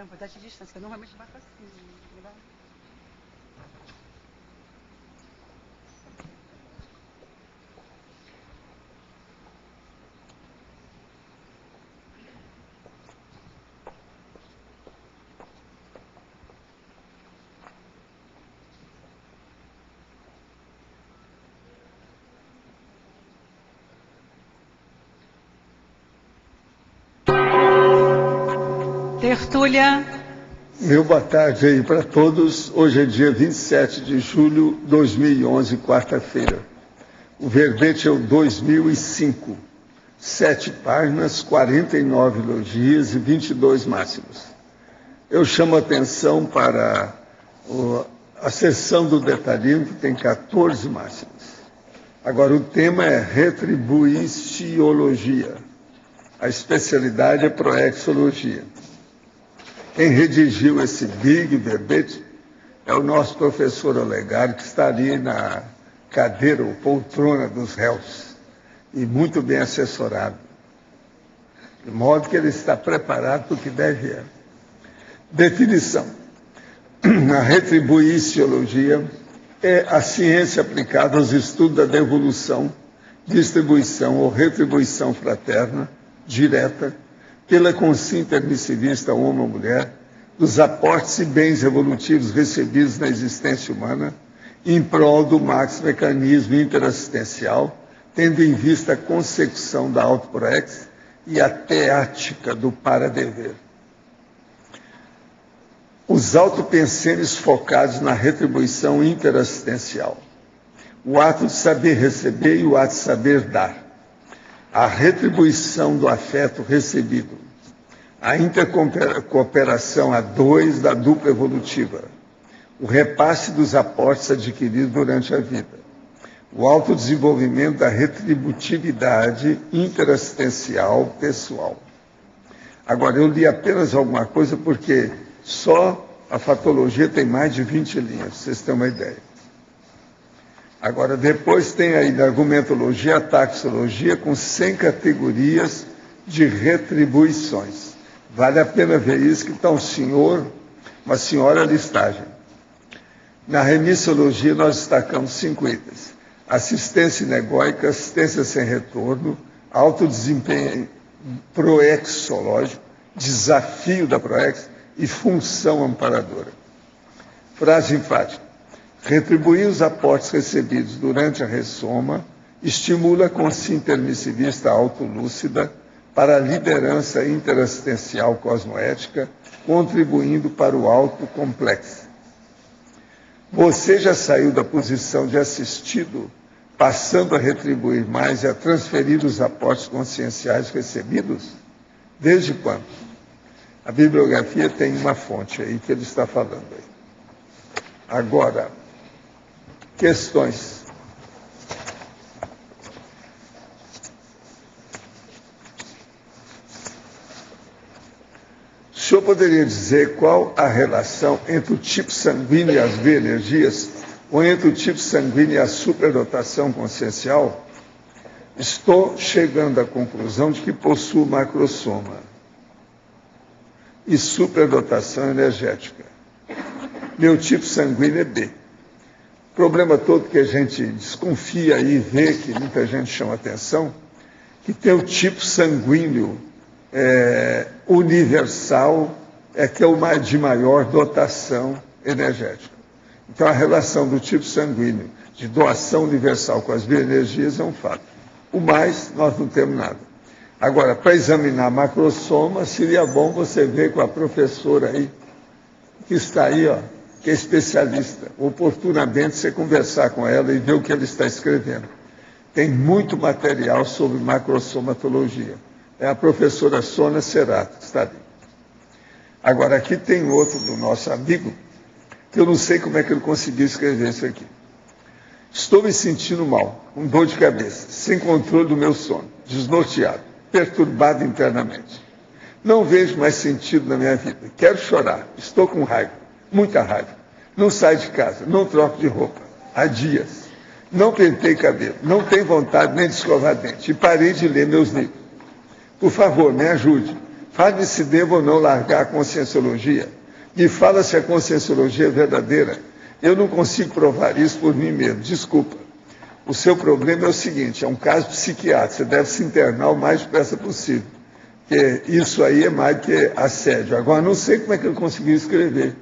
Não, vou dar de distância, que eu normalmente bato assim. Legal? Tertúlia. Meu boa tarde aí para todos. Hoje é dia 27 de julho de 2011, quarta-feira. O verbete é o 2005. 7 páginas, 49 elogios e 22 máximos. Eu chamo a atenção para a seção do detalhismo, que tem 14 máximos. Agora, o tema é retribuistiologia. A especialidade é proexologia. Quem redigiu esse big verbete é o nosso professor Olegário, que está ali na cadeira ou poltrona dos réus, e muito bem assessorado, de modo que ele está preparado para o que deve é. Definição. A retribuistiologia é a ciência aplicada aos estudos da devolução, distribuição ou retribuição fraterna, direta, pela consciência intermissivista homem ou mulher, dos aportes e bens evolutivos recebidos na existência humana, em prol do máximo mecanismo interassistencial, tendo em vista a consecução da autoproex e a teática do para-dever. Os autopenseres focados na retribuição interassistencial. O ato de saber receber e o ato de saber dar. A retribuição do afeto recebido, a intercooperação a dois da dupla evolutiva, o repasse dos aportes adquiridos durante a vida, o autodesenvolvimento da retributividade interassistencial pessoal. Agora, eu li apenas alguma coisa porque só a fatologia tem mais de 20 linhas, para vocês terem uma ideia. Agora, depois tem aí da argumentologia, a taxologia, com 100 categorias de retribuições. Vale a pena ver isso, que está um senhor, uma senhora listagem. Na remissologia, nós destacamos 5 itens. Assistência inegóica, assistência sem retorno, autodesempenho proexológico, desafio da proex e função amparadora. Frase enfática. Retribuir os aportes recebidos durante a ressoma estimula a consciência intermissivista autolúcida para a liderança interassistencial cosmoética, contribuindo para o autocomplexo. Você já saiu da posição de assistido, passando a retribuir mais e a transferir os aportes conscienciais recebidos? Desde quando? A bibliografia tem uma fonte aí que ele está falando aí. Agora, questões. O senhor poderia dizer qual a relação entre o tipo sanguíneo e as bioenergias, ou entre o tipo sanguíneo e a superdotação consciencial? Estou chegando à conclusão de que possuo macrosoma e superdotação energética. Meu tipo sanguíneo é B. O problema todo que a gente desconfia e vê, que muita gente chama atenção, que tem o tipo sanguíneo universal, que é o de maior dotação energética. Então, a relação do tipo sanguíneo de doação universal com as bioenergias é um fato. O mais, nós não temos nada. Agora, para examinar macrosoma, seria bom você ver com a professora aí, que está aí, ó, que é especialista, oportunamente você conversar com ela e ver o que ela está escrevendo. Tem muito material sobre macrosomatologia. É a professora Sônia Cerato, que está ali. Agora, aqui tem outro do nosso amigo, que eu não sei como é que ele conseguiu escrever isso aqui. Estou me sentindo mal, com dor de cabeça, sem controle do meu sono, desnorteado, perturbado internamente. Não vejo mais sentido na minha vida. Quero chorar, estou com raiva. Muita raiva. Não saio de casa, não troco de roupa. Há dias. Não pentei cabelo, não tenho vontade nem de escovar dente. E parei de ler meus livros. Por favor, me ajude. Fale se devo ou não largar a conscienciologia. Me fala se a conscienciologia é verdadeira. Eu não consigo provar isso por mim mesmo. Desculpa. O seu problema é o seguinte, é um caso psiquiátrico. Você deve se internar o mais depressa possível. Porque isso aí é mais que assédio. Agora, não sei como é que ele conseguiu escrever.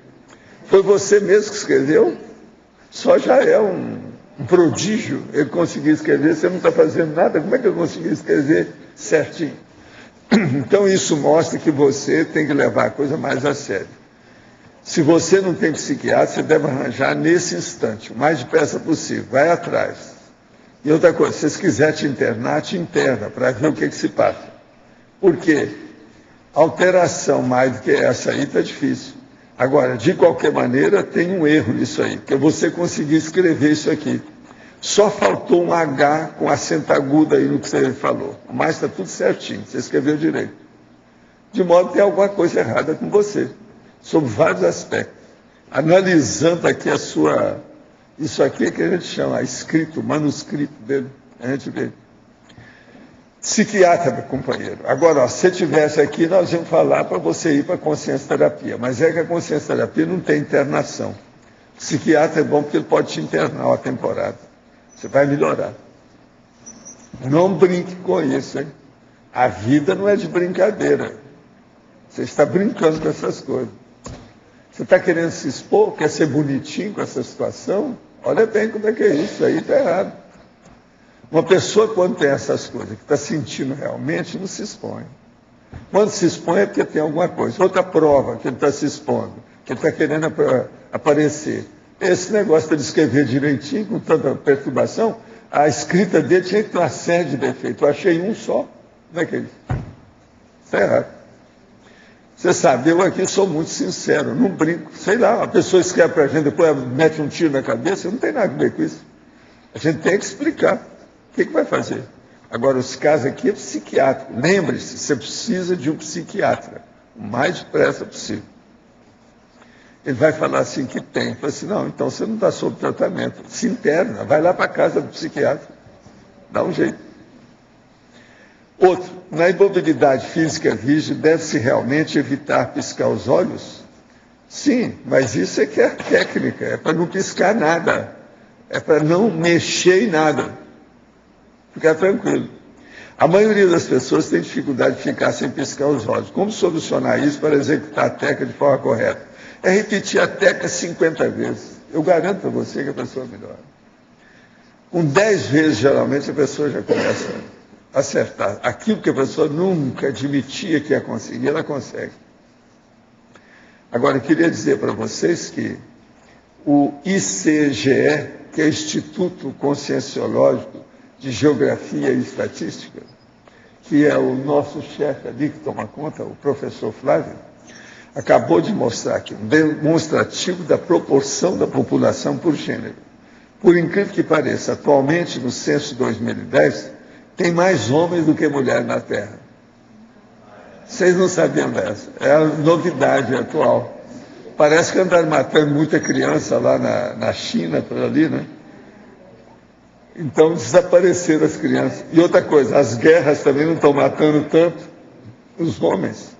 Foi você mesmo que escreveu? Só já é um prodígio ele conseguir escrever. Você não está fazendo nada. Como é que ele conseguiu escrever certinho? Então, isso mostra que você tem que levar a coisa mais a sério. Se você não tem psiquiatra, você deve arranjar nesse instante, o mais depressa possível. Vai atrás. E outra coisa, se você quiser te internar, te interna, para ver o que se passa. Por quê? Alteração mais do que essa aí está difícil. Agora, de qualquer maneira, tem um erro nisso aí, porque você conseguiu escrever isso aqui. Só faltou um H com acento agudo aí no que você falou. Mas está tudo certinho, você escreveu direito. De modo que tem alguma coisa errada com você, sobre vários aspectos. Analisando aqui a sua... Isso aqui é que a gente chama escrito, manuscrito dele, a gente vê. Psiquiatra, meu companheiro. Agora, ó, se você estivesse aqui, nós íamos falar para você ir para a consciência-terapia. Mas é que a consciência-terapia não tem internação. Psiquiatra é bom porque ele pode te internar uma temporada. Você vai melhorar. Não brinque com isso, hein? A vida não é de brincadeira. Você está brincando com essas coisas. Você está querendo se expor, quer ser bonitinho com essa situação? Olha bem como é que é isso, aí está errado. Uma pessoa, quando tem essas coisas, que está sentindo realmente, não se expõe. Quando se expõe é porque tem alguma coisa. Outra prova que ele está se expondo, que ele está querendo aparecer. Esse negócio de escrever direitinho, com tanta perturbação, a escrita dele tinha que ter uma série de defeitos. Eu achei um só. Como é que é isso? Está errado. Você sabe, eu aqui sou muito sincero, não brinco. Sei lá, a pessoa escreve para a gente, depois mete um tiro na cabeça, não tem nada a ver com isso. A gente tem que explicar. O que vai fazer? Agora, os casos aqui é psiquiátrico. Lembre-se, você precisa de um psiquiatra, o mais depressa possível. Ele vai falar assim que tem. Fala assim, não, então você não está sob tratamento. Se interna, vai lá para a casa do psiquiatra. Dá um jeito. Outro, na imobilidade física rígida, deve-se realmente evitar piscar os olhos? Sim, mas isso é que é técnica, é para não piscar nada. É para não mexer em nada. Ficar tranquilo. A maioria das pessoas tem dificuldade de ficar sem piscar os olhos. Como solucionar isso para executar a técnica de forma correta? É repetir a técnica 50 vezes. Eu garanto para você que a pessoa melhora. Com 10 vezes, geralmente, a pessoa já começa a acertar. Aquilo que a pessoa nunca admitia que ia conseguir, ela consegue. Agora, eu queria dizer para vocês que o ICGE, que é Instituto Conscienciológico de Geografia e Estatística, que é o nosso chefe ali que toma conta, o professor Flávio, acabou de mostrar aqui um demonstrativo da proporção da população por gênero. Por incrível que pareça, atualmente, no censo de 2010, tem mais homens do que mulheres na Terra. Vocês não sabiam dessa? É a novidade atual. Parece que andaram matando muita criança lá na China, por ali, né? Então, desapareceram as crianças. E outra coisa, as guerras também não estão matando tanto os homens.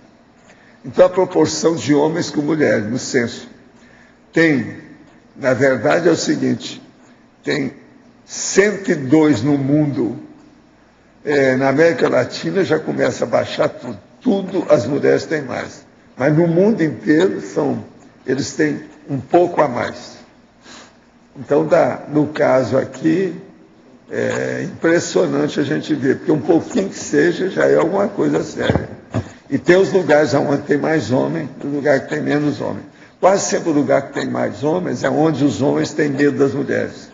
Então, a proporção de homens com mulheres no censo tem, na verdade, é o seguinte, tem 102 no mundo. Na América Latina já começa a baixar tudo. Tudo as mulheres têm mais. Mas no mundo inteiro eles têm um pouco a mais. Então, no caso aqui, é impressionante a gente ver, porque um pouquinho que seja já é alguma coisa séria. E tem os lugares onde tem mais homem e o lugar que tem menos homem. Quase sempre o lugar que tem mais homens é onde os homens têm medo das mulheres.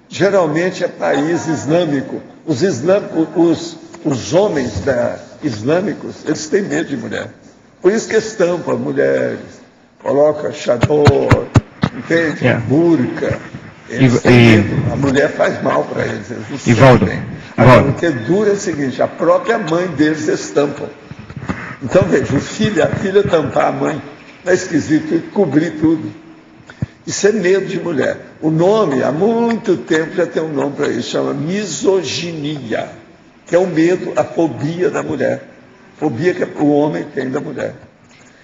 Geralmente é país islâmico. Os homens islâmicos, eles têm medo de mulher. Por isso que estampam mulheres, colocam chador, entende? Burca. Eles têm medo. A mulher faz mal para eles. Eles não sentem. Agora, o que é duro é o seguinte, a própria mãe deles estampam. Então, veja, a filha tampar a mãe, não é esquisito, tem que cobrir tudo. Isso é medo de mulher. O nome, há muito tempo já tem um nome para isso, chama misoginia, que é o medo, a fobia da mulher. fobia que o homem tem da mulher.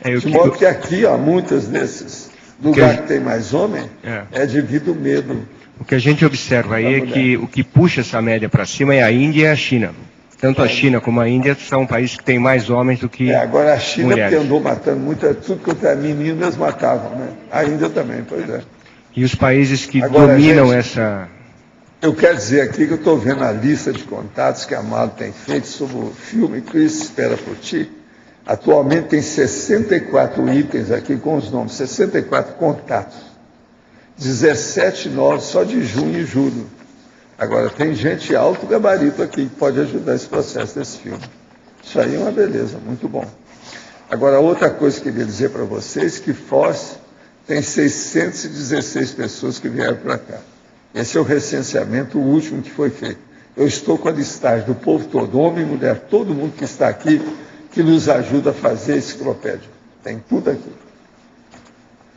É, De modo que aqui, ó, muitas desses lugares que tem mais homem, é devido ao medo. O que a gente observa aí é que o que puxa essa média para cima é a Índia e a China. Tanto a China como a Índia são países que têm mais homens do que agora a China mulheres. Que andou matando tudo quanto é menino, eles matavam, né? A Índia também, pois é. E os países que Agora, dominam gente, essa... Eu quero dizer aqui que eu estou vendo a lista de contatos que a Amado tem feito sobre o filme Cristo Espera por Ti. Atualmente tem 64 itens aqui com os nomes, 64 contatos. 17 novos só de junho e julho. Agora, tem gente alto gabarito aqui que pode ajudar esse processo desse filme. Isso aí é uma beleza, muito bom. Agora, outra coisa que eu queria dizer para vocês, que Foz tem 616 pessoas que vieram para cá. Esse é o recenseamento, o último que foi feito. Eu estou com a listagem do povo todo, homem e mulher, todo mundo que está aqui, que nos ajuda a fazer a enciclopédia. Tem tudo aqui.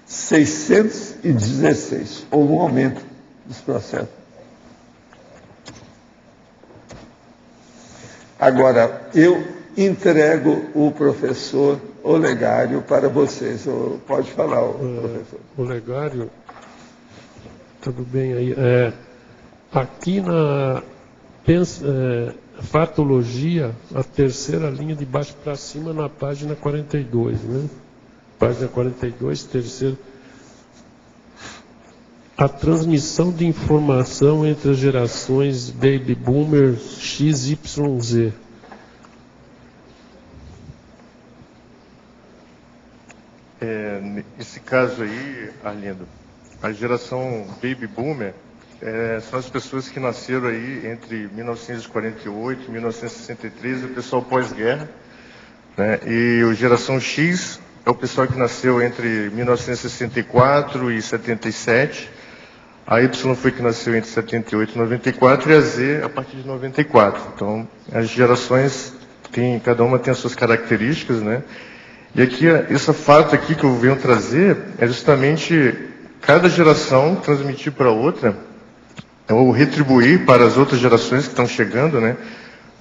616. Houve um aumento dos processos. Agora, eu entrego o professor Olegário para vocês. Pode falar, professor. Olegário, tudo bem aí. Aqui na fatologia, a terceira linha de baixo para cima na página 42, né? Página 42, terceiro. A transmissão de informação entre as gerações Baby Boomer XYZ. Nesse caso aí, Arlindo, a geração Baby Boomer são as pessoas que nasceram aí entre 1948 e 1963, o pessoal pós-guerra, né? E a geração X é o pessoal que nasceu entre 1964 e 77, a Y foi que nasceu entre 78 e 94 e a Z a partir de 94. Então, as gerações, cada uma tem as suas características, né? E aqui, esse fato aqui que eu venho trazer é justamente cada geração transmitir para outra, ou retribuir para as outras gerações que estão chegando, né?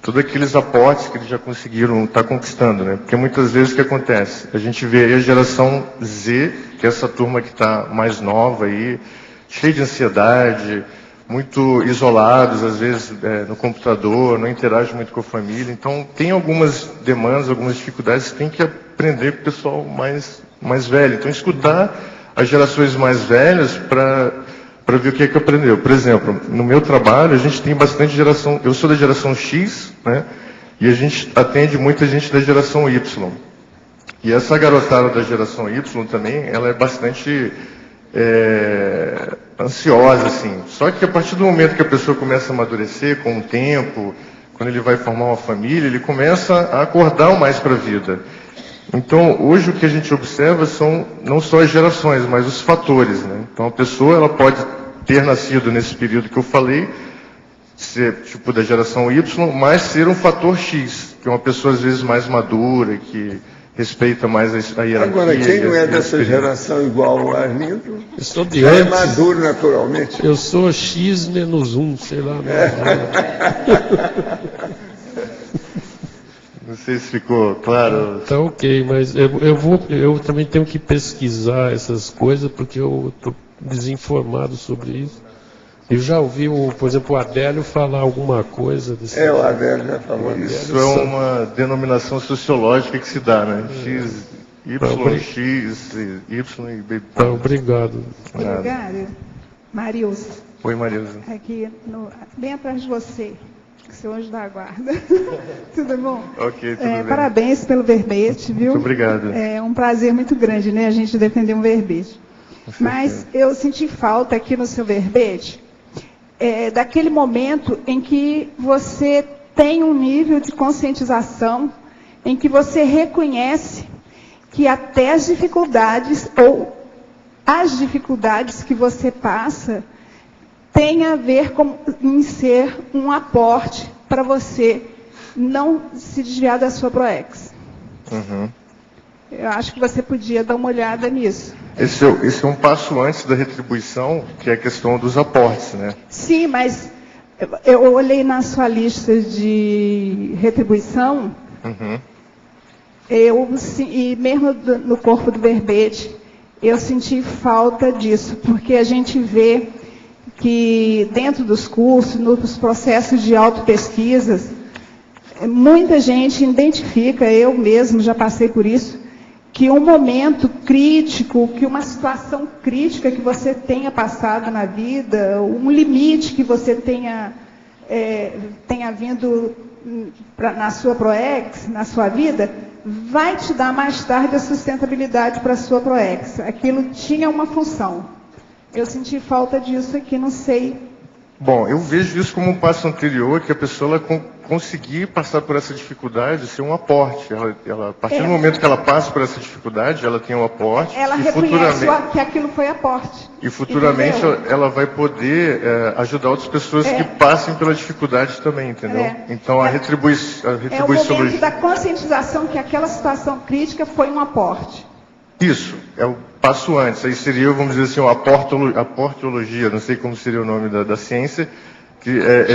Todos aqueles aportes que eles já conseguiram estar conquistando, né? Porque muitas vezes o que acontece? A gente vê aí a geração Z, que é essa turma que está mais nova aí, cheia de ansiedade, muito isolados, às vezes no computador, não interage muito com a família. Então, tem algumas demandas, algumas dificuldades que tem que aprender com o pessoal mais velho. Então, escutar as gerações mais velhas para ver o que é que aprendeu. Por exemplo, no meu trabalho, a gente tem bastante geração... Eu sou da geração X, né? E a gente atende muita gente da geração Y. E essa garotada da geração Y também, ela é bastante... ansiosa, assim. Só que a partir do momento que a pessoa começa a amadurecer com o tempo, quando ele vai formar uma família, ele começa a acordar mais para a vida. Então, hoje o que a gente observa são não só as gerações, mas os fatores, né? Então, a pessoa ela pode ter nascido nesse período que eu falei, ser tipo da geração Y, mas ser um fator X, que é uma pessoa às vezes mais madura, que respeita mais a hierarquia. Agora, quem não é dessa geração igual ao Arlindo, eu sou de já é antes. maduro naturalmente. Eu sou X-1, sei lá. Não sei se ficou claro. Tá ok, mas eu também tenho que pesquisar essas coisas, porque eu estou desinformado sobre isso. Eu já ouvi, por exemplo, o Adélio falar alguma coisa desse. O Adélio já falou isso. Isso é uma denominação sociológica que se dá, né? X, Y, X, Y e B. Tá, obrigado. Olegário, Marilson. Oi, Marilson. Aqui, bem atrás de você, seu anjo da guarda. Tudo bom? Ok, tudo bem. Parabéns pelo verbete, viu? Muito obrigado. É um prazer muito grande, né, a gente defender um verbete. Mas eu senti falta aqui no seu verbete daquele momento em que você tem um nível de conscientização, em que você reconhece que até as dificuldades ou as dificuldades que você passa tem a ver em ser um aporte para você não se desviar da sua ProEx. Uhum. Eu acho que você podia dar uma olhada nisso. Esse é um passo antes da retribuição, que é a questão dos aportes, né? Sim, mas eu olhei na sua lista de retribuição, E mesmo no corpo do verbete, eu senti falta disso, porque a gente vê que dentro dos cursos, nos processos de autopesquisas, muita gente identifica, eu mesmo já passei por isso, que um momento crítico, que uma situação crítica que você tenha passado na vida, um limite que você tenha vindo na sua PROEX, na sua vida, vai te dar mais tarde a sustentabilidade para a sua PROEX. Aquilo tinha uma função. Eu senti falta disso aqui, não sei. Bom, eu vejo isso como um passo anterior, que a pessoa conseguir passar por essa dificuldade, ser um aporte. A partir do momento que ela passa por essa dificuldade, ela tem um aporte. Ela reconhece que aquilo foi aporte. E futuramente ela vai poder ajudar outras pessoas que passem pela dificuldade também, entendeu? Então a retribuição... É o momento da conscientização que aquela situação crítica foi um aporte. Isso, é o passo antes. Aí seria, vamos dizer assim, a aportologia, não sei como seria o nome da ciência, que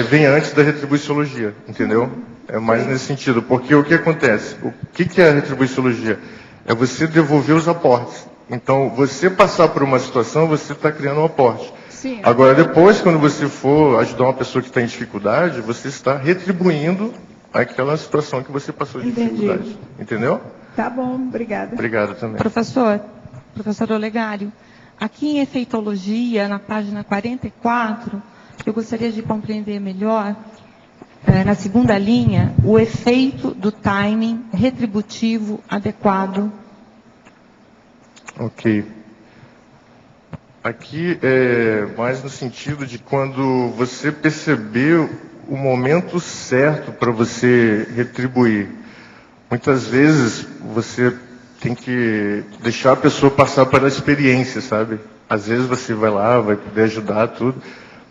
vem antes da retribuiçologia, entendeu? É mais nesse sentido, porque o que acontece? O que é a retribuiçologia? É você devolver os aportes. Então, você passar por uma situação, você está criando um aporte. Sim. Agora, depois, quando você for ajudar uma pessoa que está em dificuldade, você está retribuindo aquela situação que você passou de dificuldade. Entendeu? Tá bom, obrigada. Obrigado também. Professor Olegário, aqui em efeitologia, na página 44, eu gostaria de compreender melhor, na segunda linha, o efeito do timing retributivo adequado. Ok. Aqui é mais no sentido de quando você percebeu o momento certo para você retribuir. Muitas vezes você tem que deixar a pessoa passar pela experiência, sabe? Às vezes você vai lá, vai poder ajudar tudo,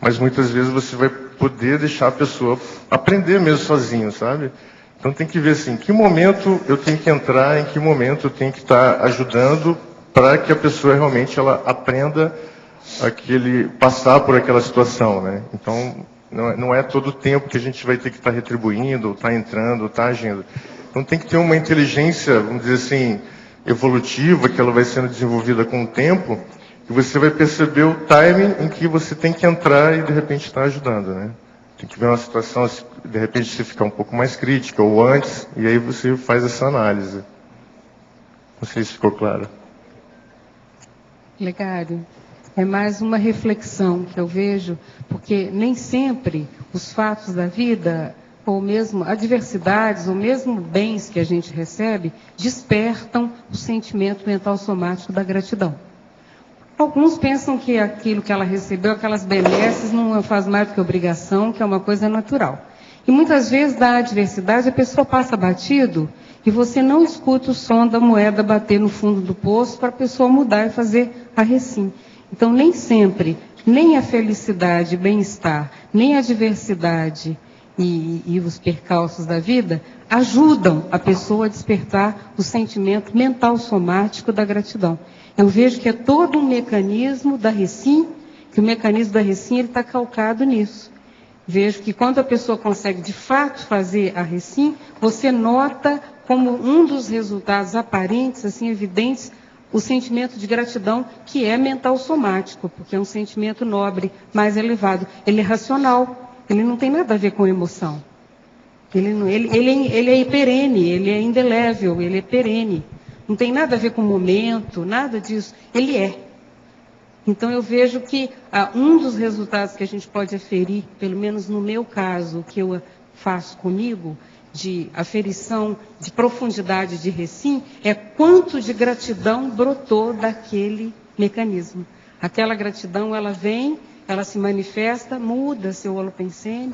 mas muitas vezes você vai poder deixar a pessoa aprender mesmo sozinho, sabe? Então tem que ver assim, em que momento eu tenho que entrar, em que momento eu tenho que estar ajudando para que a pessoa realmente ela aprenda passar por aquela situação, né? Então não é todo o tempo que a gente vai ter que estar retribuindo, ou estar entrando, ou estar agindo. Então tem que ter uma inteligência, vamos dizer assim, evolutiva, que ela vai sendo desenvolvida com o tempo, e você vai perceber o timing em que você tem que entrar e de repente estar ajudando, né? Tem que ver uma situação, de repente você ficar um pouco mais crítica, ou antes, e aí você faz essa análise. Não sei se ficou claro. Legário, é mais uma reflexão que eu vejo, porque nem sempre os fatos da vida, ou mesmo adversidades, ou mesmo bens que a gente recebe, despertam o sentimento mental somático da gratidão. Alguns pensam que aquilo que ela recebeu, aquelas benesses, não faz mais do que obrigação, que é uma coisa natural. E muitas vezes, da adversidade, a pessoa passa batido e você não escuta o som da moeda bater no fundo do poço para a pessoa mudar e fazer a recim. Então, nem sempre, nem a felicidade, bem-estar, nem a adversidade e os percalços da vida ajudam a pessoa a despertar o sentimento mental somático da gratidão. Eu vejo que é todo um mecanismo da recim, que o mecanismo da recim está calcado nisso. Vejo que quando a pessoa consegue de fato fazer a recim, você nota como um dos resultados aparentes, assim, evidentes, o sentimento de gratidão, que é mental somático, porque é um sentimento nobre, mais elevado. Ele é racional, ele não tem nada a ver com emoção. Ele é perene, ele é indelével, ele é perene. Não tem nada a ver com momento, nada disso. Ele é. Então eu vejo que um dos resultados que a gente pode aferir, pelo menos no meu caso, que eu faço comigo, de aferição, de profundidade de recim, é quanto de gratidão brotou daquele mecanismo. Aquela gratidão, ela vem, ela se manifesta, muda seu holopensene.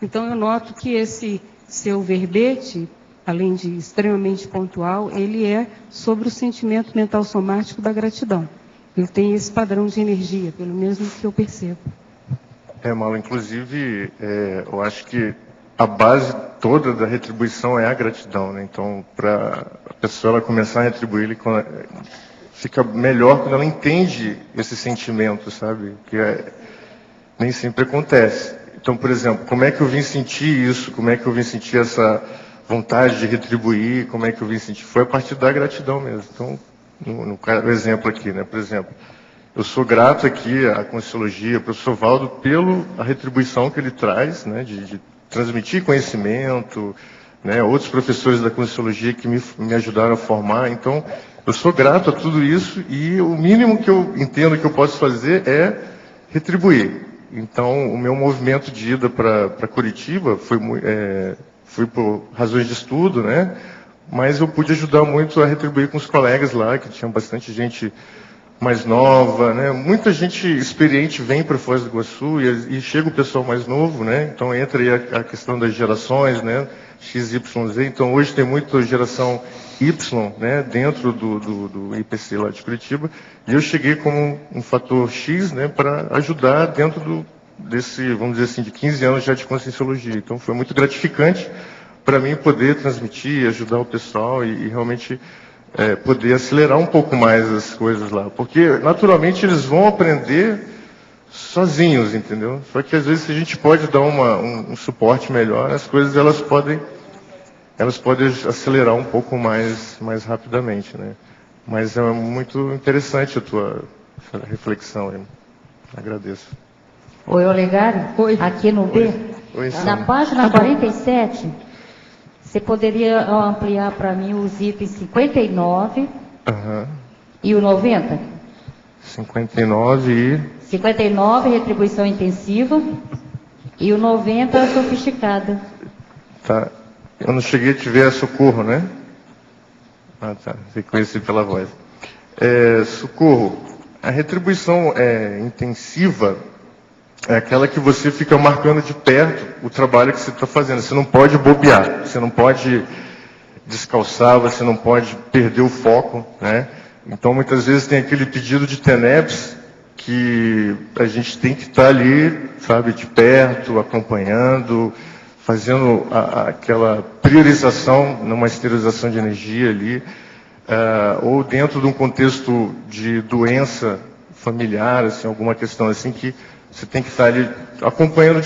Então eu noto que esse seu verbete, além de extremamente pontual, ele é sobre o sentimento mental somático da gratidão. Ele tem esse padrão de energia, pelo menos no que eu percebo. Malu, inclusive, eu acho que a base toda da retribuição é a gratidão, né? Então, para a pessoa ela começar a retribuir, fica melhor quando ela entende esse sentimento, sabe? Que nem sempre acontece. Então, por exemplo, como é que eu vim sentir isso? Como é que eu vim sentir essa vontade de retribuir, como é que eu vim sentir, foi a partir da gratidão mesmo. Então, no exemplo aqui, né, por exemplo, eu sou grato aqui à Conscienciologia, ao professor Valdo, pela retribuição que ele traz, né, de transmitir conhecimento, né, outros professores da Conscienciologia que me ajudaram a formar. Então, eu sou grato a tudo isso e o mínimo que eu entendo que eu posso fazer é retribuir. Então, o meu movimento de ida para Curitiba fui por razões de estudo, né, mas eu pude ajudar muito a retribuir com os colegas lá, que tinham bastante gente mais nova, né? Muita gente experiente vem para Foz do Iguaçu e chega o pessoal mais novo, né? Então entra aí a questão das gerações, né? X, Y, Z. Então hoje tem muita geração Y, né? Dentro do IPC lá de Curitiba. E eu cheguei como um fator X, né? Para ajudar dentro desse, vamos dizer assim, de 15 anos já de Conscienciologia. Então foi muito gratificante para mim poder transmitir, ajudar o pessoal e realmente poder acelerar um pouco mais as coisas lá, porque naturalmente eles vão aprender sozinhos, entendeu? Só que às vezes se a gente pode dar um suporte melhor, as coisas elas podem acelerar um pouco mais rapidamente, né? Mas é muito interessante a tua reflexão, hein? Agradeço. Oi, Olegário. Oi. Aqui no B, Oi, na página 47, você poderia ampliar para mim os itens 59 e o 90? 59 e... 59, retribuição intensiva, e o 90, sofisticada. Tá. Eu não cheguei a te ver a Socorro, né? Ah, tá. Você conheci pela voz. Socorro, a retribuição intensiva é aquela que você fica marcando de perto o trabalho que você está fazendo. Você não pode bobear, você não pode descalçar, você não pode perder o foco, né? Então, muitas vezes tem aquele pedido de TENEPS que a gente tem que estar ali, sabe, de perto, acompanhando, fazendo aquela priorização, numa esterilização de energia ali, ou dentro de um contexto de doença familiar, assim, alguma questão assim que você tem que estar ali acompanhando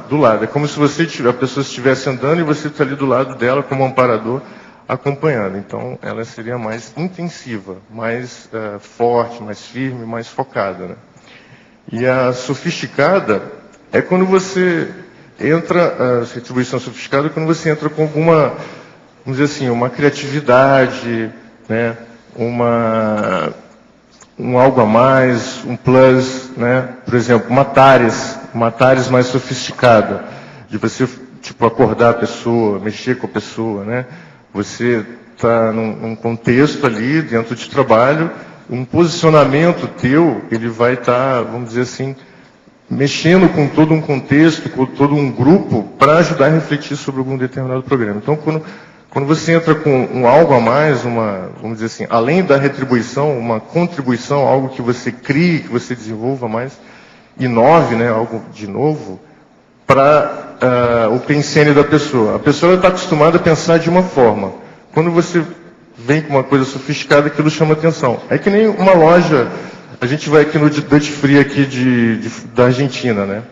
do lado. É como se a pessoa estivesse andando e você está ali do lado dela como amparador, acompanhando. Então, ela seria mais intensiva, mais forte, mais firme, mais focada, né? E a sofisticada é quando você entra, a retribuição sofisticada é quando você entra com alguma, vamos dizer assim, uma criatividade, né? Um algo a mais, um plus, né? Por exemplo, uma TARES mais sofisticada, de você, tipo, acordar a pessoa, mexer com a pessoa, né? Você está num contexto ali, dentro de trabalho, um posicionamento teu, ele vai estar, vamos dizer assim, mexendo com todo um contexto, com todo um grupo, para ajudar a refletir sobre algum determinado programa. Então, quando você entra com um algo a mais, vamos dizer assim, além da retribuição, uma contribuição, algo que você crie, que você desenvolva mais, inove, né, algo de novo, para o pensene da pessoa. A pessoa está acostumada a pensar de uma forma. Quando você vem com uma coisa sofisticada, aquilo chama atenção. É que nem uma loja, a gente vai aqui no Duty Free aqui da Argentina, né?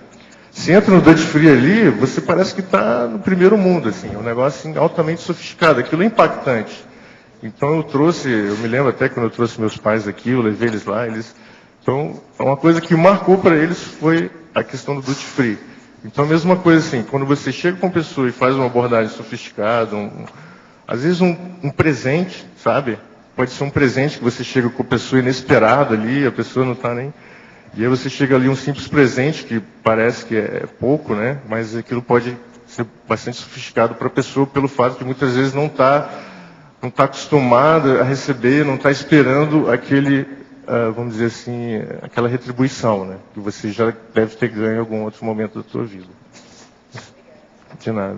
Se entra no Duty Free ali, você parece que está no primeiro mundo, assim, é um negócio assim, altamente sofisticado, aquilo é impactante. Então eu me lembro até quando eu trouxe meus pais aqui, eu levei eles lá, então, uma coisa que marcou para eles foi a questão do Duty Free. Então, a mesma coisa assim, quando você chega com uma pessoa e faz uma abordagem sofisticada, às vezes um presente, sabe? Pode ser um presente que você chega com a pessoa inesperada ali, a pessoa não está nem... E aí você chega ali um simples presente, que parece que é pouco, né? Mas aquilo pode ser bastante sofisticado para a pessoa, pelo fato de muitas vezes não tá acostumada a receber, não está esperando vamos dizer assim, aquela retribuição, né? Que você já deve ter ganho em algum outro momento da sua vida. De nada.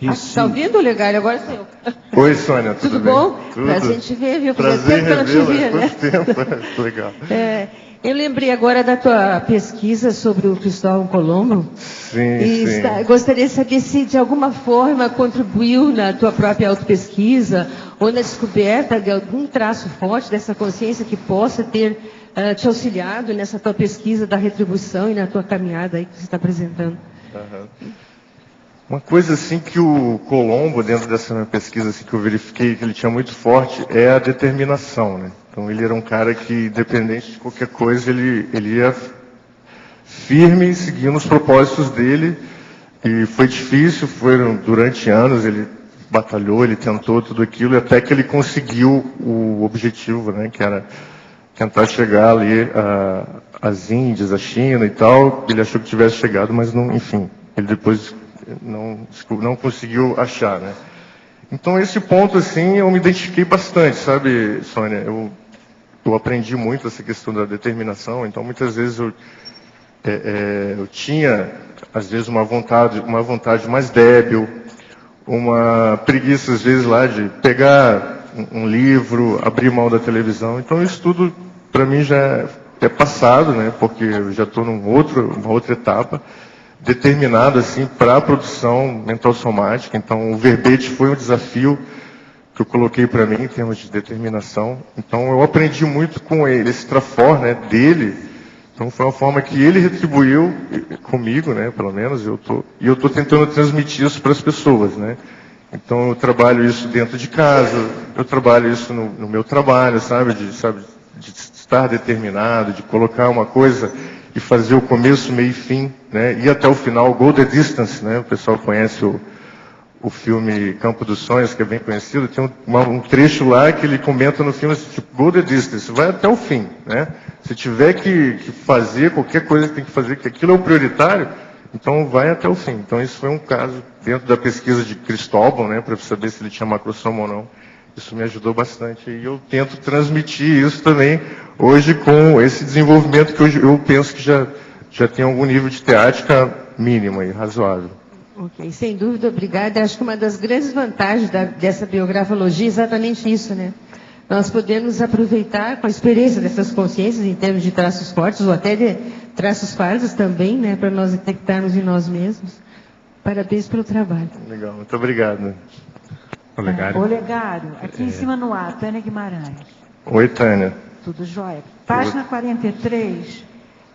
Está ouvindo, Legário? Agora sou eu. Oi, Sônia, tudo bem? Bom? Tudo. Prazer em te ver, viu? Prazer tempo que eu não te via, né? Tempo. Legal. Eu lembrei agora da tua pesquisa sobre o Cristóvão Colombo. Sim. Gostaria de saber se de alguma forma contribuiu na tua própria autopesquisa ou na descoberta de algum traço forte dessa consciência que possa ter te auxiliado nessa tua pesquisa da retribuição e na tua caminhada aí que você está apresentando. Uma coisa assim que o Colombo, dentro dessa minha pesquisa assim, que eu verifiquei que ele tinha muito forte, é a determinação, né? Então ele era um cara que, independente de qualquer coisa, ele ia firme, seguindo os propósitos dele, e foi difícil, foram durante anos, ele batalhou, ele tentou tudo aquilo, até que ele conseguiu o objetivo, né? Que era tentar chegar ali às Índias, à China e tal. Ele achou que tivesse chegado, mas não, enfim, ele depois não conseguiu achar, né? Então esse ponto, assim, eu me identifiquei bastante, sabe, Sônia? Eu aprendi muito essa questão da determinação, então muitas vezes eu tinha, às vezes, uma vontade mais débil, uma preguiça, às vezes, lá de pegar um livro, abrir mão da televisão. Então isso tudo, para mim, já é passado, né? Porque eu já estou uma outra etapa, determinado assim para a produção mental somática. Então o verbete foi um desafio que eu coloquei para mim em termos de determinação. Então eu aprendi muito com ele, esse trafor, né, dele. Então foi uma forma que ele retribuiu comigo, né, pelo menos eu tô tentando transmitir isso para as pessoas, né. Então eu trabalho isso dentro de casa, eu trabalho isso no meu trabalho, sabe, de estar determinado, de colocar uma coisa e fazer o começo, meio e fim, né? Ir até o final, Go the Distance, né? O pessoal conhece o filme Campo dos Sonhos, que é bem conhecido. Tem um trecho lá que ele comenta no filme, assim, tipo, Go the Distance, vai até o fim, né? Se tiver que fazer qualquer coisa que tem que fazer, que aquilo é o prioritário, então vai até o fim. Então isso foi um caso dentro da pesquisa de Cristóbal, né? Para saber se ele tinha macrosoma ou não. Isso me ajudou bastante e eu tento transmitir isso também hoje com esse desenvolvimento que hoje eu penso que já tem algum nível de teática mínima e razoável. Ok, sem dúvida, obrigada. Acho que uma das grandes vantagens dessa biografologia é exatamente isso, né? Nós podemos aproveitar com a experiência dessas consciências em termos de traços fortes ou até de traços falsos também, né? Para nós detectarmos em nós mesmos. Parabéns pelo trabalho. Legal, muito obrigado. Olegário, aqui em cima no ar, Tânia Guimarães. Oi, Tânia. Tudo jóia. Página 43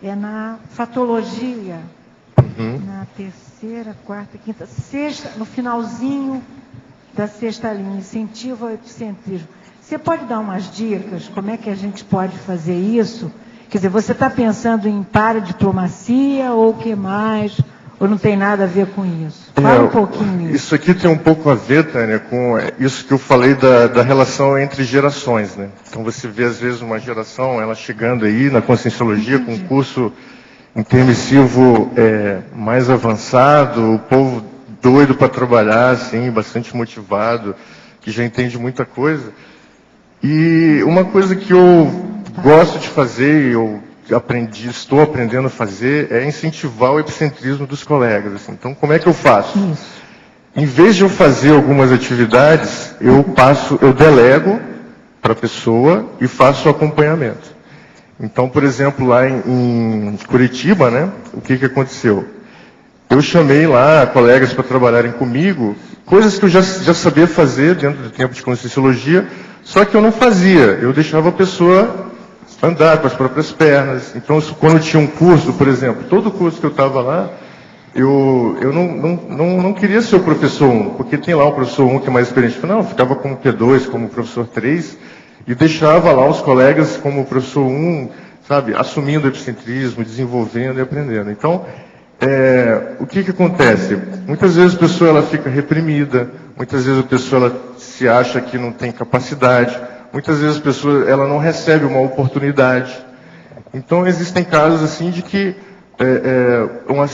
é na fatologia, na terceira, quarta, quinta, sexta, no finalzinho da sexta linha, incentivo ao epicentrismo. Você pode dar umas dicas, como é que a gente pode fazer isso? Quer dizer, você está pensando em paradiplomacia ou o que mais? Ou não tem nada a ver com isso? Fala um pouquinho isso. Isso aqui tem um pouco a ver, Tânia, com isso que eu falei da relação entre gerações, né? Então você vê, às vezes, uma geração, ela chegando aí na Conscienciologia com um curso intermissivo mais avançado, o povo doido para trabalhar, assim, bastante motivado, que já entende muita coisa. E uma coisa que eu gosto de fazer, estou aprendendo a fazer, é incentivar o epicentrismo dos colegas. Assim. Então, como é que eu faço? Em vez de eu fazer algumas atividades, eu delego para a pessoa e faço o acompanhamento. Então, por exemplo, lá em Curitiba, né, o que aconteceu? Eu chamei lá colegas para trabalharem comigo, coisas que eu já sabia fazer dentro do tempo de Conscienciologia, só que eu não fazia, eu deixava a pessoa andar com as próprias pernas. Então, quando tinha um curso, por exemplo, todo curso que eu estava lá, eu não queria ser o professor 1, porque tem lá o professor 1 que é mais experiente. Não, eu ficava como P2, como professor 3, e deixava lá os colegas como professor 1, sabe, assumindo o epicentrismo, desenvolvendo e aprendendo. Então, o que acontece? Muitas vezes a pessoa ela fica reprimida, muitas vezes a pessoa ela se acha que não tem capacidade, muitas vezes a pessoa ela não recebe uma oportunidade. Então existem casos assim de que um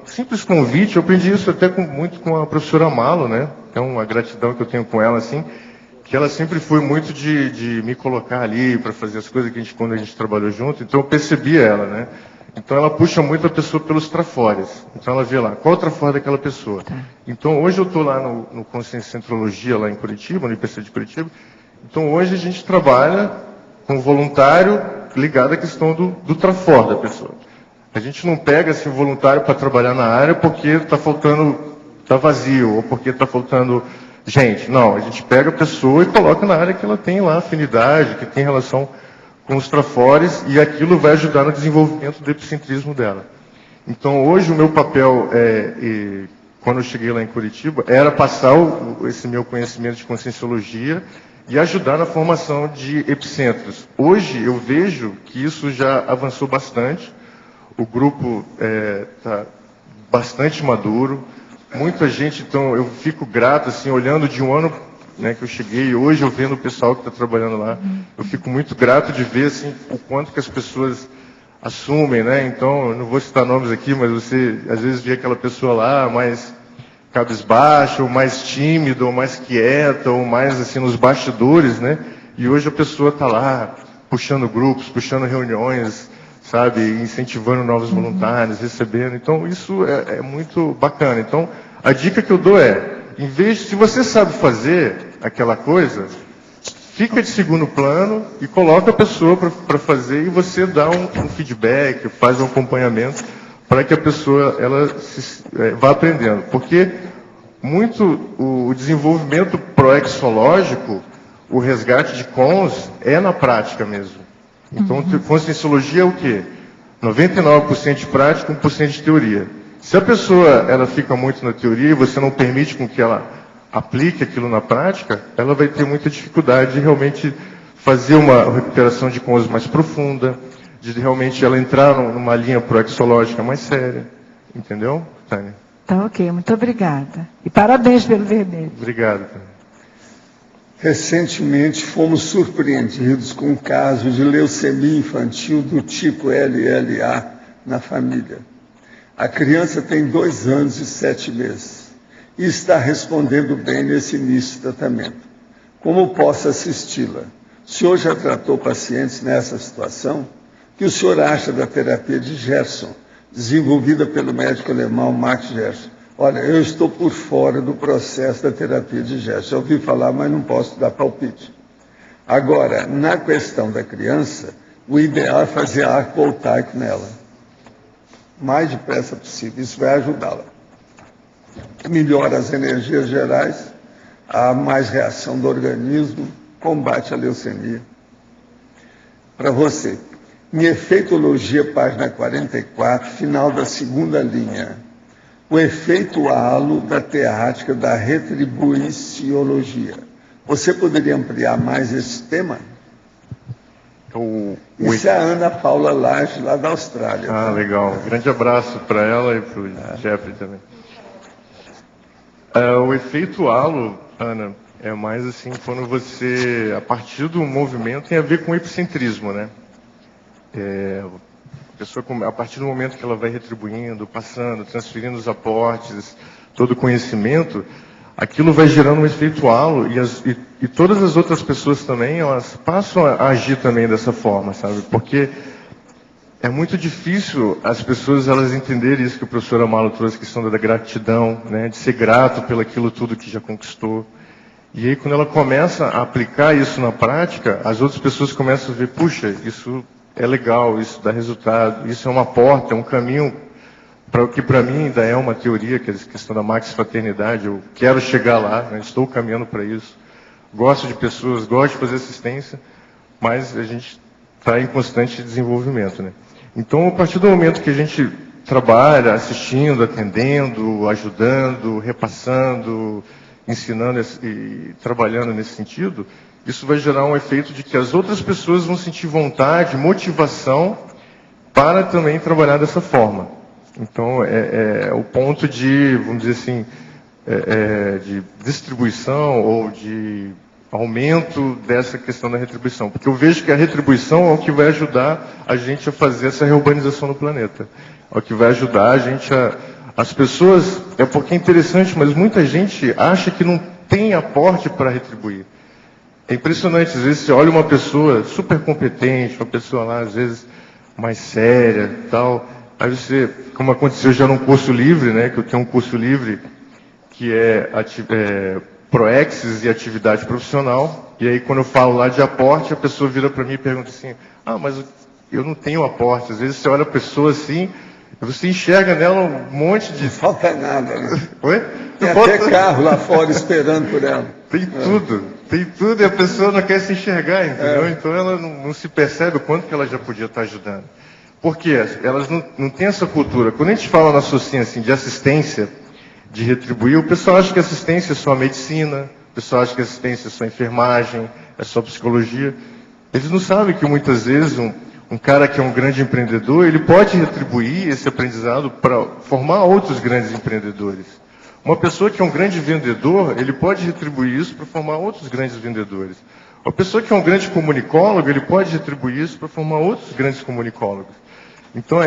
simples convite, eu aprendi isso até muito com a professora Malo, né? É uma gratidão que eu tenho com ela, assim, que ela sempre foi muito de me colocar ali para fazer as coisas que quando a gente trabalhou junto, então eu percebia ela, né? Então ela puxa muito a pessoa pelos trafores. Então ela vê lá, qual é o trafore daquela pessoa? Então hoje eu estou lá no Conscienciologia, lá em Curitiba, no IPC de Curitiba. Então hoje a gente trabalha com voluntário ligado à questão do trafor da pessoa. A gente não pega esse voluntário para trabalhar na área porque está vazio, ou porque está faltando gente. Não, a gente pega a pessoa e coloca na área que ela tem lá afinidade, que tem relação com os trafores, e aquilo vai ajudar no desenvolvimento do epicentrismo dela. Então, hoje, o meu papel quando eu cheguei lá em Curitiba, era passar esse meu conhecimento de conscienciologia e ajudar na formação de epicentros. Hoje eu vejo que isso já avançou bastante, o grupo está bastante maduro, muita gente, então eu fico grato, assim, olhando de um ano, né, que eu cheguei, hoje eu vendo o pessoal que está trabalhando lá, eu fico muito grato de ver, assim, o quanto que as pessoas assumem, né? Então, eu não vou citar nomes aqui, mas você às vezes vê aquela pessoa lá mais cabisbaixa, ou mais tímida, ou mais quieta, ou mais assim nos bastidores, né? E hoje a pessoa está lá puxando grupos, puxando reuniões, sabe, incentivando novos voluntários, recebendo. Então, isso é muito bacana. Então, a dica que eu dou se você sabe fazer aquela coisa, fica de segundo plano e coloca a pessoa para fazer e você dá um feedback, faz um acompanhamento para que a pessoa vá aprendendo. Porque muito o desenvolvimento proexológico, o resgate de cons, é na prática mesmo. Então, conscienciologia é o quê? 99% de prática, 1% de teoria. Se a pessoa ela fica muito na teoria e você não permite com que ela aplique aquilo na prática, ela vai ter muita dificuldade de realmente fazer uma recuperação de cons mais profunda, de realmente ela entrar numa linha proexológica mais séria. Entendeu, Tânia? Tá ok, muito obrigada. E parabéns pelo verbete. Obrigado, Tânia. Recentemente fomos surpreendidos com um caso de leucemia infantil do tipo LLA na família. A criança tem 2 anos e 7 meses. E está respondendo bem nesse início de tratamento. Como posso assisti-la? O senhor já tratou pacientes nessa situação? O que o senhor acha da terapia de Gerson, desenvolvida pelo médico alemão Max Gerson? Olha, eu estou por fora do processo da terapia de Gerson. Já ouvi falar, mas não posso dar palpite. Agora, na questão da criança, o ideal é fazer arco voltaico nela. O mais depressa possível. Isso vai ajudá-la. Melhora as energias gerais, há mais reação do organismo, combate a leucemia. Para você, em efeitologia, página 44, final da 2ª linha, o efeito halo da teática da retribuiciologia. Você poderia ampliar mais esse tema? Isso é a Ana Paula Lage, lá da Austrália. Ah, legal. Um grande abraço para ela e para o Jeffrey também. O efeito halo, Ana, é mais assim, quando você, a partir do movimento, tem a ver com o epicentrismo, né? A pessoa, a partir do momento que ela vai retribuindo, passando, transferindo os aportes, todo o conhecimento, aquilo vai gerando um efeito halo e todas as outras pessoas também, elas passam a agir também dessa forma, sabe? Porque é muito difícil as pessoas elas entenderem isso que o professor Amalo trouxe, a questão da gratidão, né, de ser grato pelo aquilo tudo que já conquistou. E aí quando ela começa a aplicar isso na prática, as outras pessoas começam a ver, puxa, isso é legal, isso dá resultado, isso é uma porta, é um caminho para o que para mim ainda é uma teoria, que é a questão da maxi-fraternidade, eu quero chegar lá, né, estou caminhando para isso, gosto de pessoas, gosto de fazer assistência, mas a gente está em constante desenvolvimento, né? Então, a partir do momento que a gente trabalha assistindo, atendendo, ajudando, repassando, ensinando e trabalhando nesse sentido, isso vai gerar um efeito de que as outras pessoas vão sentir vontade, motivação para também trabalhar dessa forma. Então, é o ponto de, vamos dizer assim, de distribuição ou de aumento dessa questão da retribuição. Porque eu vejo que a retribuição é o que vai ajudar a gente a fazer essa reurbanização no planeta. É o que vai ajudar a gente as pessoas, porque é interessante, mas muita gente acha que não tem aporte para retribuir. É impressionante, às vezes você olha uma pessoa super competente, uma pessoa lá, às vezes, mais séria e tal, aí você, como aconteceu já num curso livre, né, que eu tenho um curso livre, que é Proexis e atividade profissional, e aí quando eu falo lá de aporte, a pessoa vira para mim e pergunta assim, mas eu não tenho aporte. Às vezes você olha a pessoa assim, você enxerga nela um monte de... Não falta nada, né? Oi? Tem até carro lá fora esperando por ela. Tem tudo, e a pessoa não quer se enxergar, entendeu? Então ela não se percebe o quanto que ela já podia estar ajudando. Por quê? Elas não têm essa cultura. Quando a gente fala na sociedade assim, de assistência, de retribuir, o pessoal acha que assistência é só medicina, o pessoal acha que assistência é só enfermagem, é só psicologia. Eles não sabem que muitas vezes um cara que é um grande empreendedor, ele pode retribuir esse aprendizado para formar outros grandes empreendedores. Uma pessoa que é um grande vendedor, ele pode retribuir isso para formar outros grandes vendedores. Uma pessoa que é um grande comunicólogo, ele pode retribuir isso para formar outros grandes comunicólogos. Então,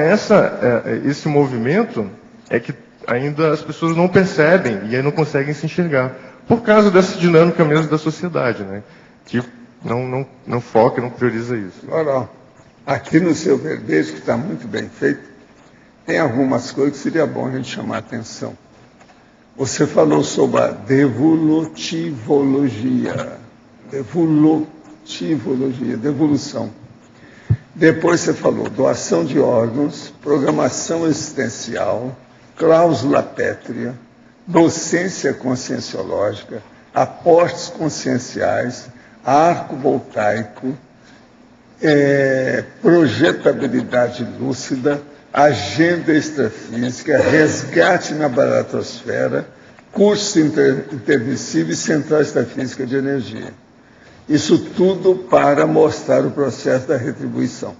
esse movimento é que ainda as pessoas não percebem e aí não conseguem se enxergar, por causa dessa dinâmica mesmo da sociedade, né? Que não foca, não prioriza isso. Ora, aqui no seu verbete, que está muito bem feito, tem algumas coisas que seria bom a gente chamar a atenção. Você falou sobre a devolutivologia, devolução. Depois você falou doação de órgãos, programação existencial, cláusula pétrea, docência conscienciológica, aportes conscienciais, arco voltaico, projetabilidade lúcida, agenda extrafísica, resgate na baratosfera, curso intermissivo e central extrafísica de energia. Isso tudo para mostrar o processo da retribuição.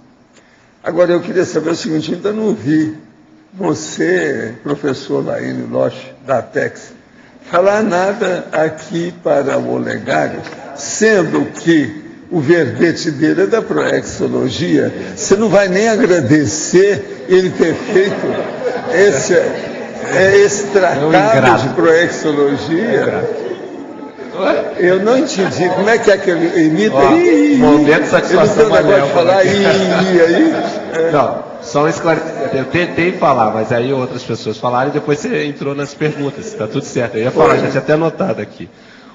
Agora, eu queria saber o seguinte, ainda não vi você, professor Laínio Loche, da Apex, falar nada aqui para o Olegário, sendo que o verbete dele é da Proexologia, você não vai nem agradecer ele ter feito esse tratado de Proexologia. Eu não entendi. Como é que ele imita? Momento de satisfação, ele não tem o negócio de falar aí. Não, só um esclarecimento. Eu tentei falar, mas aí outras pessoas falaram e depois você entrou nas perguntas. Está tudo certo. Eu ia falar, já tinha até anotado aqui.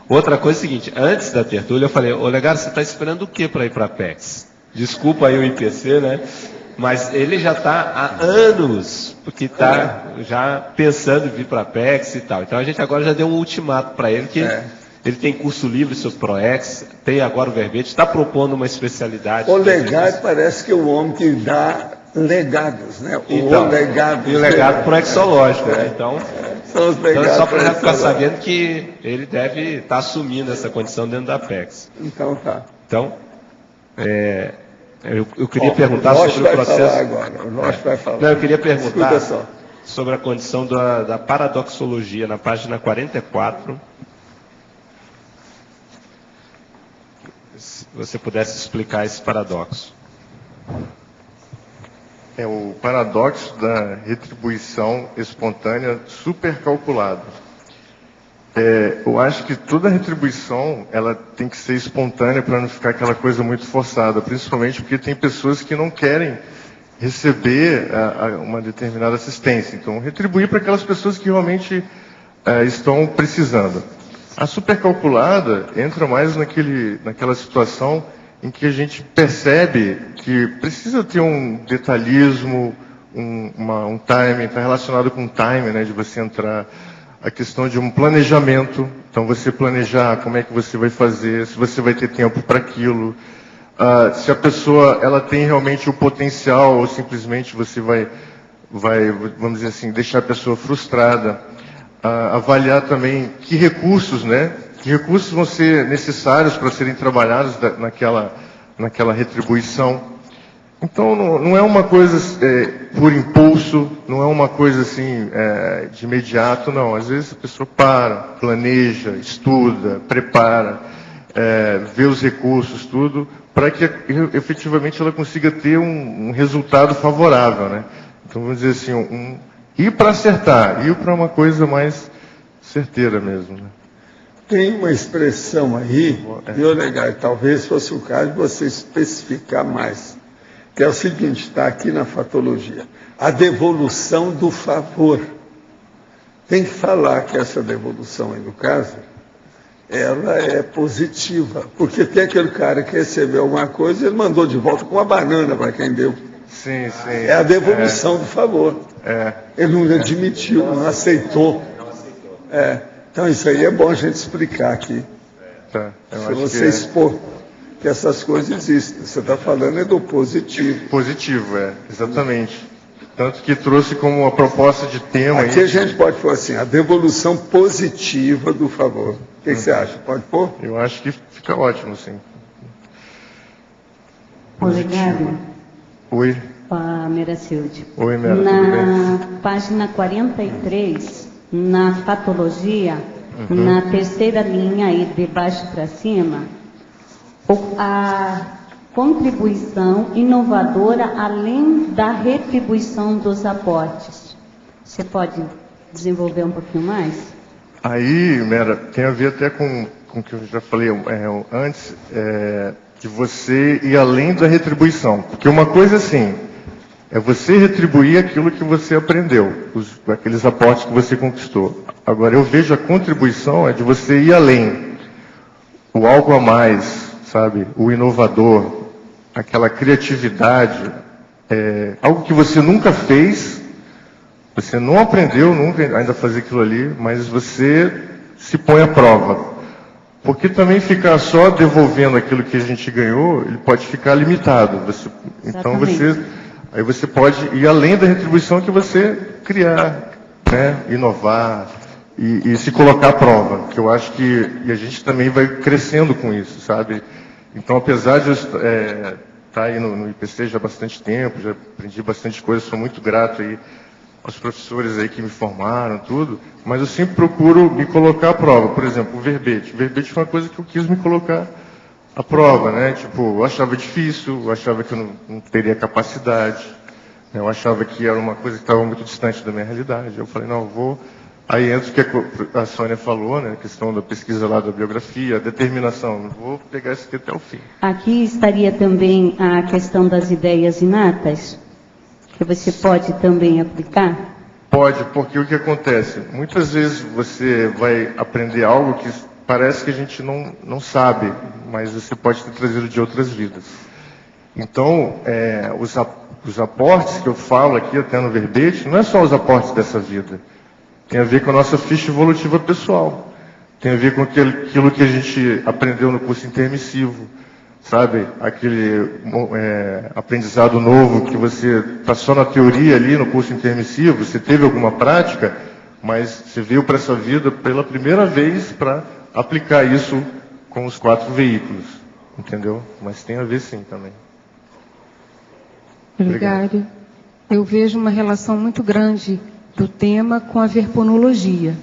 Outra coisa é a seguinte, antes da tertúlia eu falei, Olegário, você está esperando o que para ir para a Apex? Desculpa aí o IPC, né? Mas ele já está há anos, porque está já pensando em vir para a Apex e tal. Então a gente agora já deu um ultimato para ele, que ele tem curso livre sobre ProEx, tem agora o verbete, está propondo uma especialidade. Olegário parece que é o homem que dá legados, né? E o legado proexológico, né? Então é só para ficar sabendo que ele deve estar assumindo essa condição dentro da Apex. Então tá. Então, eu queria perguntar sobre o processo. O Loche vai falar. Não, eu queria perguntar sobre a condição da paradoxologia, na página 44. Se você pudesse explicar esse paradoxo. É o paradoxo da retribuição espontânea supercalculada. Eu acho que toda retribuição ela tem que ser espontânea para não ficar aquela coisa muito forçada, principalmente porque tem pessoas que não querem receber uma determinada assistência. Então, retribuir para aquelas pessoas que realmente estão precisando. A supercalculada entra mais naquela situação em que a gente percebe que precisa ter um detalhismo, um timing, está relacionado com o timing, né, de você entrar, a questão de um planejamento, então você planejar como é que você vai fazer, se você vai ter tempo para aquilo, se a pessoa ela tem realmente o potencial ou simplesmente você vai, vamos dizer assim, deixar a pessoa frustrada, avaliar também que recursos, né? Que recursos vão ser necessários para serem trabalhados naquela retribuição. Então, não é uma coisa por impulso, não é uma coisa assim de imediato, não. Às vezes a pessoa planeja, estuda, prepara, vê os recursos, tudo, para que efetivamente ela consiga ter um resultado favorável, né? Então, vamos dizer assim, ir para acertar, ir para uma coisa mais certeira mesmo, né? Tem uma expressão aí, viu, Olegário, talvez fosse o caso de você especificar mais, que é o seguinte, está aqui na fatologia, a devolução do favor. Tem que falar que essa devolução aí, no caso, ela é positiva, porque tem aquele cara que recebeu alguma coisa e ele mandou de volta com uma banana para quem deu. Sim, sim. É a devolução do favor. Ele não admitiu, não aceitou. Então isso aí é bom a gente explicar aqui. Se você expor que essas coisas existem. Você está falando do positivo. Positivo, exatamente. Tanto que trouxe como uma proposta de tema. Aqui a gente pode pôr assim, a devolução positiva do favor. O que você acha? Pode pôr? Eu acho que fica ótimo, sim. Olegário. Oi. A Meracilde. Oi, Mera. Na página 43, na fatologia, na terceira linha aí, de baixo para cima, a contribuição inovadora além da retribuição dos aportes. Você pode desenvolver um pouquinho mais? Aí, Mera, tem a ver até com o que eu já falei antes, de você ir além da retribuição. Porque uma coisa assim, é você retribuir aquilo que você aprendeu, aqueles aportes que você conquistou. Agora, eu vejo a contribuição é de você ir além, o algo a mais, sabe? O inovador, aquela criatividade, algo que você nunca fez, você não aprendeu nunca ainda a fazer aquilo ali, mas você se põe à prova. Porque também ficar só devolvendo aquilo que a gente ganhou, ele pode ficar limitado. Então aí você pode ir além da retribuição que você criar, né? Inovar e se colocar à prova. Que eu acho que a gente também vai crescendo com isso, sabe? Então, apesar de eu estar aí no IPC já há bastante tempo, já aprendi bastante coisa, sou muito grato aí aos professores aí que me formaram, tudo, mas eu sempre procuro me colocar à prova. Por exemplo, o verbete. O verbete foi uma coisa que eu quis me colocar à prova, né? Tipo, eu achava difícil, eu achava que eu não teria capacidade, né? Eu achava que era uma coisa que estava muito distante da minha realidade. Eu falei, não, eu vou... Aí entra o que a Sônia falou, né? A questão da pesquisa lá da biografia, a determinação. Eu vou pegar isso aqui até o fim. Aqui estaria também a questão das ideias inatas, que você pode também aplicar? Pode, porque o que acontece? Muitas vezes você vai aprender algo que parece que a gente não sabe, mas você pode ter trazido de outras vidas. Então, os aportes que eu falo aqui até no verbete, não é só os aportes dessa vida. Tem a ver com a nossa ficha evolutiva pessoal. Tem a ver com aquilo que a gente aprendeu no curso intermissivo. Sabe? Aquele aprendizado novo que você está só na teoria ali no curso intermissivo, você teve alguma prática, mas você veio para essa vida pela primeira vez para aplicar isso com os 4 veículos. Entendeu? Mas tem a ver sim também. Obrigado. Eu vejo uma relação muito grande do tema com a verponologia.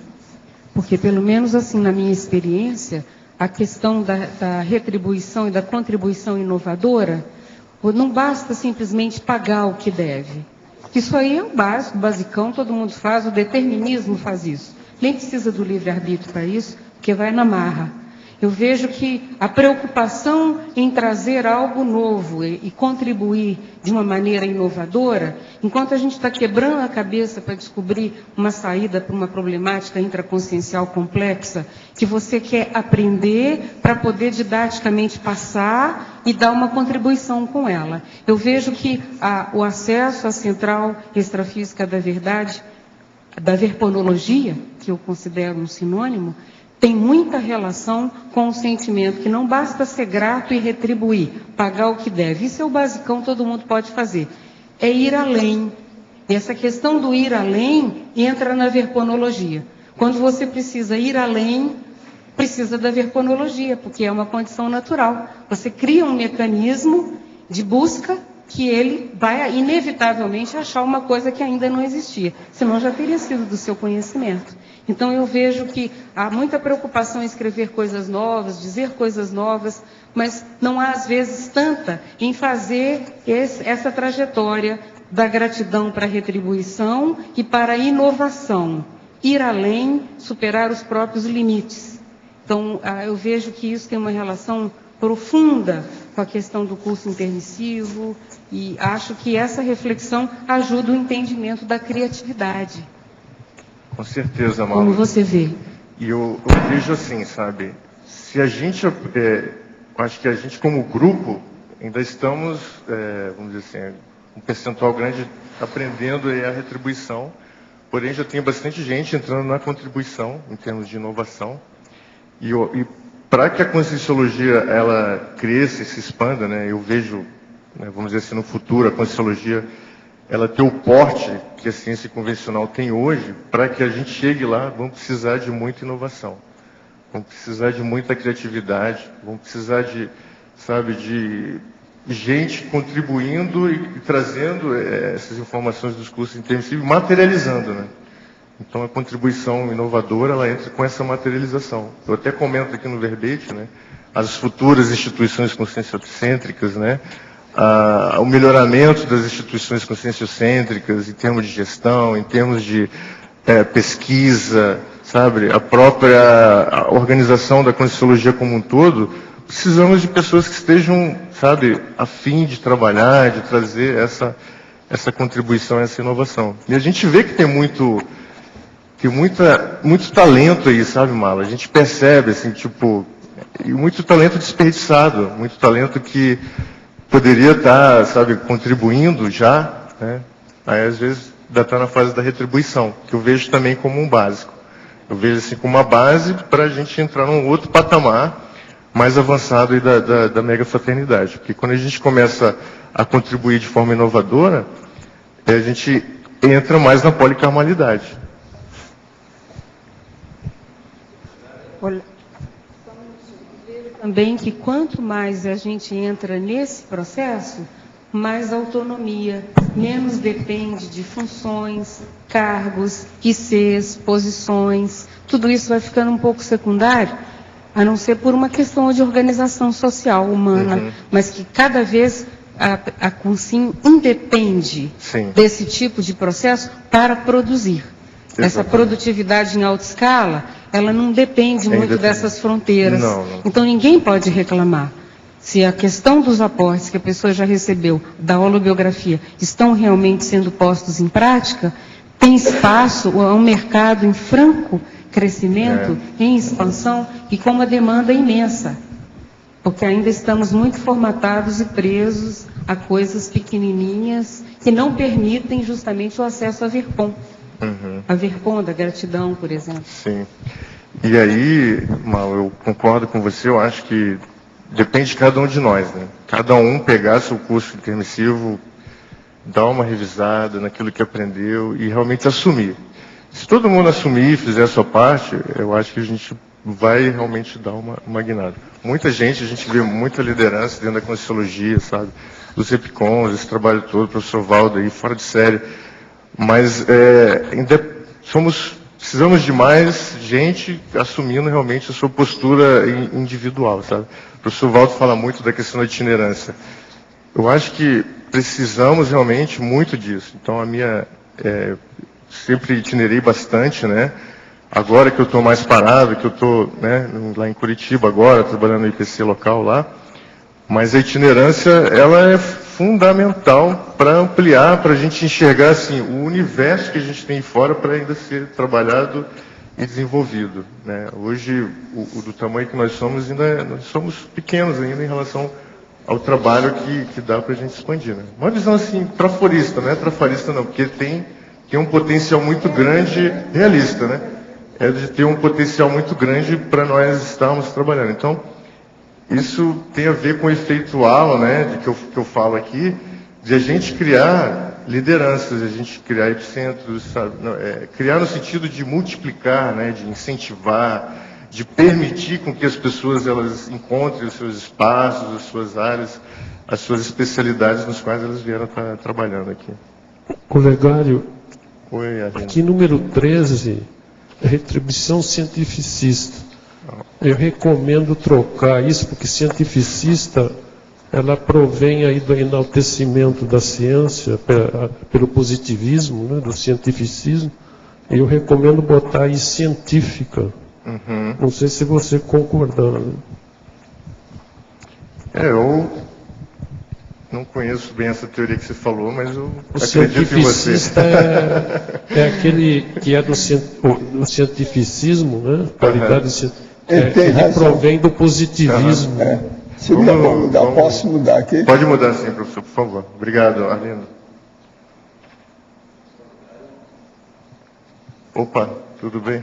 Porque, pelo menos assim, na minha experiência, a questão da retribuição e da contribuição inovadora, não basta simplesmente pagar o que deve. Isso aí é o básico, o basicão, todo mundo faz, o determinismo faz isso. Nem precisa do livre-arbítrio para isso, porque vai na marra. Eu vejo que a preocupação em trazer algo novo e contribuir de uma maneira inovadora, enquanto a gente está quebrando a cabeça para descobrir uma saída para uma problemática intraconsciencial complexa, que você quer aprender para poder didaticamente passar e dar uma contribuição com ela. Eu vejo que o acesso à central extrafísica da verdade, da verponologia, que eu considero um sinônimo, tem muita relação com o sentimento que não basta ser grato e retribuir, pagar o que deve. Isso é o basicão, todo mundo pode fazer. É ir além. E essa questão do ir além entra na verponologia. Quando você precisa ir além, precisa da verponologia, porque é uma condição natural. Você cria um mecanismo de busca que ele vai inevitavelmente achar uma coisa que ainda não existia, senão já teria sido do seu conhecimento. Então eu vejo que há muita preocupação em escrever coisas novas, dizer coisas novas, mas não há às vezes tanta em fazer essa trajetória da gratidão para a retribuição e para a inovação, ir além, superar os próprios limites. Então eu vejo que isso tem uma relação profunda com a questão do curso intermissivo e acho que essa reflexão ajuda o entendimento da criatividade. Com certeza, Mauro. Como você vê? E eu vejo assim, sabe? Se a gente, acho que a gente como grupo ainda estamos, vamos dizer assim, um percentual grande aprendendo a retribuição, porém já tem bastante gente entrando na contribuição em termos de inovação. E para que a conscienciologia ela cresça e se expanda, né? Eu vejo, vamos dizer assim, no futuro a conscienciologia ela ter o porte que a ciência convencional tem hoje, para que a gente chegue lá, vamos precisar de muita inovação, vamos precisar de muita criatividade, vamos precisar de, sabe, de gente contribuindo e trazendo essas informações dos cursos intensivos, materializando, né? Então, a contribuição inovadora, ela entra com essa materialização. Eu até comento aqui no verbete, né, as futuras instituições conscienciocêntricas, né, o melhoramento das instituições conscienciocêntricas em termos de gestão, em termos de pesquisa, sabe, a própria organização da conscienciologia como um todo. Precisamos de pessoas que estejam, sabe, a fim de trabalhar, de trazer essa contribuição, essa inovação. E a gente vê que tem muito talento aí, sabe, Mala? A gente percebe, assim, tipo, e muito talento desperdiçado, muito talento que poderia estar, sabe, contribuindo já, né? Aí, às vezes, ainda está na fase da retribuição, que eu vejo também como um básico. Eu vejo, assim, como uma base para a gente entrar num outro patamar mais avançado aí da mega fraternidade. Porque quando a gente começa a contribuir de forma inovadora, a gente entra mais na policarmalidade. Também que quanto mais a gente entra nesse processo, mais autonomia, menos depende de funções, cargos, ICs, posições, tudo isso vai ficando um pouco secundário, a não ser por uma questão de organização social humana, mas que cada vez a Consim independe desse tipo de processo para produzir. Essa produtividade em alta escala, ela não depende muito dessas fronteiras. Não. Então, ninguém pode reclamar. Se a questão dos aportes que a pessoa já recebeu da holobiografia estão realmente sendo postos em prática, tem espaço, é um mercado em franco crescimento, em expansão e com uma demanda imensa. Porque ainda estamos muito formatados e presos a coisas pequenininhas que não permitem justamente o acesso à Verpom. A Verpom da gratidão, por exemplo. Sim. E aí, Mal, eu concordo com você, eu acho que depende de cada um de nós, né? Cada um pegar seu curso intermissivo, dar uma revisada naquilo que aprendeu e realmente assumir. Se todo mundo assumir e fizer a sua parte, eu acho que a gente vai realmente dar uma guinada. Muita gente, a gente vê muita liderança dentro da Conscienciologia, sabe? Os EPICONs, esse trabalho todo, o professor Valdo aí, fora de série. Mas precisamos de mais gente assumindo realmente a sua postura individual, sabe? O professor Valdo fala muito da questão da itinerância. Eu acho que precisamos realmente muito disso. Então, sempre itinerei bastante, né? Agora que eu estou mais parado, que eu estou, né, lá em Curitiba agora, trabalhando no IPC local lá, mas a itinerância, ela é fundamental para ampliar, para a gente enxergar assim, o universo que a gente tem fora para ainda ser trabalhado e desenvolvido, né? Hoje, do tamanho que nós somos, nós somos pequenos ainda em relação ao trabalho que dá para a gente expandir, né? Uma visão assim, traforista, não é trafarista não, porque tem um potencial muito grande, realista, né? É de ter um potencial muito grande para nós estarmos trabalhando. Então, isso tem a ver com o efeito halo, né, que eu falo aqui, de a gente criar lideranças, de a gente criar epicentros, sabe? Criar no sentido de multiplicar, né, de incentivar, de permitir com que as pessoas elas encontrem os seus espaços, as suas áreas, as suas especialidades nos quais elas vieram estar trabalhando aqui. Olegário, Oi, aqui número 13, retribuição cientificista. Eu recomendo trocar isso, porque cientificista, ela provém aí do enaltecimento da ciência, pelo positivismo, né, do cientificismo. Eu recomendo botar aí científica. Não sei se você concordar. Né? Eu não conheço bem essa teoria que você falou, mas eu o acredito em você. Cientificista é aquele que é do cientificismo, né? Qualidade científica. Ele provém do positivismo. Se eu mudar, posso mudar aqui? Pode mudar sim, professor, por favor. Obrigado, Arlindo. Opa, tudo bem?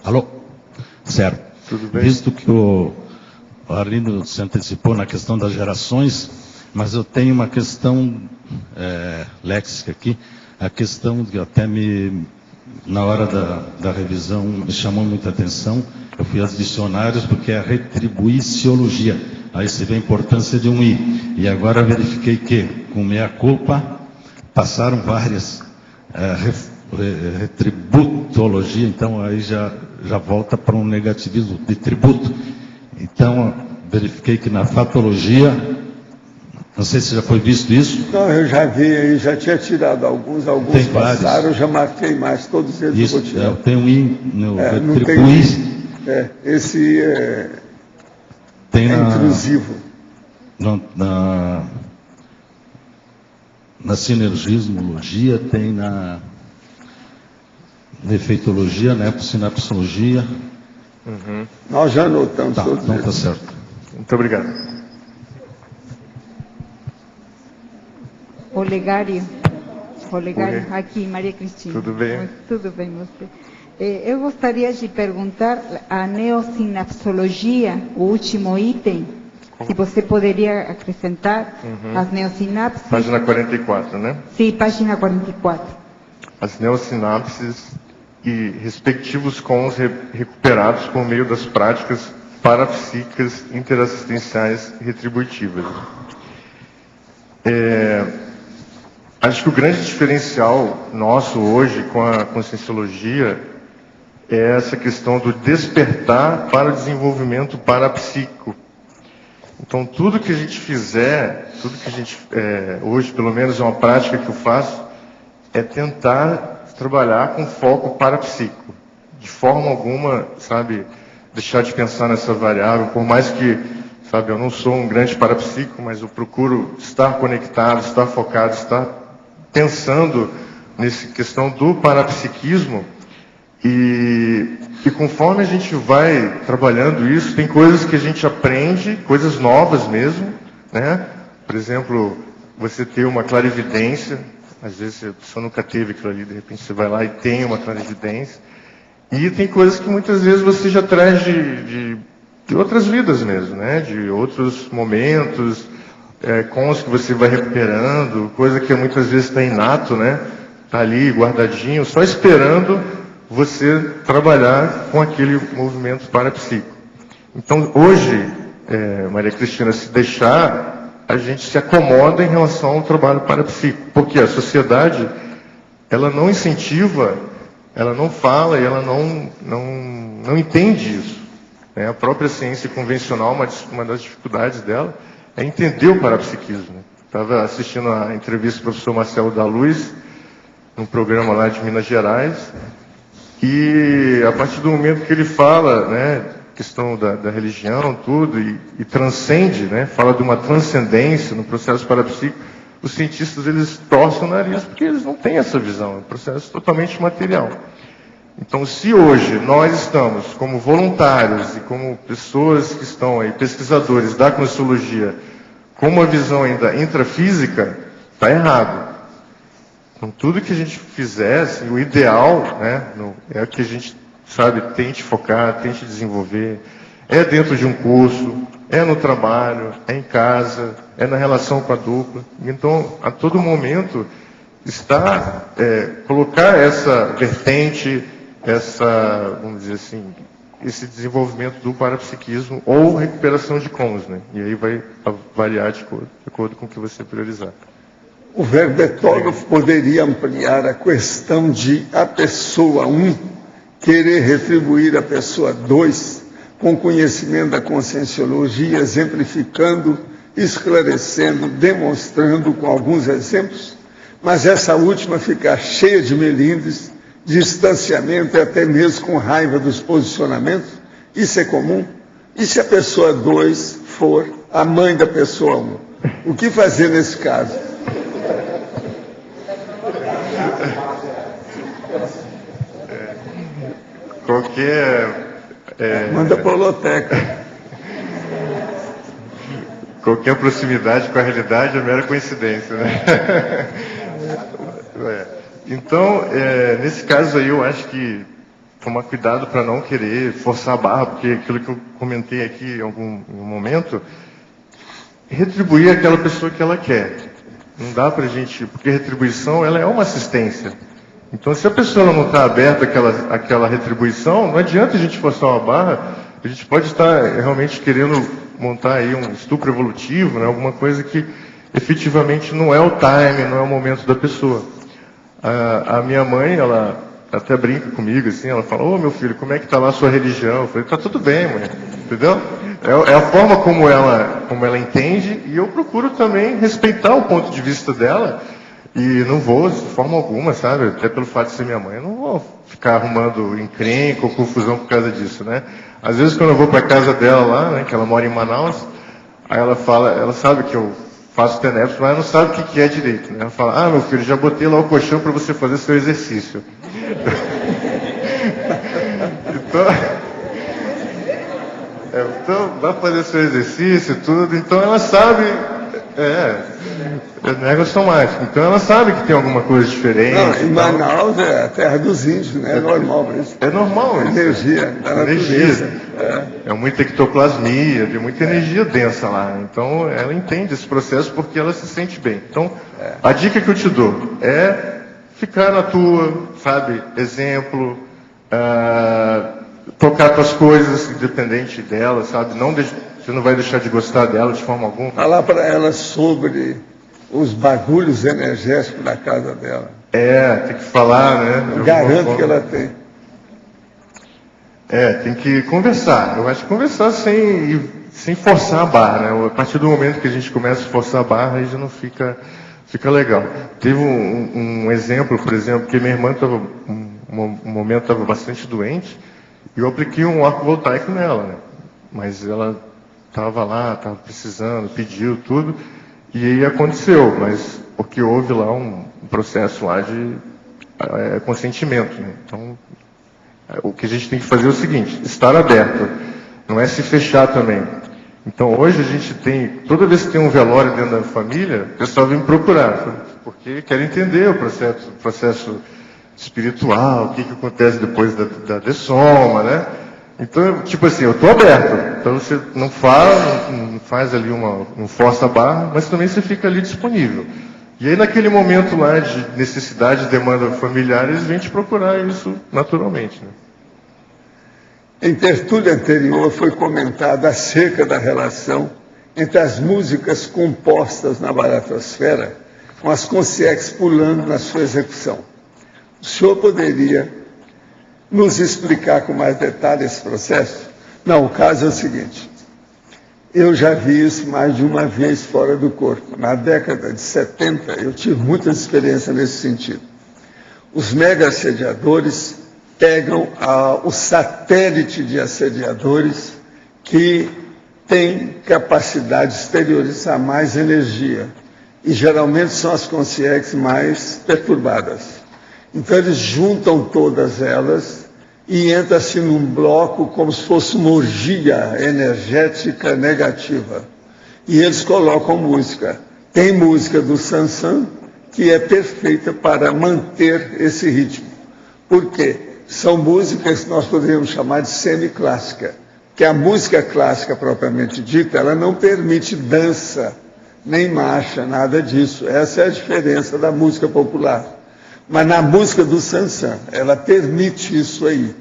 Alô? Certo. Tudo bem? Visto que o Arlindo se antecipou na questão das gerações, mas eu tenho uma questão léxica aqui, a questão que até na hora da revisão me chamou muita atenção, eu fui aos dicionários porque é a retribuiciologia, aí se vê a importância de um I, e agora verifiquei que, com meia culpa, passaram várias retributologia, então aí já volta para um negativismo de tributo. Então, verifiquei que na fatologia, não sei se já foi visto isso. Não, eu já vi aí, já tinha tirado alguns tem passaram, vários. eu já marquei mais, todos eles Isso, eu vou tirar. tem um I no não tem retribuir. Esse é intrusivo. Na sinergismologia, tem na efeitologia, na sinapsologia. Uhum. Nós já anotamos Tá, todos então eles. tá certo. Muito obrigado. Olegário, Oi. aqui, Maria Cristina. Tudo bem? Tudo bem, você. Eu gostaria de perguntar a neossinapsologia, o último item, se você poderia acrescentar as neossinapses. Página 44, né? Sim, página 44. As neossinapses e respectivos cons recuperados por meio das práticas parapsíquicas interassistenciais retributivas. Acho que o grande diferencial nosso hoje com a conscienciologia é essa questão do despertar para o desenvolvimento parapsíquico. Então, tudo que a gente fizer, tudo que a gente, hoje pelo menos é uma prática que eu faço, é tentar trabalhar com foco parapsíquico. De forma alguma, sabe, deixar de pensar nessa variável, por mais que, sabe, eu não sou um grande parapsíquico, mas eu procuro estar conectado, estar focado, estar pensando nessa questão do parapsiquismo. E conforme a gente vai trabalhando isso, tem coisas que a gente aprende, coisas novas mesmo, né? Por exemplo, você ter uma clarividência, às vezes a pessoa nunca teve aquilo ali, de repente você vai lá e tem uma clarividência. E tem coisas que muitas vezes você já traz de outras vidas mesmo, né? De outros momentos, cons que você vai recuperando, coisa que muitas vezes está inato, né? Está ali guardadinho, só esperando você trabalhar com aquele movimento parapsíquico. Então, hoje, Maria Cristina, se deixar, a gente se acomoda em relação ao trabalho parapsíquico, porque a sociedade, ela não incentiva, ela não fala e ela não entende isso. Né? A própria ciência convencional, uma das dificuldades dela, é entender o parapsiquismo. Estava assistindo a entrevista do professor Marcelo da Luz, num programa lá de Minas Gerais, e a partir do momento que ele fala, né, questão da religião, tudo, e transcende, né, fala de uma transcendência no processo parapsíquico, os cientistas eles torcem o nariz porque eles não têm essa visão, é um processo totalmente material. Então, se hoje nós estamos como voluntários e como pessoas que estão aí, pesquisadores da conscienciologia, com uma visão ainda intrafísica, está errado. Então, tudo que a gente fizer, assim, o ideal, né, é que a gente, sabe, tente focar, tente desenvolver. É dentro de um curso, é no trabalho, é em casa, é na relação com a dupla. Então, a todo momento, colocar essa vertente, vamos dizer assim, esse desenvolvimento do parapsiquismo ou recuperação de cons, né? E aí vai variar de acordo com o que você priorizar. O verbo etógrafo poderia ampliar a questão de a pessoa 1 querer retribuir a pessoa 2 com conhecimento da conscienciologia, exemplificando, esclarecendo, demonstrando com alguns exemplos, mas essa última ficar cheia de melindres, distanciamento e até mesmo com raiva dos posicionamentos. Isso é comum? E se a pessoa 2 for a mãe da pessoa 1? O que fazer nesse caso? Qualquer... Manda para a holoteca. qualquer proximidade com a realidade é mera coincidência, né? Então, nesse caso aí, eu acho que tomar cuidado para não querer forçar a barra, porque aquilo que eu comentei aqui em um momento, retribuir aquela pessoa que ela quer. Não dá para a gente, porque retribuição ela é uma assistência. Então, se a pessoa não está aberta àquela retribuição, não adianta a gente forçar uma barra. A gente pode estar realmente querendo montar aí um estupro evolutivo, né? Alguma coisa que efetivamente não é o time, não é o momento da pessoa. A minha mãe, ela até brinca comigo, assim, ela fala, ô meu filho, como é que está lá a sua religião? Eu falei, tá tudo bem, mãe, entendeu? É a forma como ela entende, e eu procuro também respeitar o ponto de vista dela, e não vou, de forma alguma, sabe, até pelo fato de ser minha mãe, eu não vou ficar arrumando encrenca ou confusão por causa disso, né? Às vezes quando eu vou para a casa dela lá, né, que ela mora em Manaus, aí ela fala, ela sabe que eu faço TENEPS, mas não sabe o que é direito, né? Ela fala, meu filho, já botei lá o colchão para você fazer seu exercício. Então, vai fazer seu exercício e tudo, então ela sabe, é negócio automático, então ela sabe que tem alguma coisa diferente. Não, em Manaus é a terra dos índios, né? É normal isso. É normal isso. Energia, da natureza. É muita ectoplasmia, tem muita energia densa lá. Então, ela entende esse processo porque ela se sente bem. Então, a dica que eu te dou é ficar na tua, sabe? Exemplo, tocar tuas coisas, independente dela, sabe? Você não vai deixar de gostar dela de forma alguma. Falar para ela sobre os bagulhos energéticos da casa dela. Tem que falar, né? Eu garanto que ela tem. Tem que conversar. Eu acho que conversar sem forçar a barra, né? A partir do momento que a gente começa a forçar a barra, aí já não fica legal. Teve um exemplo, por exemplo, que minha irmã estava, um momento estava bastante doente, e eu apliquei um arco voltaico nela, né? Mas ela estava lá, estava precisando, pediu tudo, e aí aconteceu, mas porque houve lá um processo lá de consentimento, né? Então, o que a gente tem que fazer é o seguinte, estar aberto, não é se fechar também. Então hoje a gente tem, toda vez que tem um velório dentro da família, o pessoal vem me procurar, porque quer entender o processo espiritual, o que acontece depois da dessoma, né? Então, tipo assim, eu estou aberto, então você não fala, não faz ali não força a barra, mas também você fica ali disponível. E aí naquele momento lá de necessidade, demanda familiar, eles vêm te procurar isso naturalmente, né? Em tertúlia anterior foi comentada acerca da relação entre as músicas compostas na baratosfera com as consciex pulando na sua execução. O senhor poderia nos explicar com mais detalhe esse processo? Não, o caso é o seguinte. Eu já vi isso mais de uma vez fora do corpo. Na década de 70, eu tive muita experiência nesse sentido. Os mega assediadores pegam o satélite de assediadores que tem capacidade de exteriorizar mais energia. E geralmente são as consciex mais perturbadas. Então eles juntam todas elas e entra-se num bloco como se fosse uma orgia energética negativa. E eles colocam música. Tem música do Sansão que é perfeita para manter esse ritmo. Por quê? São músicas que nós poderíamos chamar de semiclássica, que a música clássica propriamente dita, ela não permite dança, nem marcha, nada disso. Essa é a diferença da música popular. Mas na música do Sansão, ela permite isso aí.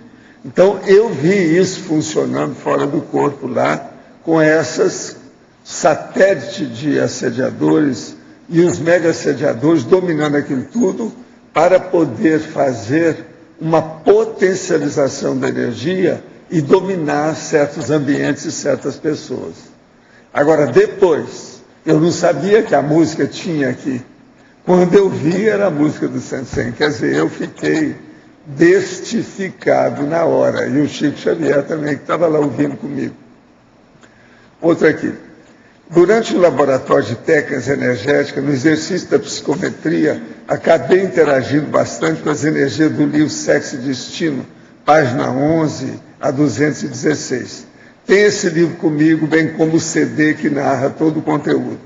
Então eu vi isso funcionando fora do corpo lá, com essas satélites de assediadores e os mega assediadores dominando aquilo tudo para poder fazer uma potencialização da energia e dominar certos ambientes e certas pessoas. Agora, depois, eu não sabia que a música tinha aqui. Quando eu vi, era a música do Sansão. Quer dizer, eu fiquei bestificado na hora. E o Chico Xavier também, que estava lá ouvindo comigo. Outra aqui. Durante o laboratório de técnicas energéticas, no exercício da psicometria, acabei interagindo bastante com as energias do livro Sexo e Destino, página 11 a 216. Tenho esse livro comigo, bem como o CD que narra todo o conteúdo.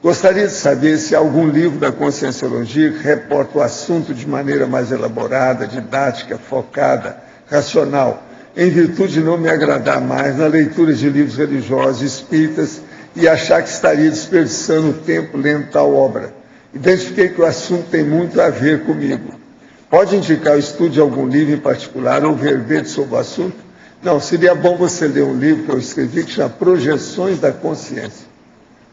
Gostaria de saber se há algum livro da Conscienciologia que reporta o assunto de maneira mais elaborada, didática, focada, racional, em virtude de não me agradar mais na leitura de livros religiosos espíritas e achar que estaria desperdiçando o tempo lendo tal obra. Identifiquei que o assunto tem muito a ver comigo. Pode indicar o estudo de algum livro em particular ou verbete sobre o assunto? Não, seria bom você ler um livro que eu escrevi que chama Projeções da Consciência.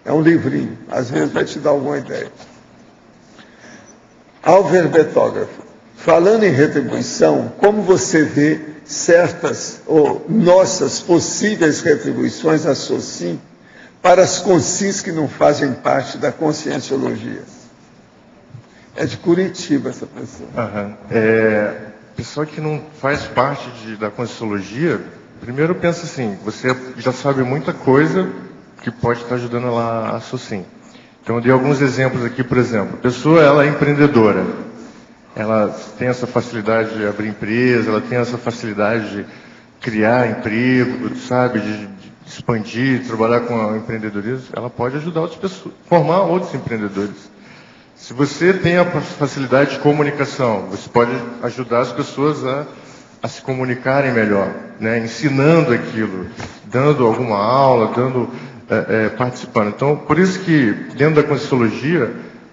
É um livrinho, às vezes vai te dar alguma ideia. Ao verbetógrafo, falando em retribuição, como você vê certas ou nossas possíveis retribuições associem para as consciências que não fazem parte da conscienciologia? É de Curitiba essa pessoa. Pessoa que não faz parte da conscienciologia, primeiro pensa assim, você já sabe muita coisa que pode estar ajudando ela a associar. Então eu dei alguns exemplos aqui, por exemplo, a pessoa ela é empreendedora, ela tem essa facilidade de abrir empresa, ela tem essa facilidade de criar emprego, sabe, de expandir, trabalhar com empreendedorismo, ela pode ajudar outras pessoas, formar outros empreendedores. Se você tem a facilidade de comunicação, você pode ajudar as pessoas a se comunicarem melhor, né, ensinando aquilo, dando alguma aula, participando. Então, por isso que, dentro da Conscienciologia,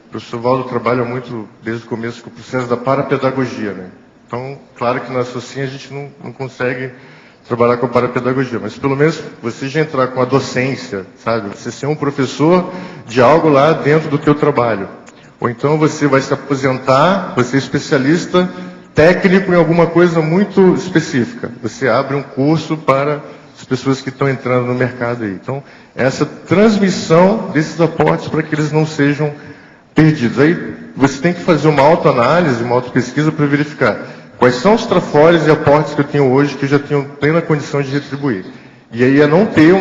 o professor Valdo trabalha muito, desde o começo, com o processo da parapedagogia, né? Então, claro que na SOCIM a gente não consegue trabalhar com a parapedagogia, mas pelo menos você já entrar com a docência, sabe? Você ser um professor de algo lá dentro do teu trabalho. Ou então você vai se aposentar, você é especialista técnico em alguma coisa muito específica. Você abre um curso para as pessoas que estão entrando no mercado aí. Então, essa transmissão desses aportes para que eles não sejam perdidos. Aí você tem que fazer uma autoanálise, uma autopesquisa para verificar quais são os trafores e aportes que eu tenho hoje que eu já tenho plena condição de retribuir. E aí é não ter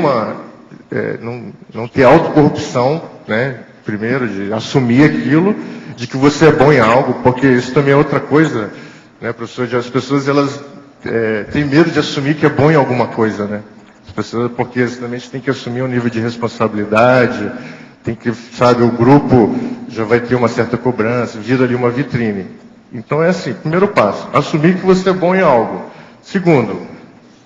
não ter autocorrupção, né? Primeiro, de assumir aquilo, de que você é bom em algo, porque isso também é outra coisa, né, professor? As pessoas, elas têm medo de assumir que é bom em alguma coisa, né? As pessoas, porque também tem que assumir um nível de responsabilidade, tem que, sabe, o grupo já vai ter uma certa cobrança, vira ali uma vitrine. Então é assim, primeiro passo, assumir que você é bom em algo. Segundo,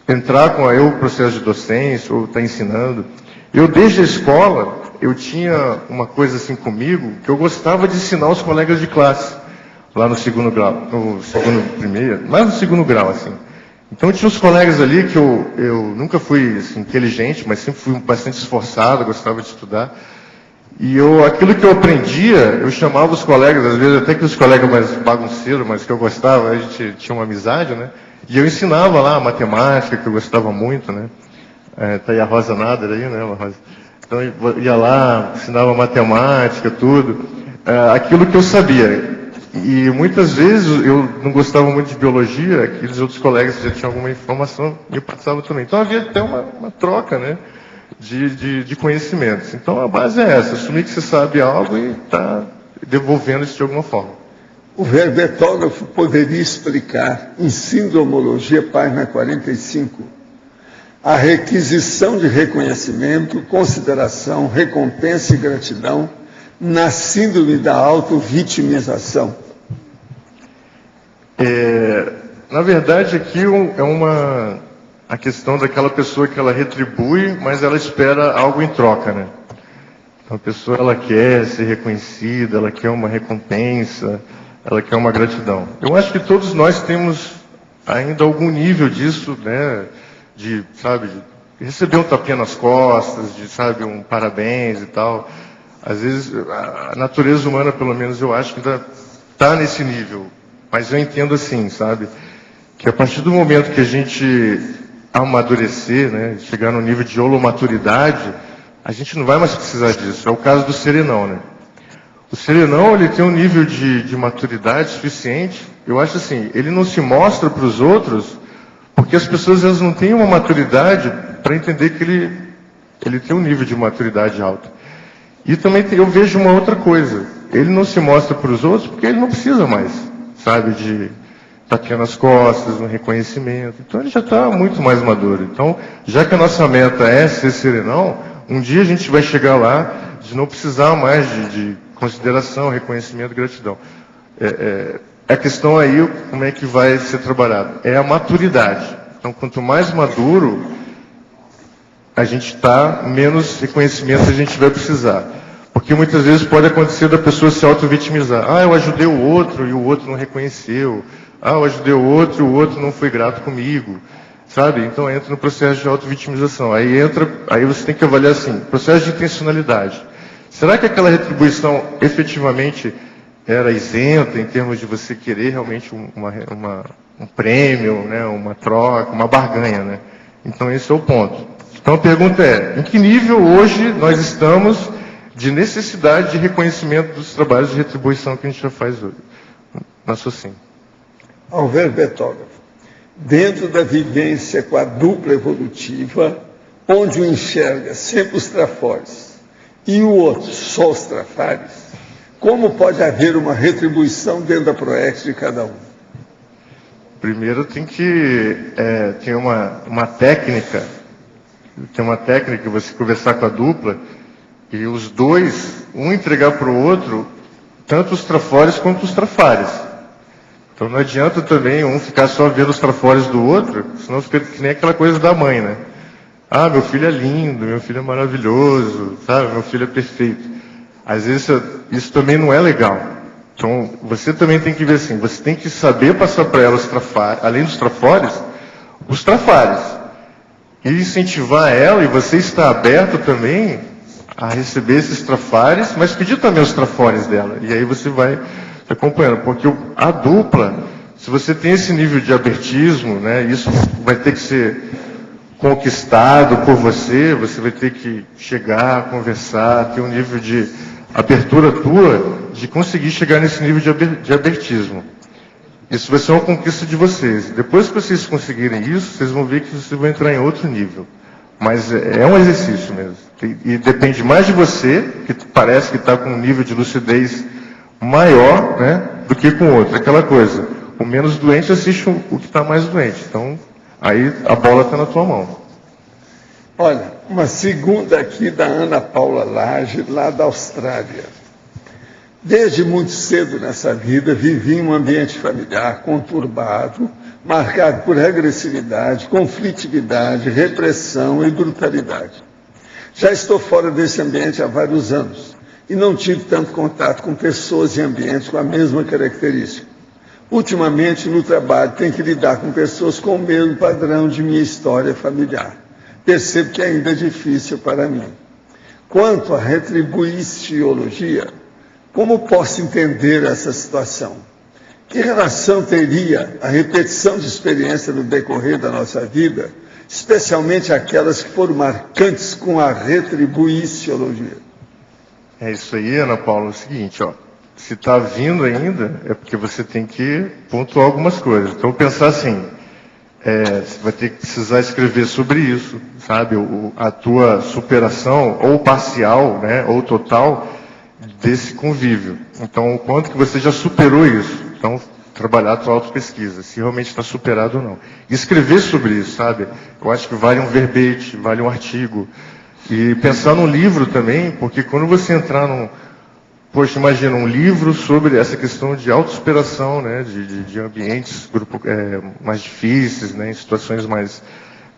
entrar com o processo de docência, ou estar ensinando. Eu, desde a escola, eu tinha uma coisa assim comigo, que eu gostava de ensinar os colegas de classe, lá no segundo grau, lá no segundo grau, assim. Então tinha uns colegas ali que eu nunca fui assim, inteligente, mas sempre fui bastante esforçado, gostava de estudar. E aquilo que eu aprendia, eu chamava os colegas, às vezes até que os colegas mais bagunceiros, mas que eu gostava, a gente tinha uma amizade, né? E eu ensinava lá a matemática, que eu gostava muito, né? Tá aí a Rosa Nader aí, né, Rosa? Então eu ia lá, ensinava matemática, tudo, aquilo que eu sabia. E muitas vezes eu não gostava muito de biologia, aqueles outros colegas que já tinham alguma informação me passavam também. Então havia até uma troca, né, de conhecimentos. Então a base é essa, assumir que você sabe algo e está devolvendo isso de alguma forma. O verbetógrafo poderia explicar, em Sindromologia, página 45, a requisição de reconhecimento, consideração, recompensa e gratidão na síndrome da auto-vitimização? Na verdade, aqui a questão daquela pessoa que ela retribui, mas ela espera algo em troca, né? Então, a pessoa, ela quer ser reconhecida, ela quer uma recompensa, ela quer uma gratidão. Eu acho que todos nós temos ainda algum nível disso, né? De receber um tapinha nas costas, de, sabe, um parabéns e tal. Às vezes, a natureza humana, pelo menos, eu acho que ainda está nesse nível. Mas eu entendo assim, sabe? Que a partir do momento que a gente amadurecer, né? Chegar no nível de holomaturidade, a gente não vai mais precisar disso. É o caso do serenão, né? O serenão, ele tem um nível de maturidade suficiente. Eu acho assim, ele não se mostra para os outros porque as pessoas, elas não têm uma maturidade para entender que ele tem um nível de maturidade alto. E também eu vejo uma outra coisa. Ele não se mostra para os outros porque ele não precisa mais, sabe, de tapinha nas costas, no reconhecimento. Então ele já está muito mais maduro. Então, já que a nossa meta é ser serenão, um dia a gente vai chegar lá de não precisar mais de consideração, reconhecimento, gratidão. A questão aí, como é que vai ser trabalhado? É a maturidade. Então, quanto mais maduro a gente está, menos reconhecimento a gente vai precisar. Porque muitas vezes pode acontecer da pessoa se auto-vitimizar. Ah, eu ajudei o outro e o outro não reconheceu. Ah, eu ajudei o outro e o outro não foi grato comigo. Sabe? Então entra no processo de auto-vitimização. Aí você tem que avaliar assim, processo de intencionalidade. Será que aquela retribuição efetivamente era isenta em termos de você querer realmente um prêmio, né, uma troca, uma barganha, né? Então esse é o ponto. Então a pergunta é, em que nível hoje nós estamos de necessidade de reconhecimento dos trabalhos de retribuição que a gente já faz hoje? Na SOCIM. Alver Betógrafo. Dentro da vivência com a dupla evolutiva, onde um enxerga sempre os trafores e o outro só os trafares, como pode haver uma retribuição dentro da PROEX de cada um? Primeiro tem que ter uma técnica, você conversar com a dupla e os dois, um entregar para o outro, tanto os trafores quanto os trafares. Então não adianta também um ficar só vendo os trafores do outro, senão fica que nem aquela coisa da mãe, né? Ah, meu filho é lindo, meu filho é maravilhoso, sabe? Meu filho é perfeito. Às vezes isso também não é legal. Então você também tem que ver assim, você tem que saber passar para ela os trafares, além dos trafores, os trafares. E incentivar ela, e você está aberto também a receber esses trafares, mas pedir também os trafores dela. E aí você vai acompanhando, porque a dupla, se você tem esse nível de abertismo, né, isso vai ter que ser conquistado por você vai ter que chegar, conversar, ter um nível de abertura tua, de conseguir chegar nesse nível de abertismo. Isso vai ser uma conquista de vocês. Depois que vocês conseguirem isso, vocês vão ver que vocês vão entrar em outro nível. Mas é um exercício mesmo. E depende mais de você, que parece que está com um nível de lucidez maior, né, do que com o outro. Aquela coisa, o menos doente assiste o que está mais doente. Então, aí a bola está na tua mão. Olha, uma segunda aqui da Ana Paula Lage, lá da Austrália. Desde muito cedo nessa vida, vivi em um ambiente familiar conturbado, marcado por agressividade, conflitividade, repressão e brutalidade. Já estou fora desse ambiente há vários anos e não tive tanto contato com pessoas e ambientes com a mesma característica. Ultimamente, no trabalho, tenho que lidar com pessoas com o mesmo padrão de minha história familiar. Percebo que ainda é difícil para mim. Quanto à retribuiciologia, como posso entender essa situação? Que relação teria a repetição de experiência no decorrer da nossa vida, especialmente aquelas que foram marcantes com a retribuiciologia? É isso aí, Ana Paula, é o seguinte, ó. Se está vindo ainda, é porque você tem que pontuar algumas coisas. Então, pensar assim, você vai ter que precisar escrever sobre isso, sabe? A tua superação, ou parcial, né, ou total, desse convívio. Então, o quanto que você já superou isso. Então, trabalhar a tua autopesquisa, se realmente está superado ou não. E escrever sobre isso, sabe? Eu acho que vale um verbete, vale um artigo. E pensar num livro também, porque quando você entrar poxa, imagina, um livro sobre essa questão de autossuperação, né, de ambientes mais difíceis, né, em situações mais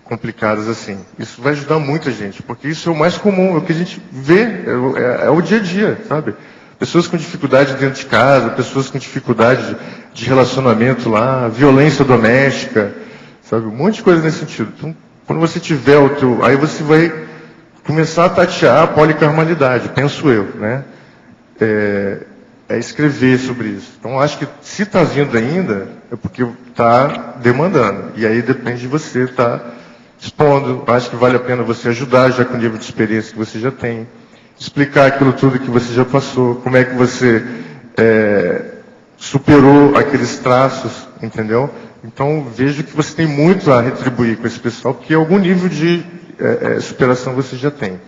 complicadas assim. Isso vai ajudar muita gente, porque isso é o mais comum, é o que a gente vê, é o dia a dia, sabe? Pessoas com dificuldade dentro de casa, pessoas com dificuldade de relacionamento lá, violência doméstica, sabe? Um monte de coisa nesse sentido. Então, quando você tiver aí você vai começar a tatear a policarmalidade, penso eu, né? Escrever sobre isso. Então, acho que se está vindo ainda, é porque está demandando. E aí depende de você estar expondo. Acho que vale a pena você ajudar, já com o nível de experiência que você já tem. Explicar aquilo tudo que você já passou, como é que você superou aqueles traços, entendeu? Então, vejo que você tem muito a retribuir com esse pessoal, porque algum nível de superação você já tem.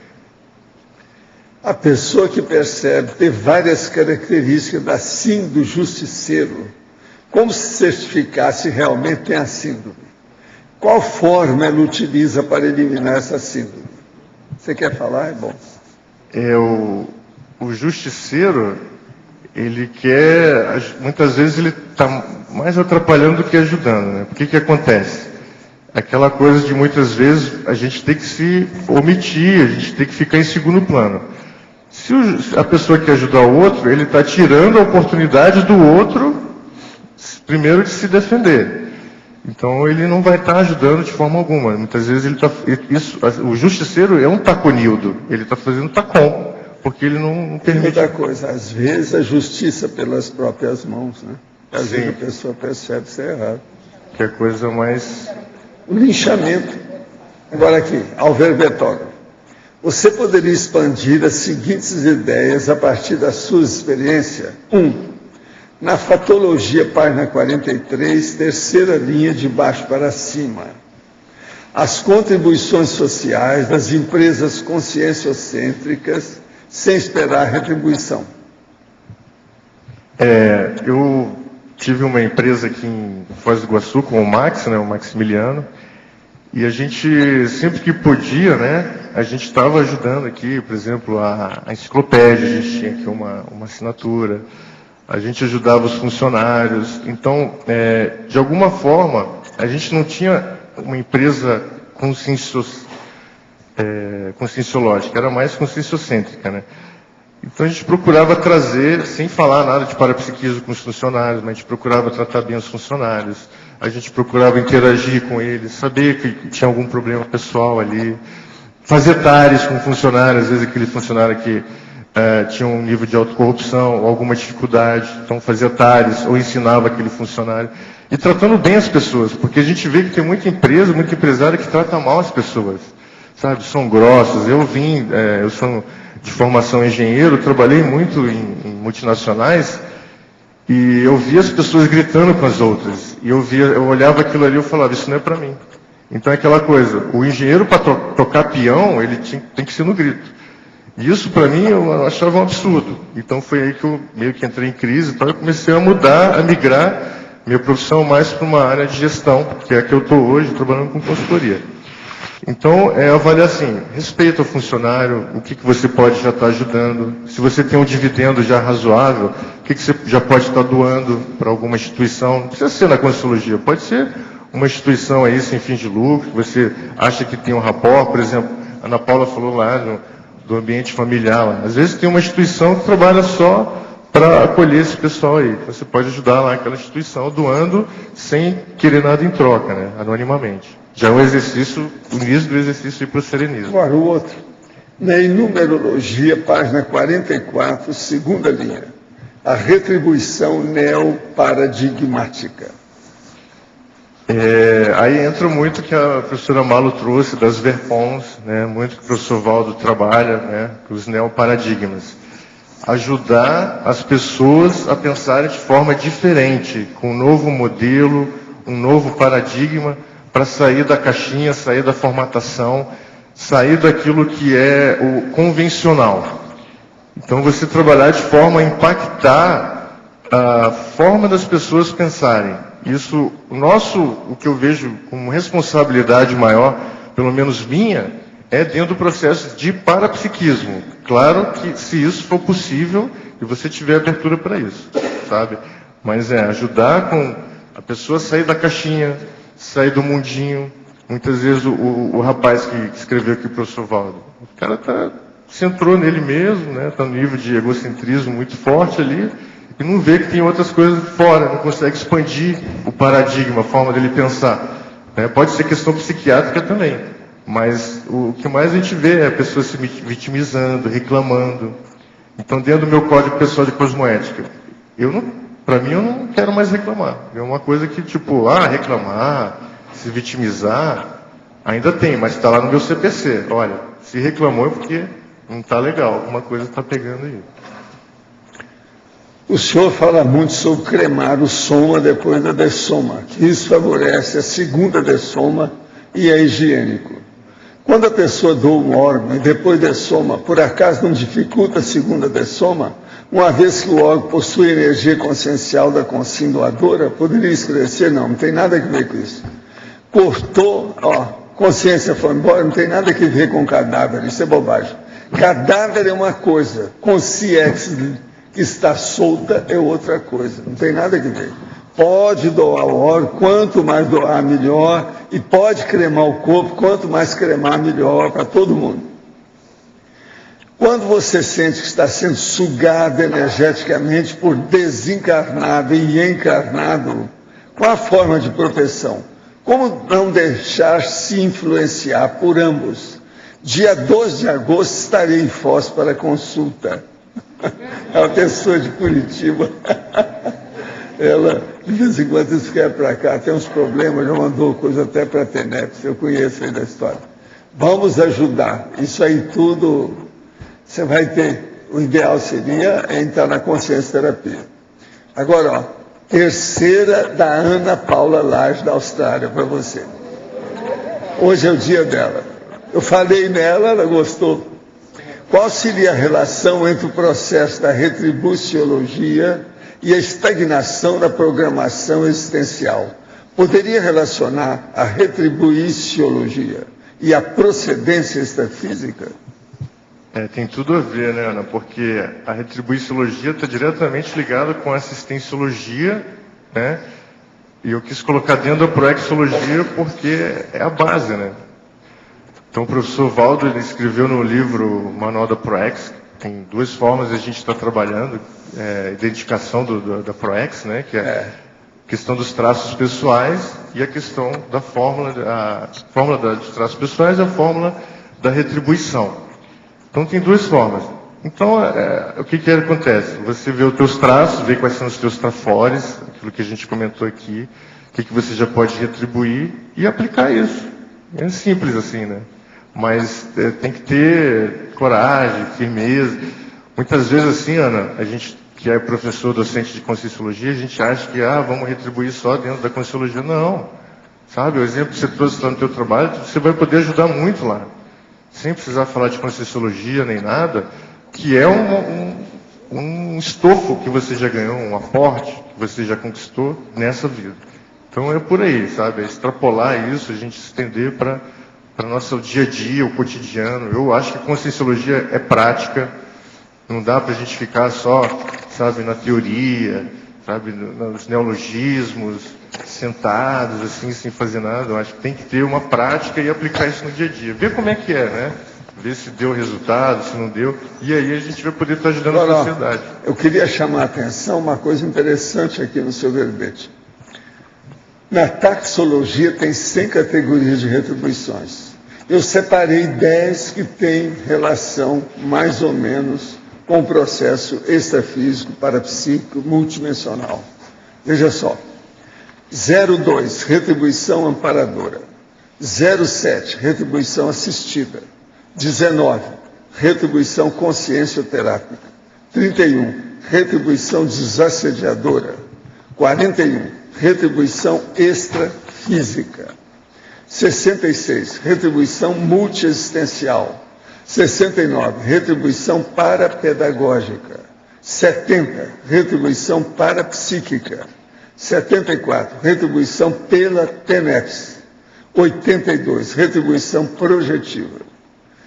A pessoa que percebe ter várias características da síndrome do justiceiro, Como se certificar se realmente tem a síndrome? Qual forma ela utiliza para eliminar essa síndrome? Você quer falar? É bom. O justiceiro, ele quer, muitas vezes ele está mais atrapalhando do que ajudando, né? Por que acontece? Aquela coisa de muitas vezes a gente tem que se omitir, a gente tem que ficar em segundo plano. Se a pessoa quer ajudar o outro, ele está tirando a oportunidade do outro, primeiro, de se defender. Então ele não vai estar ajudando de forma alguma. Muitas vezes o justiceiro é um taconildo, ele está fazendo tacon, porque ele não permite. Outra coisa, às vezes a justiça pelas próprias mãos, né? Às vezes a pessoa percebe ser errado. Que é coisa mais... O linchamento. Agora aqui, Alver Betógrafo. Você poderia expandir as seguintes ideias a partir da sua experiência? 1. Na fatologia, página 43, terceira linha de baixo para cima. As contribuições sociais das empresas conscienciocêntricas sem esperar retribuição. Eu tive uma empresa aqui em Foz do Iguaçu com o Max, né, o Maximiliano, e a gente, sempre que podia, né, a gente estava ajudando aqui, por exemplo, a enciclopédia, a gente tinha aqui uma assinatura, a gente ajudava os funcionários. Então, de alguma forma, a gente não tinha uma empresa conscienciológica, era mais conscienciocêntrica, né? Então a gente procurava trazer, sem falar nada de parapsiquismo com os funcionários, mas a gente procurava tratar bem os funcionários, a gente procurava interagir com eles, saber que tinha algum problema pessoal ali, fazer tares com funcionários, às vezes aquele funcionário que tinha um nível de autocorrupção ou alguma dificuldade, então fazia tares ou ensinava aquele funcionário. E tratando bem as pessoas, porque a gente vê que tem muita empresa, muito empresário que trata mal as pessoas, sabe? São grossos. Eu sou de formação engenheiro, trabalhei muito em multinacionais e eu via as pessoas gritando com as outras. E eu olhava aquilo ali e eu falava, isso não é para mim. Então é aquela coisa, o engenheiro para tocar peão, ele tem que ser no grito. E isso para mim eu achava um absurdo. Então foi aí que eu meio que entrei em crise, então eu comecei a mudar, a migrar minha profissão mais para uma área de gestão, que é a que eu estou hoje, trabalhando com consultoria. Então, avaliar assim, respeito ao funcionário, o que você pode já estar ajudando, se você tem um dividendo já razoável, o que você já pode estar doando para alguma instituição, não precisa ser na Conscienciologia, pode ser uma instituição aí sem fins de lucro, que você acha que tem um rapport, por exemplo, a Ana Paula falou lá do ambiente familiar, lá. Às vezes tem uma instituição que trabalha só para acolher esse pessoal aí, você pode ajudar lá aquela instituição doando sem querer nada em troca, né, anonimamente. Já é um exercício, o início do exercício ir para o serenismo. Agora, o outro. Na numerologia, página 44, segunda linha. A retribuição neoparadigmática. Aí entra muito que a professora Malo trouxe das Verpons, né, muito que o professor Valdo trabalha, né, os neoparadigmas. Ajudar as pessoas a pensarem de forma diferente, com um novo modelo, um novo paradigma, para sair da caixinha, sair da formatação, sair daquilo que é o convencional. Então você trabalhar de forma a impactar a forma das pessoas pensarem. Isso, o que eu vejo como responsabilidade maior, pelo menos minha, é dentro do processo de parapsiquismo. Claro que se isso for possível e você tiver abertura para isso, sabe? Mas ajudar com a pessoa a sair da caixinha, sair do mundinho. Muitas vezes o rapaz que escreveu aqui, o professor Valdo, o cara centrou nele mesmo, né? Está no nível de egocentrismo muito forte ali, e não vê que tem outras coisas fora, não consegue expandir o paradigma, a forma dele pensar. Né? Pode ser questão psiquiátrica também, mas o que mais a gente vê é a pessoa se vitimizando, reclamando. Então, dentro do meu código pessoal de cosmoética, para mim, eu não quero mais reclamar. É uma coisa que, reclamar, se vitimizar, ainda tem, mas está lá no meu CPC. Olha, se reclamou é porque não está legal, alguma coisa está pegando aí. O senhor fala muito sobre cremar o soma depois da dessoma, que isso favorece a segunda dessoma e é higiênico. Quando a pessoa doa um órgão e depois dessoma, por acaso não dificulta a segunda dessoma, uma vez que o órgão possui energia consciencial da consciência doadora, poderia esclarecer? Não, não tem nada a ver com isso. Cortou, consciência foi embora, não tem nada a ver com cadáver, isso é bobagem. Cadáver é uma coisa, consciência que está solta é outra coisa, não tem nada a ver. Pode doar o órgão, quanto mais doar, melhor, e pode cremar o corpo, quanto mais cremar, melhor, para todo mundo. Quando você sente que está sendo sugado energeticamente por desencarnado e encarnado, qual a forma de proteção? Como não deixar se influenciar por ambos? Dia 12 de agosto estarei em Foz para consulta. É uma pessoa de Curitiba. Ela, de vez em quando, escreve para cá, tem uns problemas, já mandou coisa até para a TENEPS, eu conheço aí da história. Vamos ajudar. Isso aí tudo, você vai ter, o ideal seria entrar na consciência terapia. Agora, terceira da Ana Paula Lage, da Austrália, para você. Hoje é o dia dela. Eu falei nela, ela gostou. Qual seria a relação entre o processo da retribuciologia e a estagnação da programação existencial? Poderia relacionar a retribuciologia e a procedência extrafísica? Tem tudo a ver, né, Ana? Porque a retribuciologia está diretamente ligada com a assistenciologia, né? E eu quis colocar dentro da proexologia porque é a base, né? Então o professor Valdo, ele escreveu no livro Manual da Proex, tem duas formas de a gente estar trabalhando, identificação da Proex, né, que é a questão dos traços pessoais e a questão da fórmula, dos traços pessoais e a fórmula da retribuição. Então tem duas formas. Então, o que acontece? Você vê os teus traços, vê quais são os teus trafores, aquilo que a gente comentou aqui, o que você já pode retribuir e aplicar isso. É simples assim, né? Mas tem que ter coragem, firmeza. Muitas vezes assim, Ana, a gente que é professor docente de Conscienciologia, a gente acha que vamos retribuir só dentro da Conscienciologia. Não. Sabe, o exemplo que você trouxe lá no teu trabalho, você vai poder ajudar muito lá. Sem precisar falar de Conscienciologia nem nada, que é um estofo que você já ganhou, um aporte que você já conquistou nessa vida. Então é por aí, sabe? É extrapolar isso, a gente estender para o nosso dia a dia, o cotidiano. Eu acho que Conscienciologia é prática, não dá para a gente ficar só, sabe, na teoria, sabe, nos neologismos, sentados, assim, sem fazer nada. Eu acho que tem que ter uma prática e aplicar isso no dia a dia. Ver como é que é, né? Ver se deu resultado, se não deu. E aí a gente vai poder estar ajudando a sociedade. Eu queria chamar a atenção uma coisa interessante aqui no seu verbete. Na taxologia tem 100 categorias de retribuições. Eu separei 10 que têm relação, mais ou menos, com o processo extrafísico, parapsíquico, multidimensional. Veja só. 02, retribuição amparadora. 07, retribuição assistida. 19, retribuição consciencioterápica. 31, retribuição desassediadora. 41, retribuição extrafísica. 66, retribuição multiexistencial. 69, retribuição parapedagógica. 70, retribuição parapsíquica. 74, retribuição pela TENEPS. 82, retribuição projetiva.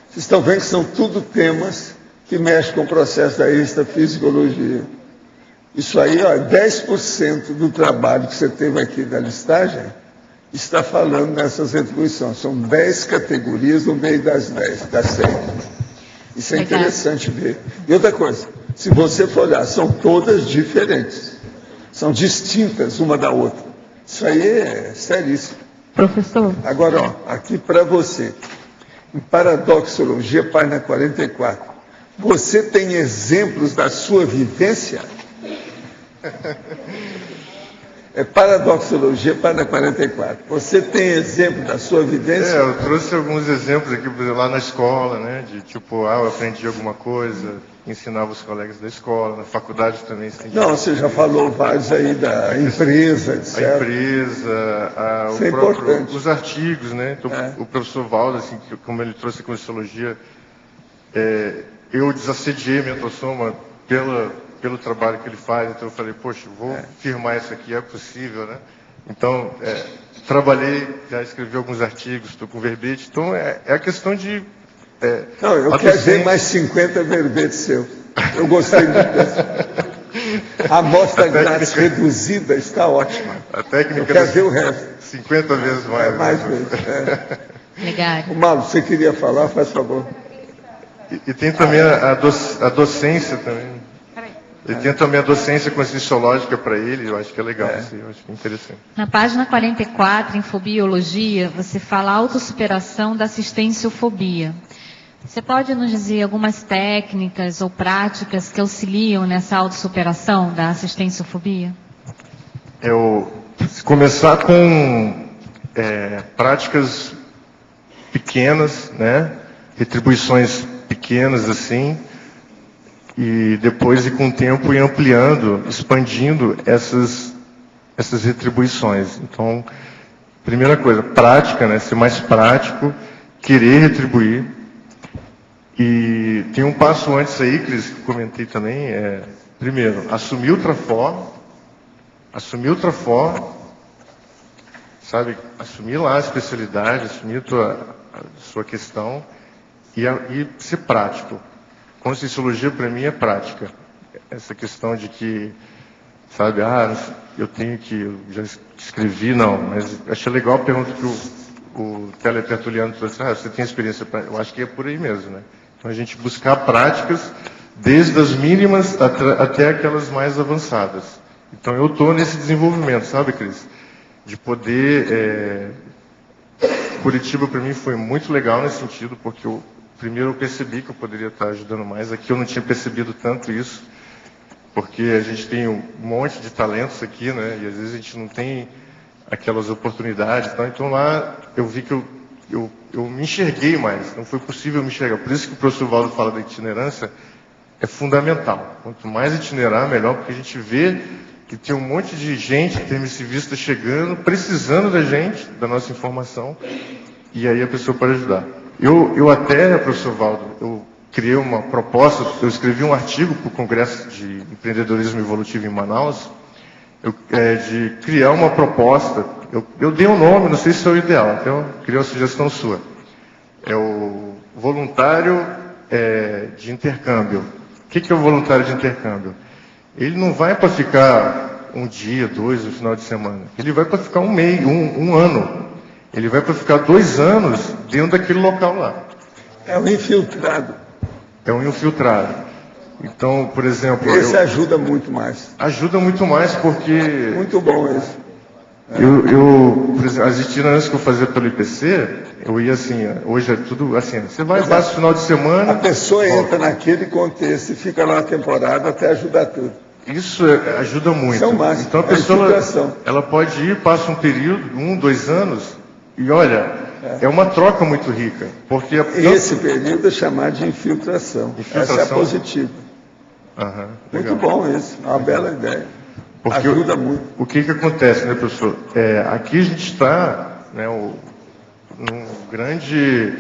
Vocês estão vendo que são tudo temas que mexem com o processo da extrafisicologia. Isso aí, 10% do trabalho que você teve aqui da listagem está falando nessas retribuições. São 10 categorias no meio das 10, das 100. Isso é interessante ver. E outra coisa, se você for olhar, são todas diferentes. São distintas uma da outra. Isso aí é seríssimo. Professor. Agora, aqui para você. Em Paradoxologia, página 44. Você tem exemplos da sua vivência? É paradoxologia, página 44. Você tem exemplo da sua vivência? Eu trouxe alguns exemplos aqui, por exemplo, lá na escola, né? De tipo, eu aprendi alguma coisa, ensinava os colegas da escola, na faculdade também. Não, você já falou vários aí da empresa, etc. A empresa, Isso é importante. Os artigos, né? Então, o professor Valdo, assim, como ele trouxe a Conscienciologia, eu desassediei minha Tossoma pelo trabalho que ele faz, então eu falei, poxa, vou firmar isso aqui, é possível, né? Então, trabalhei, já escrevi alguns artigos, estou com verbete, então é a questão de... Não, eu quero ver mais 50 verbetes seus. Eu gostei muito dessa. A amostra grátis reduzida está ótima. A técnica eu quero ver o resto. 50 vezes mais. Mais vezes. Legal. O Malo, você queria falar? Faz favor. E tem também a docência também. E tem também a docência conscienciológica para ele, eu acho que é legal, assim, eu acho que é interessante. Na página 44, em Fobiologia, você fala autossuperação da assistenciofobia. Você pode nos dizer algumas técnicas ou práticas que auxiliam nessa autossuperação da assistenciofobia? Se começar com práticas pequenas, né? Retribuições pequenas assim, e depois ir com o tempo ir ampliando, expandindo essas retribuições. Então, primeira coisa, prática, né? Ser mais prático, querer retribuir. E tem um passo antes aí, Cris, que eu comentei também, primeiro, assumir o trafor, sabe, assumir lá a especialidade, assumir a sua questão e ser prático. Conscienciologia para mim é prática. Essa questão de que, sabe, eu tenho que, eu já escrevi, não, mas achei legal a pergunta que o teletertuliano trouxe, você tem experiência para... Eu acho que é por aí mesmo, né? Então a gente buscar práticas desde as mínimas até aquelas mais avançadas. Então eu estou nesse desenvolvimento, sabe, Cris? De poder... Curitiba para mim foi muito legal nesse sentido, porque primeiro eu percebi que eu poderia estar ajudando mais. Aqui eu não tinha percebido tanto isso, porque a gente tem um monte de talentos aqui, né? E às vezes a gente não tem aquelas oportunidades. Então lá eu vi que eu me enxerguei mais. Não foi possível me enxergar. Por isso que o professor Valdo fala da itinerância, é fundamental. Quanto mais itinerar, melhor, porque a gente vê que tem um monte de gente intermissivista chegando, precisando da gente, da nossa informação, e aí a pessoa pode ajudar. Eu até, professor Valdo, eu criei uma proposta, eu escrevi um artigo para o Congresso de Empreendedorismo Evolutivo em Manaus, de criar uma proposta, eu dei um nome, não sei se é o ideal, então eu queria uma sugestão sua. É o voluntário de intercâmbio. O que é o voluntário de intercâmbio? Ele não vai para ficar um dia, 2, no final de semana. Ele vai para ficar um mês, um ano. Ele vai para ficar 2 anos dentro daquele local lá. É um infiltrado. É um infiltrado. Então, por exemplo... Esse ajuda muito mais. Ajuda muito mais porque... Muito bom esse. Por exemplo, as itinerâncias que eu fazia pelo IPC, eu ia assim, hoje é tudo assim, você vai, passa o final de semana... A pessoa entra naquele contexto e fica lá uma temporada até ajudar tudo. Isso ajuda muito. Isso é o máximo. Então a pessoa ela pode ir, passa um período, 1, 2 anos, e olha, é uma troca muito rica. Porque esse período é chamado de infiltração. Essa é positiva. Muito bom isso, é uma bela ideia. Porque ajuda muito. O que acontece, né, professor? Aqui a gente está, né, num grande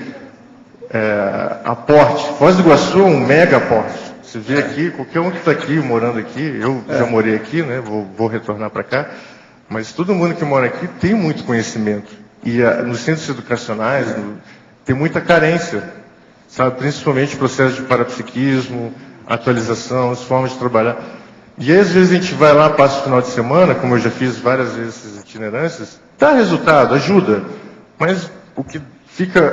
aporte. Foz do Iguaçu é um mega aporte. Você vê aqui, qualquer um que está aqui, morando aqui, eu já morei aqui, né, vou retornar para cá, mas todo mundo que mora aqui tem muito conhecimento. E nos centros educacionais tem muita carência, sabe? Principalmente processo de parapsiquismo, atualização, as formas de trabalhar. E aí, às vezes a gente vai lá, passa o final de semana, como eu já fiz várias vezes essas itinerâncias, dá resultado, ajuda, mas o que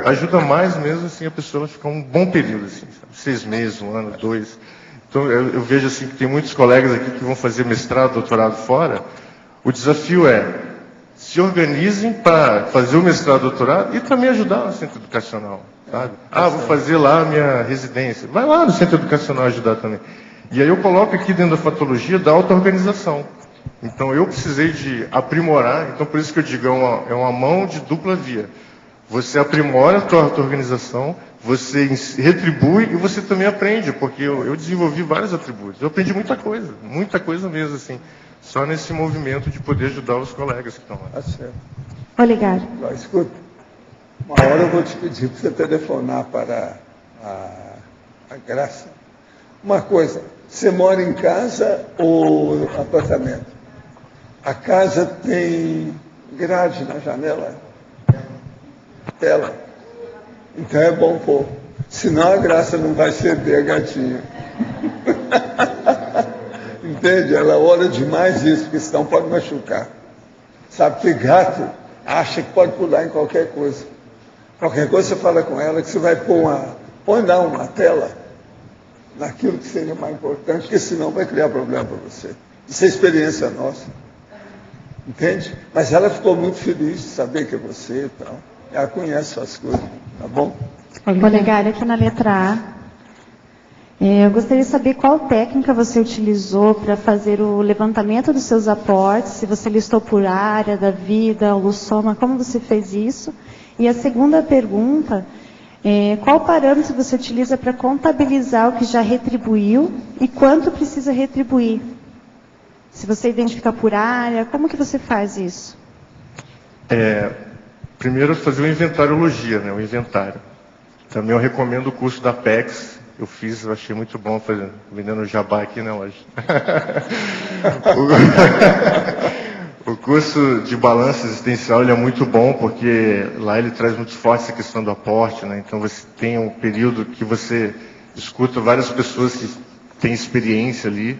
ajuda mais mesmo assim a pessoa ficar um bom período, assim, sabe? 6 meses, 1 ano, 2. Então eu vejo assim que tem muitos colegas aqui que vão fazer mestrado, doutorado fora. O desafio é se organizem para fazer o mestrado, doutorado e também ajudar no centro educacional, sabe? Vou fazer lá a minha residência. Vai lá no centro educacional ajudar também. E aí eu coloco aqui dentro da fatologia da auto-organização. Então eu precisei de aprimorar, então por isso que eu digo, é uma mão de dupla via. Você aprimora a tua organização, você retribui e você também aprende, porque eu desenvolvi vários atributos. Eu aprendi muita coisa mesmo, assim, só nesse movimento de poder ajudar os colegas que estão lá. Tá certo. Olegário. Escuta, uma hora eu vou te pedir para você telefonar para a Graça. Uma coisa, você mora em casa ou apartamento? A casa tem grade na janela? Tela. Então é bom pôr. Senão a Graça não vai ceder a gatinha. Entende? Ela olha demais isso, porque senão pode machucar. Sabe que gato acha que pode pular em qualquer coisa. Qualquer coisa você fala com ela que você vai pôr uma tela naquilo que seria mais importante, porque senão vai criar problema para você. Isso é experiência nossa. Entende? Mas ela ficou muito feliz de saber que é você e tal. Ela conhece suas coisas, tá bom? Olegário, aqui na letra A. Eu gostaria de saber qual técnica você utilizou para fazer o levantamento dos seus aportes, se você listou por área da vida, o Lussoma, como você fez isso? E a segunda pergunta, qual parâmetro você utiliza para contabilizar o que já retribuiu e quanto precisa retribuir? Se você identifica por área, como que você faz isso? Primeiro, fazer o inventáriologia, né, o inventário. Também eu recomendo o curso da Apex. Eu fiz, eu achei muito bom, vendendo jabá aqui, né, hoje. O curso de balanço existencial ele é muito bom, porque lá ele traz muito forte essa questão do aporte, né? Então você tem um período que você escuta várias pessoas que têm experiência ali,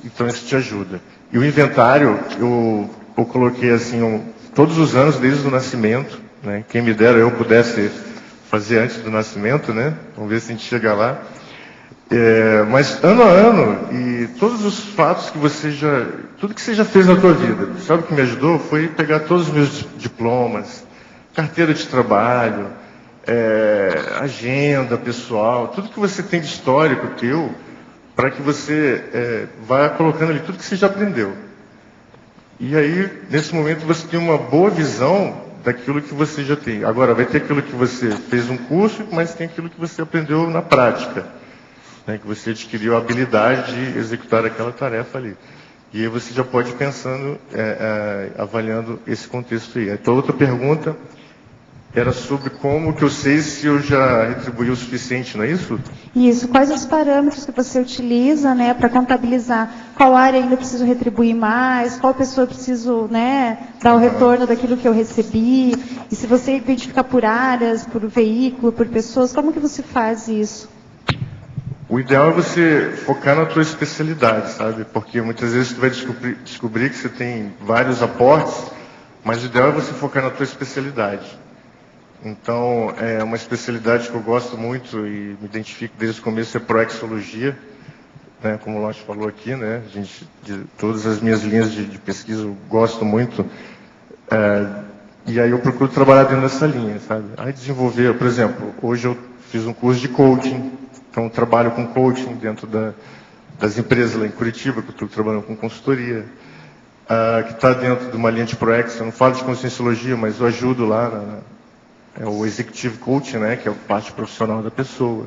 então isso te ajuda. E o inventário, eu coloquei assim, todos os anos desde o nascimento, né? Quem me dera eu pudesse fazer antes do nascimento, né? Vamos ver se a gente chega lá. Mas ano a ano, e todos os fatos que tudo que você já fez na tua vida, sabe o que me ajudou? Foi pegar todos os meus diplomas, carteira de trabalho, agenda pessoal, tudo que você tem de histórico teu, para que você vá colocando ali tudo que você já aprendeu. E aí, nesse momento, você tem uma boa visão daquilo que você já tem. Agora, vai ter aquilo que você fez um curso, mas tem aquilo que você aprendeu na prática, né, que você adquiriu a habilidade de executar aquela tarefa ali. E aí você já pode ir pensando, avaliando esse contexto aí. Então, outra pergunta era sobre como que eu sei se eu já retribuí o suficiente, não é isso? Isso. Quais os parâmetros que você utiliza, né, para contabilizar qual área ainda preciso retribuir mais, qual pessoa eu preciso, né, dar o retorno daquilo que eu recebi, e se você identificar por áreas, por veículo, por pessoas, como que você faz isso? O ideal é você focar na tua especialidade, sabe? Porque muitas vezes tu vai descobrir que você tem vários aportes, mas o ideal é você focar na tua especialidade. Então, uma especialidade que eu gosto muito e me identifico desde o começo é proexologia, né? Como o Lócio falou aqui, né? De todas as minhas linhas de pesquisa eu gosto muito. E aí eu procuro trabalhar dentro dessa linha, sabe? Aí desenvolver, por exemplo, hoje eu fiz um curso de coaching, então eu trabalho com coaching dentro das empresas lá em Curitiba, que eu estou trabalhando com consultoria, que está dentro de uma linha de Proex. Eu não falo de conscienciologia, mas eu ajudo lá é o executive coaching, né, que é a parte profissional da pessoa.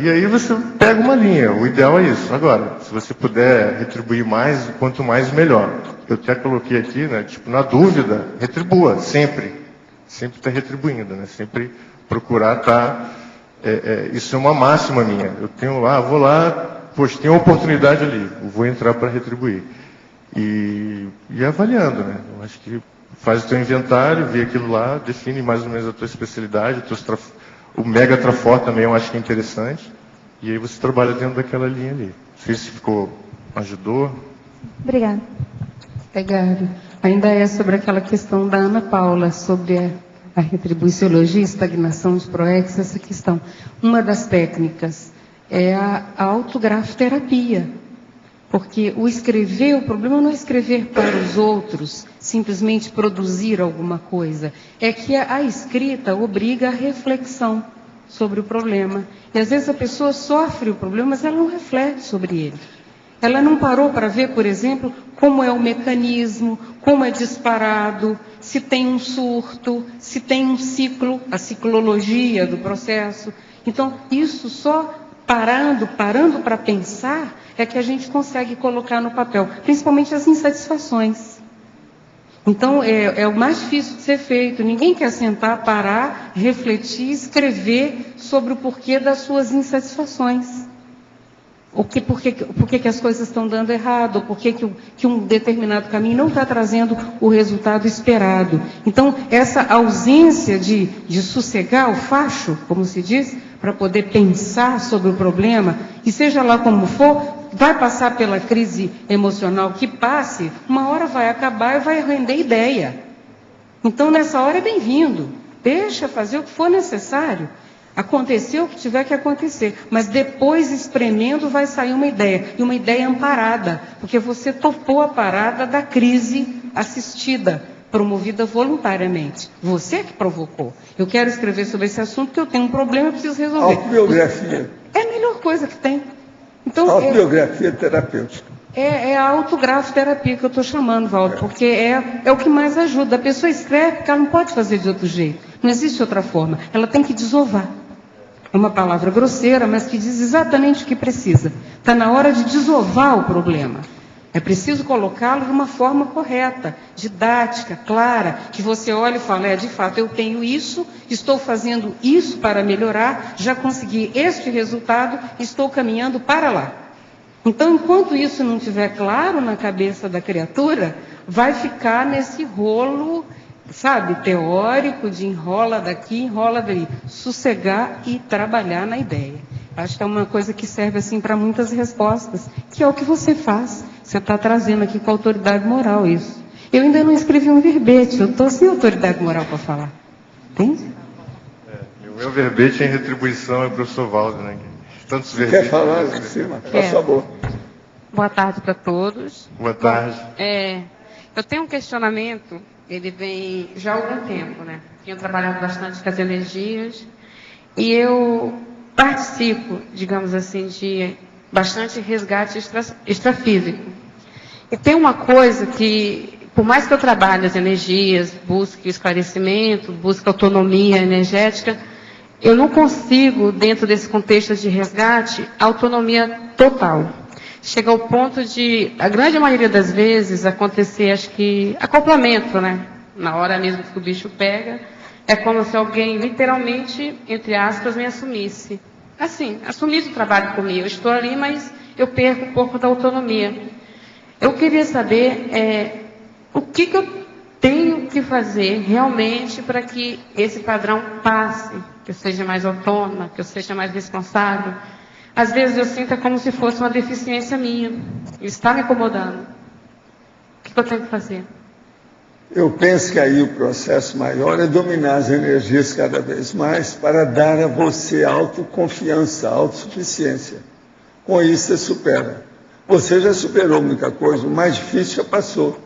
E aí você pega uma linha, o ideal é isso. Agora, se você puder retribuir mais, quanto mais, melhor. Eu até coloquei aqui, né, tipo, na dúvida, retribua, sempre. Sempre está retribuindo, né, sempre procurar estar... isso é uma máxima minha. Eu tenho lá, vou lá, poxa, tem uma oportunidade ali, eu vou entrar para retribuir. E avaliando, né, eu acho que faz o teu inventário, vê aquilo lá, define mais ou menos a tua especialidade, o Mega Trafor também eu acho que é interessante, e aí você trabalha dentro daquela linha ali. Não sei se ajudou. Obrigada. Obrigada. Ainda é sobre aquela questão da Ana Paula, sobre a retribuiciologia, estagnação de Proex, essa questão. Uma das técnicas é a autografterapia. Porque o problema não é escrever para os outros, simplesmente produzir alguma coisa. É que a escrita obriga a reflexão sobre o problema. E às vezes a pessoa sofre o problema, mas ela não reflete sobre ele. Ela não parou para ver, por exemplo, como é o mecanismo, como é disparado, se tem um surto, se tem um ciclo, a ciclologia do processo. Então, isso só parando para pensar é que a gente consegue colocar no papel, principalmente as insatisfações. Então, é o mais difícil de ser feito. Ninguém quer sentar, parar, refletir, escrever sobre o porquê das suas insatisfações. Por que as coisas estão dando errado, ou por que um determinado caminho não está trazendo o resultado esperado. Então, essa ausência de sossegar o facho, como se diz, para poder pensar sobre o problema, e seja lá como for, vai passar pela crise emocional que passe, uma hora vai acabar e vai render ideia. Então, nessa hora é bem-vindo. Deixa fazer o que for necessário. Acontecer o que tiver que acontecer, mas depois, espremendo, vai sair uma ideia, e uma ideia amparada, porque você topou a parada da crise assistida, promovida voluntariamente. Você que provocou. Eu quero escrever sobre esse assunto porque eu tenho um problema e preciso resolver. Autobiografia. É a melhor coisa que tem. Então, autobiografia terapêutica. É a autografoterapia que eu estou chamando, Valdo, porque é o que mais ajuda. A pessoa escreve porque ela não pode fazer de outro jeito. Não existe outra forma. Ela tem que desovar. É uma palavra grosseira, mas que diz exatamente o que precisa. Está na hora de desovar o problema. É preciso colocá-lo de uma forma correta, didática, clara, que você olhe e fale, de fato, eu tenho isso, estou fazendo isso para melhorar, já consegui este resultado, estou caminhando para lá. Então, enquanto isso não estiver claro na cabeça da criatura, vai ficar nesse rolo, sabe, teórico, de enrola daqui, enrola dali. Sossegar e trabalhar na ideia. Acho que é uma coisa que serve assim para muitas respostas, que é o que você faz. Você está trazendo aqui com autoridade moral isso. Eu ainda não escrevi um verbete, eu estou sem autoridade moral para falar. Entende? O meu verbete em retribuição é o professor Valdo, né? Tantos verbetes. Quer falar em cima? Por favor. Boa tarde para todos. Boa tarde. Eu tenho um questionamento, ele vem já há algum tempo, né? Tenho trabalhado bastante com as energias e eu participo, digamos assim, de bastante resgate extrafísico. E tem uma coisa que, por mais que eu trabalhe as energias, busque esclarecimento, busque autonomia energética, eu não consigo, dentro desse contexto de resgate, autonomia total. Chega ao ponto de, a grande maioria das vezes, acontecer, acho que, acoplamento, né? Na hora mesmo que o bicho pega, é como se alguém, literalmente, entre aspas, me assumisse. Assim, assumisse o trabalho comigo. Eu estou ali, mas eu perco um pouco da autonomia. Eu queria saber o que eu tenho que fazer realmente para que esse padrão passe, que eu seja mais autônoma, que eu seja mais responsável. Às vezes eu sinto como se fosse uma deficiência minha. Ele está me incomodando. O que eu tenho que fazer? Eu penso que aí o processo maior é dominar as energias cada vez mais para dar a você autoconfiança, autossuficiência. Com isso você supera. Você já superou muita coisa, o mais difícil já passou.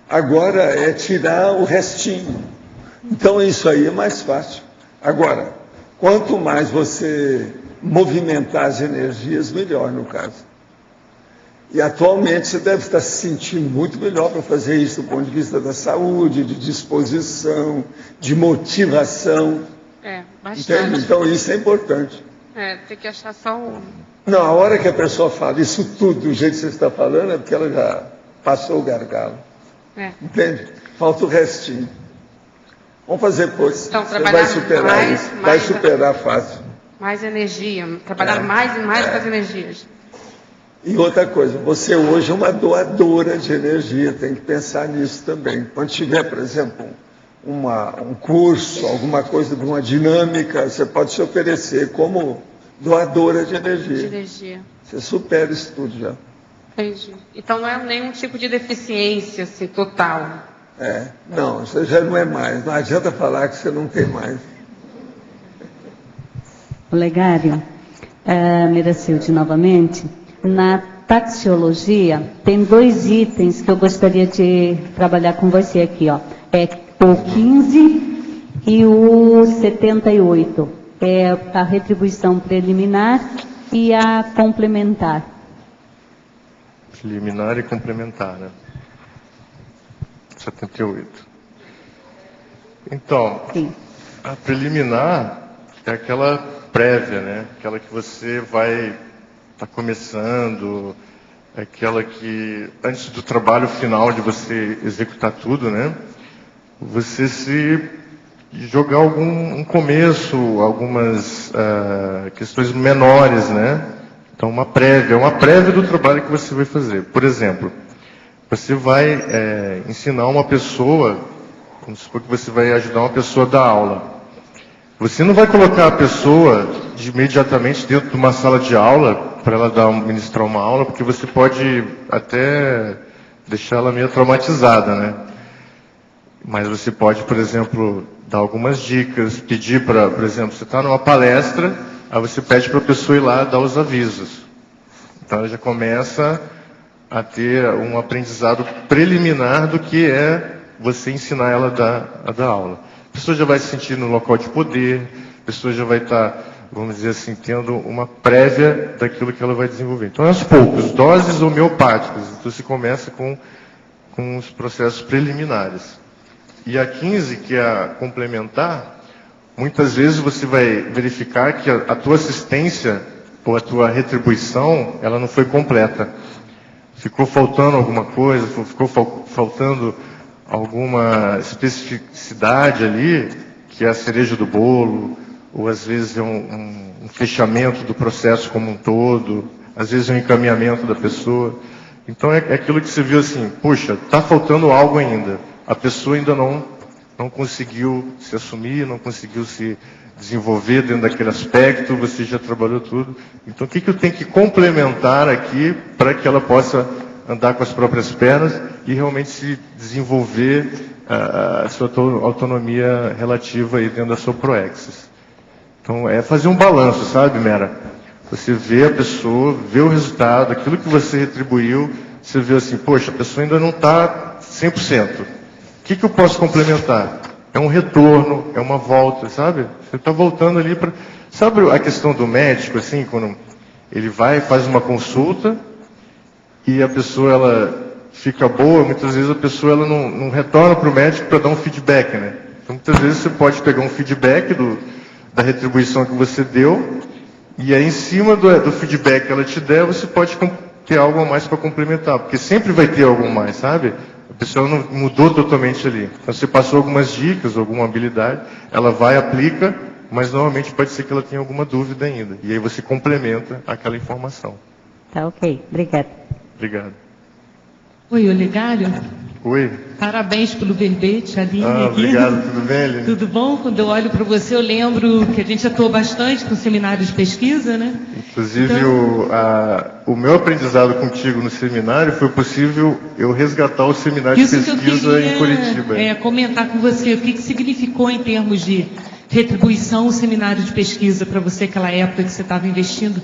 Agora é tirar o restinho. Então isso aí é mais fácil. Agora, quanto mais você movimentar as energias, melhor no caso. E atualmente você deve estar se sentindo muito melhor para fazer isso do ponto de vista da saúde, de disposição, de motivação. Bastante. Entende? Então isso é importante. Tem que achar só o... Não, a hora que a pessoa fala isso tudo do jeito que você está falando é porque ela já passou o gargalo. Entende? Falta o restinho. Vamos fazer, pois. Então, você vai superar isso. Vai superar fácil. Mais energia. Trabalhar mais e mais com as energias. E outra coisa, você hoje é uma doadora de energia, tem que pensar nisso também. Quando tiver, por exemplo, um curso, alguma coisa de uma dinâmica, você pode se oferecer como doadora de energia. Você supera isso tudo já. Entendi. Então não é nenhum tipo de deficiência assim, total. Não, você já não é mais. Não adianta falar que você não tem mais. Olegário, Miracilde novamente. Na taxiologia, tem 2 itens que eu gostaria de trabalhar com você aqui, ó. É o 15 e o 78. É a retribuição preliminar e a complementar. Preliminar e complementar, né? 78. Então, a preliminar é aquela prévia, né? Aquela que você vai estar começando, é aquela que, antes do trabalho final de você executar tudo, né? Você se jogar um começo, algumas questões menores, né? Então, uma prévia do trabalho que você vai fazer. Por exemplo, você vai ensinar uma pessoa, vamos supor que você vai ajudar uma pessoa a dar aula. Você não vai colocar a pessoa imediatamente dentro de uma sala de aula para ela ministrar uma aula, porque você pode até deixar ela meio traumatizada, né? Mas você pode, por exemplo, dar algumas dicas, pedir para, por exemplo, você está numa palestra, aí você pede para a pessoa ir lá dar os avisos. Então ela já começa a ter um aprendizado preliminar do que é você ensinar ela a dar aula. A pessoa já vai se sentir no local de poder, a pessoa já vai estar, vamos dizer assim, tendo uma prévia daquilo que ela vai desenvolver. Então, aos poucos, doses homeopáticas. Então, se começa com os processos preliminares. E a 15, que é a complementar, muitas vezes você vai verificar que a tua assistência ou a tua retribuição, ela não foi completa. Ficou faltando alguma coisa, ficou faltando alguma especificidade ali, que é a cereja do bolo, ou às vezes é um fechamento do processo como um todo, às vezes é um encaminhamento da pessoa. Então é aquilo que você viu assim, puxa, está faltando algo ainda. A pessoa ainda não conseguiu se assumir, não conseguiu se desenvolver dentro daquele aspecto, você já trabalhou tudo. Então o que eu tenho que complementar aqui para que ela possa andar com as próprias pernas e realmente se desenvolver a sua autonomia relativa aí dentro da sua Proexis. Então é fazer um balanço, sabe, Mera? Você vê a pessoa, vê o resultado, aquilo que você retribuiu, você vê assim, poxa, a pessoa ainda não está 100%. O que eu posso complementar? É um retorno, é uma volta, sabe? Você está voltando ali para... Sabe a questão do médico, assim, quando ele vai, faz uma consulta e a pessoa, ela fica boa, muitas vezes a pessoa ela não retorna para o médico para dar um feedback, né? Então, muitas vezes você pode pegar um feedback da retribuição que você deu e aí, em cima do feedback que ela te der, você pode ter algo a mais para complementar, porque sempre vai ter algo a mais, sabe? A pessoa não mudou totalmente ali. Então, você passou algumas dicas, alguma habilidade, ela vai, aplica, mas normalmente pode ser que ela tenha alguma dúvida ainda. E aí você complementa aquela informação. Tá ok, obrigada. Obrigado. Oi, Olegário. Oi. Parabéns pelo verbete, Aline. Aqui. Obrigado, tudo bem, Aline? Tudo bom? Quando eu olho para você, eu lembro que a gente atuou bastante com seminários de pesquisa, né? Inclusive, então... o meu aprendizado contigo no seminário foi possível eu resgatar o seminário de pesquisa em Curitiba. Comentar com você o que significou em termos de retribuição o seminário de pesquisa para você, aquela época que você estava investindo?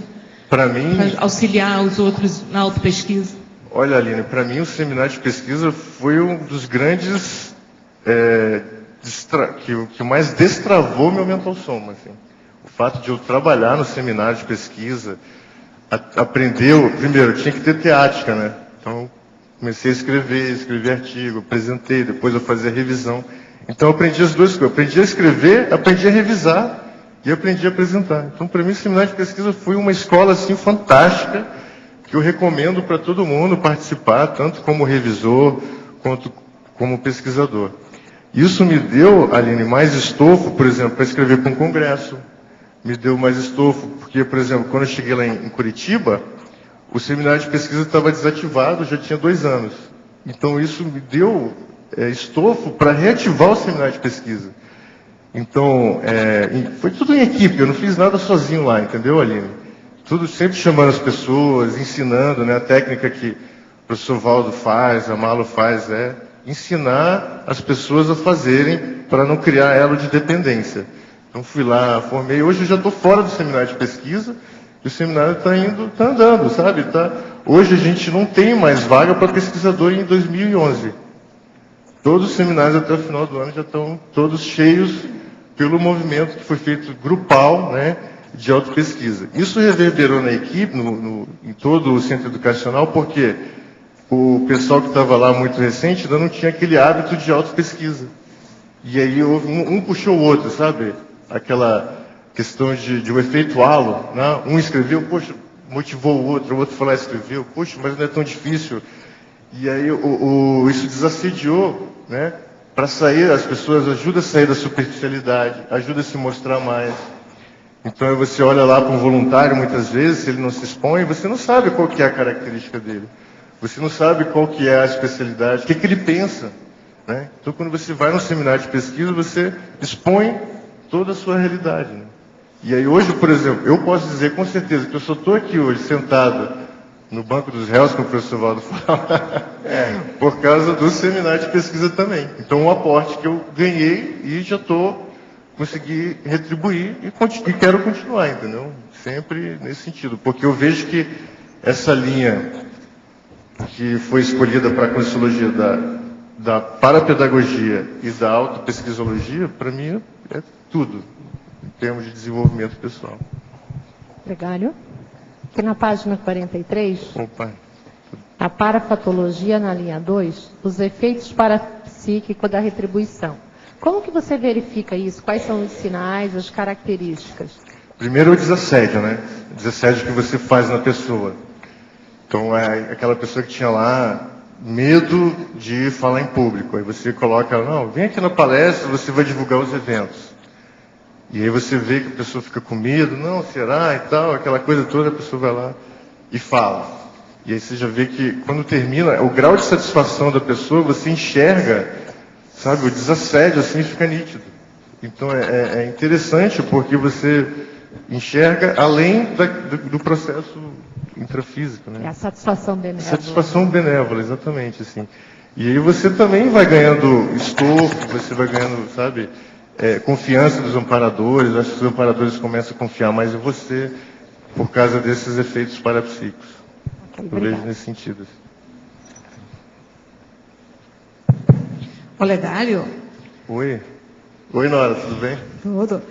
Para mim... Pra auxiliar os outros na autopesquisa. Olha, Aline, para mim o seminário de pesquisa foi um dos grandes que mais destravou meu mental soma. Assim. O fato de eu trabalhar no seminário de pesquisa, aprender, primeiro, eu tinha que ter teática, né? Então, comecei a escrever artigo, apresentei, depois eu fazia revisão. Então, eu aprendi as duas coisas. Eu aprendi a escrever, aprendi a revisar e aprendi a apresentar. Então, para mim, o seminário de pesquisa foi uma escola assim fantástica, que eu recomendo para todo mundo participar, tanto como revisor, quanto como pesquisador. Isso me deu, Aline, mais estofo, por exemplo, para escrever para um congresso. Me deu mais estofo, porque, por exemplo, quando eu cheguei lá em Curitiba, o seminário de pesquisa estava desativado, já tinha 2 anos. Então, isso me deu estofo para reativar o seminário de pesquisa. Então, foi tudo em equipe, eu não fiz nada sozinho lá, entendeu, Aline? Tudo sempre chamando as pessoas, ensinando, né? A técnica que o professor Valdo faz, a Malo faz, é ensinar as pessoas a fazerem para não criar elo de dependência. Então fui lá, formei. Hoje eu já estou fora do seminário de pesquisa e o seminário está andando, sabe? Hoje a gente não tem mais vaga para pesquisador em 2011. Todos os seminários até o final do ano já estão todos cheios pelo movimento que foi feito grupal, né? De autopesquisa. Isso reverberou na equipe, em todo o centro educacional, porque o pessoal que estava lá muito recente ainda não tinha aquele hábito de autopesquisa. E aí um puxou o outro, sabe? Aquela questão de um efeito halo, né? Um escreveu, poxa, motivou o outro foi lá e escreveu, poxa, mas não é tão difícil. E aí isso desassediou, né? Para sair, as pessoas ajudam a sair da superficialidade, ajuda a se mostrar mais. Então aí você olha lá para um voluntário, muitas vezes, se ele não se expõe, você não sabe qual que é a característica dele. Você não sabe qual que é a especialidade, o que ele pensa, né? Então quando você vai num seminário de pesquisa, você expõe toda a sua realidade, né? E aí hoje, por exemplo, eu posso dizer com certeza que eu só estou aqui hoje sentado no banco dos réus, como o professor Valdo fala, por causa do seminário de pesquisa também. Então um aporte que eu ganhei e já consegui retribuir e quero continuar, entendeu? Sempre nesse sentido, porque eu vejo que essa linha que foi escolhida para a Conscienciologia da parapedagogia e da autopesquisologia, para mim é tudo, em termos de desenvolvimento pessoal. Legal. Aqui na página 43, Opa. a parafatologia na linha 2, os efeitos parapsíquicos da retribuição. Como que você verifica isso? Quais são os sinais, as características? Primeiro o desassédio, né? O desassédio que você faz na pessoa. Então é aquela pessoa que tinha lá medo de falar em público. Aí você coloca ela, não, vem aqui na palestra, você vai divulgar os eventos. E aí você vê que a pessoa fica com medo, não, será e tal, aquela coisa toda, a pessoa vai lá e fala. E aí você já vê que quando termina, o grau de satisfação da pessoa, você enxerga, sabe, o desassédio assim fica nítido. Então é interessante porque você enxerga além do processo intrafísico, né? É a satisfação benévola. Satisfação benévola, exatamente, assim. E aí você também vai ganhando estofo, você vai ganhando, sabe, confiança dos amparadores. Acho que os amparadores começam a confiar mais em você por causa desses efeitos parapsíquicos. Okay, eu vejo nesse sentido. Olegário? Oi. Oi, Nora, tudo bem? Tudo.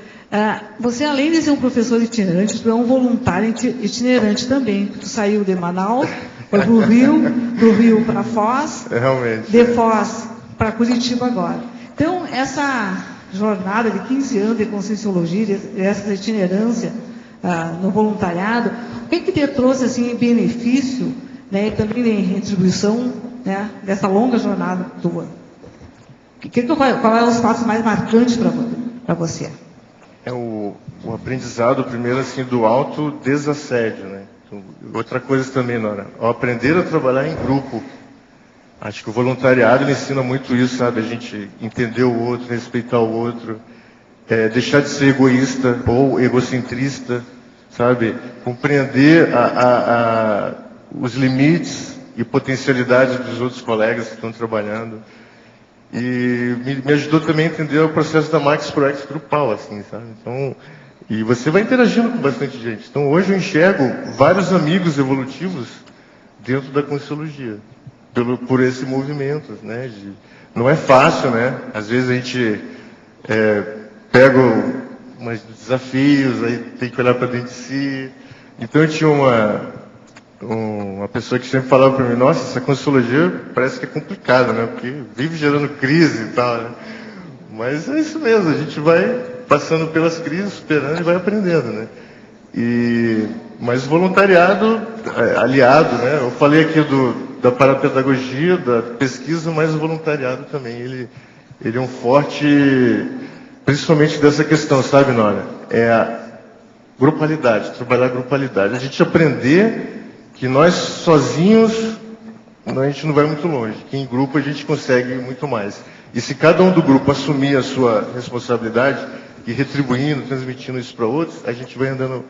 Você, além de ser um professor itinerante, tu é um voluntário itinerante também. Tu saiu de Manaus, foi para o Rio, do Rio para Foz, realmente, de Foz para Curitiba agora. Então, essa jornada de 15 anos de Conscienciologia, essa itinerância no voluntariado, o que te trouxe assim, em benefício, né, e também em retribuição, né, dessa longa jornada tua? Qual é os fatos mais marcantes para você? É o aprendizado, primeiro, assim, do autodesassédio, né? Então, outra coisa também, Nora, ao aprender a trabalhar em grupo. Acho que o voluntariado ele ensina muito isso, sabe? A gente entender o outro, respeitar o outro, deixar de ser egoísta ou egocentrista, sabe? Compreender os limites e potencialidades dos outros colegas que estão trabalhando. E me ajudou também a entender o processo da Max Pro X grupal, assim, sabe? Então, e você vai interagindo com bastante gente. Então, hoje eu enxergo vários amigos evolutivos dentro da Conscienciologia, por esse movimento, né? Não é fácil, né? Às vezes a gente pega uns desafios, aí tem que olhar para dentro de si. Então, eu tinha uma pessoa que sempre falava para mim, nossa, essa Conscienciologia parece que é complicada, né? Porque vive gerando crise e tal, né? Mas é isso mesmo, a gente vai passando pelas crises, superando e vai aprendendo, né? Mas o voluntariado, aliado, né? Eu falei aqui da parapedagogia, da pesquisa, mas o voluntariado também, ele é um forte, principalmente dessa questão, sabe, Nora? É a grupalidade, trabalhar a grupalidade. A gente aprender que nós sozinhos, a gente não vai muito longe, que em grupo a gente consegue muito mais. E se cada um do grupo assumir a sua responsabilidade e retribuindo, transmitindo isso para outros, a gente vai andando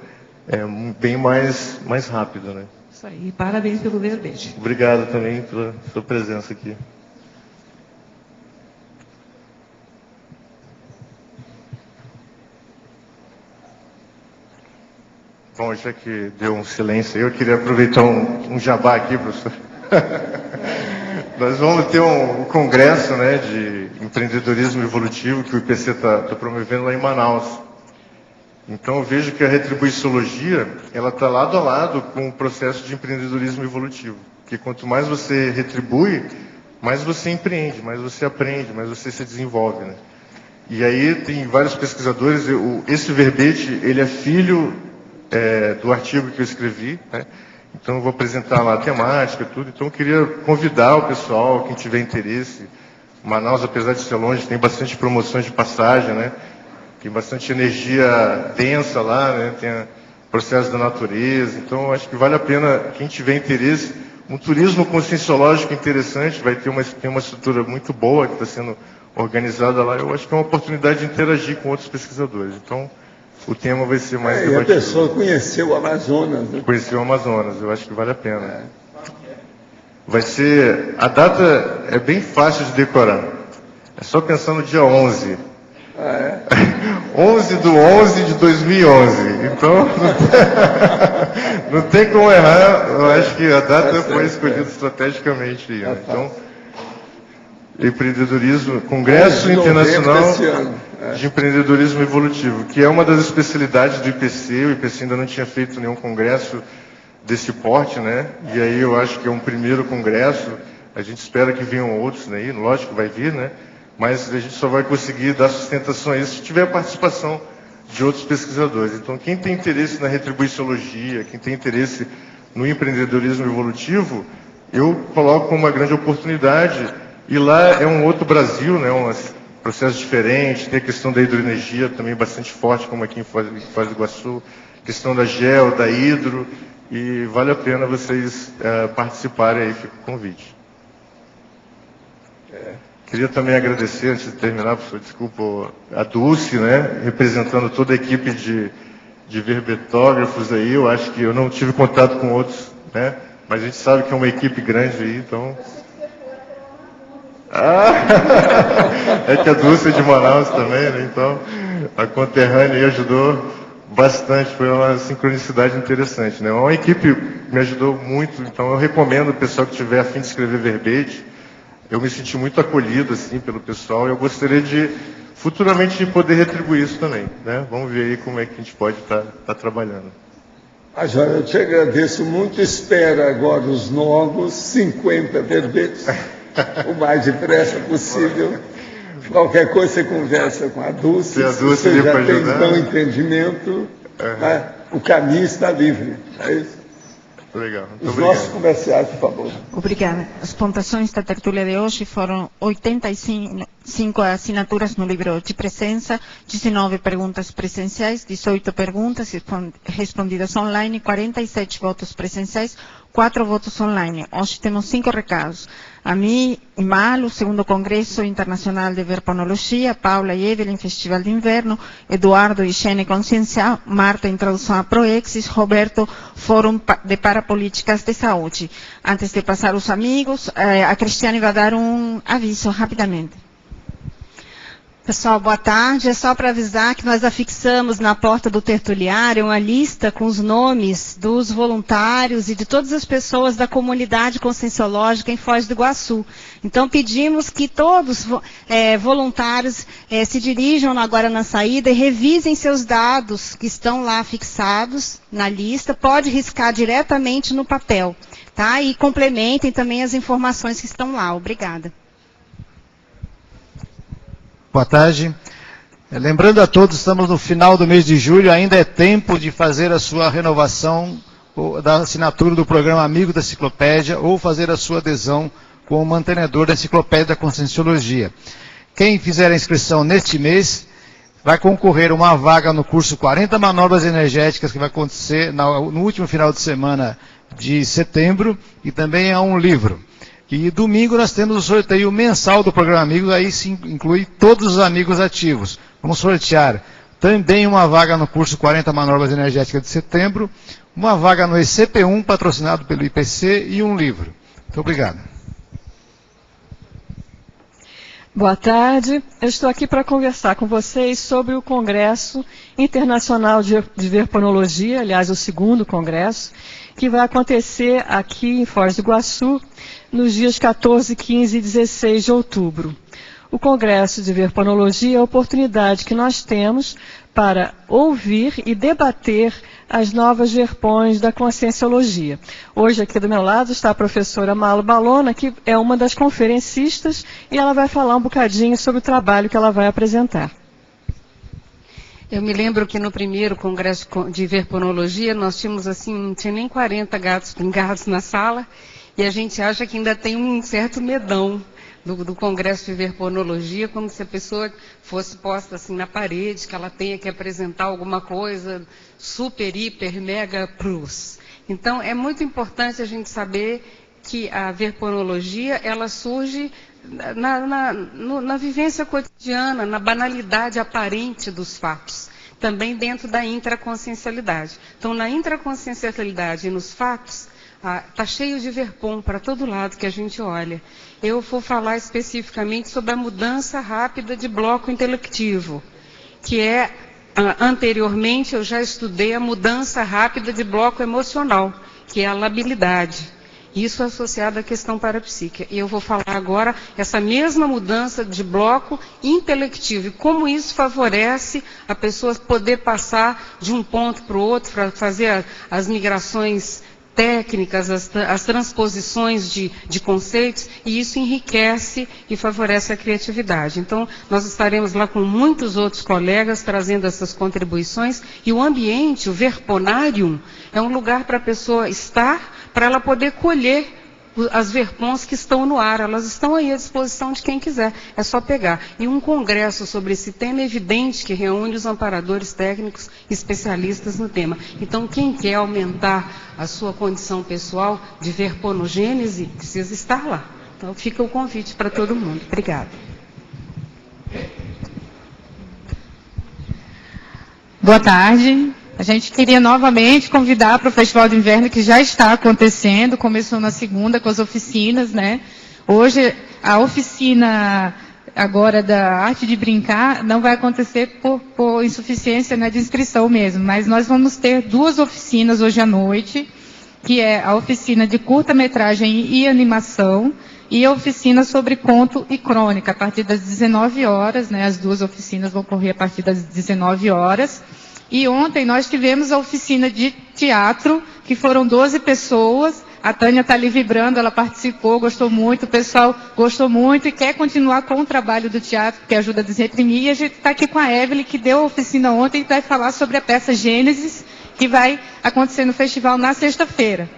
bem mais rápido, né? Isso aí, parabéns pelo verbete. Obrigado também pela sua presença aqui. Bom, já que deu um silêncio aí, eu queria aproveitar um jabá aqui, professor. Nós vamos ter um congresso, né, de empreendedorismo evolutivo que o IPC está promovendo lá em Manaus. Então eu vejo que a retribuiçologia, ela está lado a lado com o processo de empreendedorismo evolutivo. Porque quanto mais você retribui, mais você empreende, mais você aprende, mais você se desenvolve, né? E aí tem vários pesquisadores, esse verbete, ele é filho do artigo que eu escrevi, né? Então eu vou apresentar lá a temática, tudo. Então eu queria convidar o pessoal, quem tiver interesse. Manaus, apesar de ser longe, tem bastante promoções de passagem, né? Tem bastante energia densa lá, né? Tem processos da natureza. Então eu acho que vale a pena, quem tiver interesse, um turismo conscienciológico interessante, vai ter uma estrutura muito boa que está sendo organizada lá. Eu acho que é uma oportunidade de interagir com outros pesquisadores. Então, o tema vai ser mais debatido. E a pessoa conheceu o Amazonas, né? Conheceu o Amazonas, eu acho que vale a pena. Vai ser... A data é bem fácil de decorar. É só pensar no dia 11. 11/11 de 2011. Então, não tem como errar. Eu acho que a data foi escolhida estrategicamente. Então, empreendedorismo, Congresso Internacional de Empreendedorismo Evolutivo, que é uma das especialidades do IPC. O IPC ainda não tinha feito nenhum congresso desse porte, né? E aí eu acho que é um primeiro congresso. A gente espera que venham outros, né? E lógico que vai vir, né? Mas a gente só vai conseguir dar sustentação a isso se tiver a participação de outros pesquisadores. Então, quem tem interesse na retribuiçologia, quem tem interesse no empreendedorismo evolutivo, eu coloco como uma grande oportunidade. E lá é um outro Brasil, né? Um processo diferente, tem a questão da hidroenergia também bastante forte, como aqui em Foz do Iguaçu, questão da gel, da hidro, e vale a pena vocês participarem aí, fica o convite. Queria também agradecer, antes de terminar, professor, desculpa, a Dulce, né, representando toda a equipe de verbetógrafos aí. Eu acho que eu não tive contato com outros, né, mas a gente sabe que é uma equipe grande aí, então... é que a Dulce é de Manaus também, né, então a conterrânea aí ajudou bastante, foi uma sincronicidade interessante, né. Uma equipe me ajudou muito, então eu recomendo o pessoal que tiver a fim de escrever verbete. Eu me senti muito acolhido, assim, pelo pessoal, e eu gostaria de, futuramente, de poder retribuir isso também, né? Vamos ver aí como é que a gente pode estar trabalhando. Major, eu te agradeço muito, espera agora os novos 50 verbetes, o mais depressa possível. Qualquer coisa você conversa com a Dulce, se você já tem então entendimento, né? O caminho está livre, é isso? Legal. Os nossos comerciais, por favor. Obrigada. As pontuações da tertúlia de hoje foram 85 assinaturas no livro de presença, 19 perguntas presenciais, 18 perguntas respondidas online, 47 votos presenciais, 4 votos online. Hoje temos 5 recados. A mim, IMAL, o segundo Congresso Internacional de Verponologia, Paula e Evelyn, Festival de Inverno, Eduardo e Xene Consciencial, Marta, Introdução a Proexis, Roberto, Fórum de Parapolíticas de Saúde. Antes de passar os amigos, a Cristiane vai dar um aviso rapidamente. Pessoal, boa tarde. É só para avisar que nós afixamos na porta do tertuliário uma lista com os nomes dos voluntários e de todas as pessoas da comunidade conscienciológica em Foz do Iguaçu. Então, pedimos que todos voluntários se dirijam agora na saída e revisem seus dados que estão lá fixados na lista. Pode riscar diretamente no papel, tá? E complementem também as informações que estão lá. Obrigada. Boa tarde. Lembrando a todos, estamos no final do mês de julho, ainda é tempo de fazer a sua renovação da assinatura do programa Amigo da Enciclopédia ou fazer a sua adesão como mantenedor da Enciclopédia da Conscienciologia. Quem fizer a inscrição neste mês vai concorrer a uma vaga no curso 40 Manobras Energéticas, que vai acontecer no último final de semana de setembro, e também a um livro. E domingo nós temos o sorteio mensal do programa Amigos, aí sim inclui todos os amigos ativos. Vamos sortear também uma vaga no curso 40 Manobras Energéticas de setembro, uma vaga no ECP1, patrocinado pelo IPC, e um livro. Muito obrigado. Boa tarde. Eu estou aqui para conversar com vocês sobre o Congresso Internacional de Verponologia, aliás, o segundo congresso, que vai acontecer aqui em Foz do Iguaçu, nos dias 14, 15 e 16 de outubro. o Congresso de Verponologia é a oportunidade que nós temos para ouvir e debater as novas verpões da Conscienciologia. Hoje, aqui do meu lado, está a professora Malu Balona, que é uma das conferencistas, e ela vai falar um bocadinho sobre o trabalho que ela vai apresentar. Eu me lembro que no primeiro congresso de verponologia, nós tínhamos assim, não tinha nem 40 gatos pingados na sala, e a gente acha que ainda tem um certo medão do congresso de verponologia, como se a pessoa fosse posta assim na parede, que ela tenha que apresentar alguma coisa super, hiper, mega plus. Então, é muito importante a gente saber que a verponologia, ela surge na vivência cotidiana, na banalidade aparente dos fatos, também dentro da intraconsciencialidade. Então, na intraconsciencialidade e nos fatos, está cheio de verpom para todo lado que a gente olha. Eu vou falar especificamente sobre a mudança rápida de bloco intelectivo, que é, anteriormente, eu já estudei a mudança rápida de bloco emocional, que é a labilidade. Isso é associado à questão parapsíquica. E eu vou falar agora essa mesma mudança de bloco intelectivo e como isso favorece a pessoa poder passar de um ponto para o outro, para fazer as migrações técnicas, as transposições de conceitos, e isso enriquece e favorece a criatividade. Então, nós estaremos lá com muitos outros colegas trazendo essas contribuições, e o ambiente, o verponárium, é um lugar para a pessoa estar, para ela poder colher as verpons que estão no ar, elas estão aí à disposição de quem quiser, é só pegar. E um congresso sobre esse tema é evidente que reúne os amparadores técnicos especialistas no tema. Então, quem quer aumentar a sua condição pessoal de verponogênese, precisa estar lá. Então, fica o convite para todo mundo. Obrigada. Boa tarde. A gente queria novamente convidar para o Festival de Inverno, que já está acontecendo, começou na segunda com as oficinas, né? Hoje, a oficina agora da arte de brincar não vai acontecer por insuficiência, né, de inscrição mesmo, mas nós vamos ter 2 oficinas hoje à noite, que é a oficina de curta-metragem e animação, e a oficina sobre conto e crônica, a partir das 19 horas, né? As 2 oficinas vão correr a partir das 19 horas. E ontem nós tivemos a oficina de teatro, que foram 12 pessoas. A Tânia está ali vibrando, ela participou, gostou muito, o pessoal gostou muito e quer continuar com o trabalho do teatro, que ajuda a desreprimir. E a gente está aqui com a Evelyn, que deu a oficina ontem e vai falar sobre a peça Gênesis, que vai acontecer no festival na sexta-feira.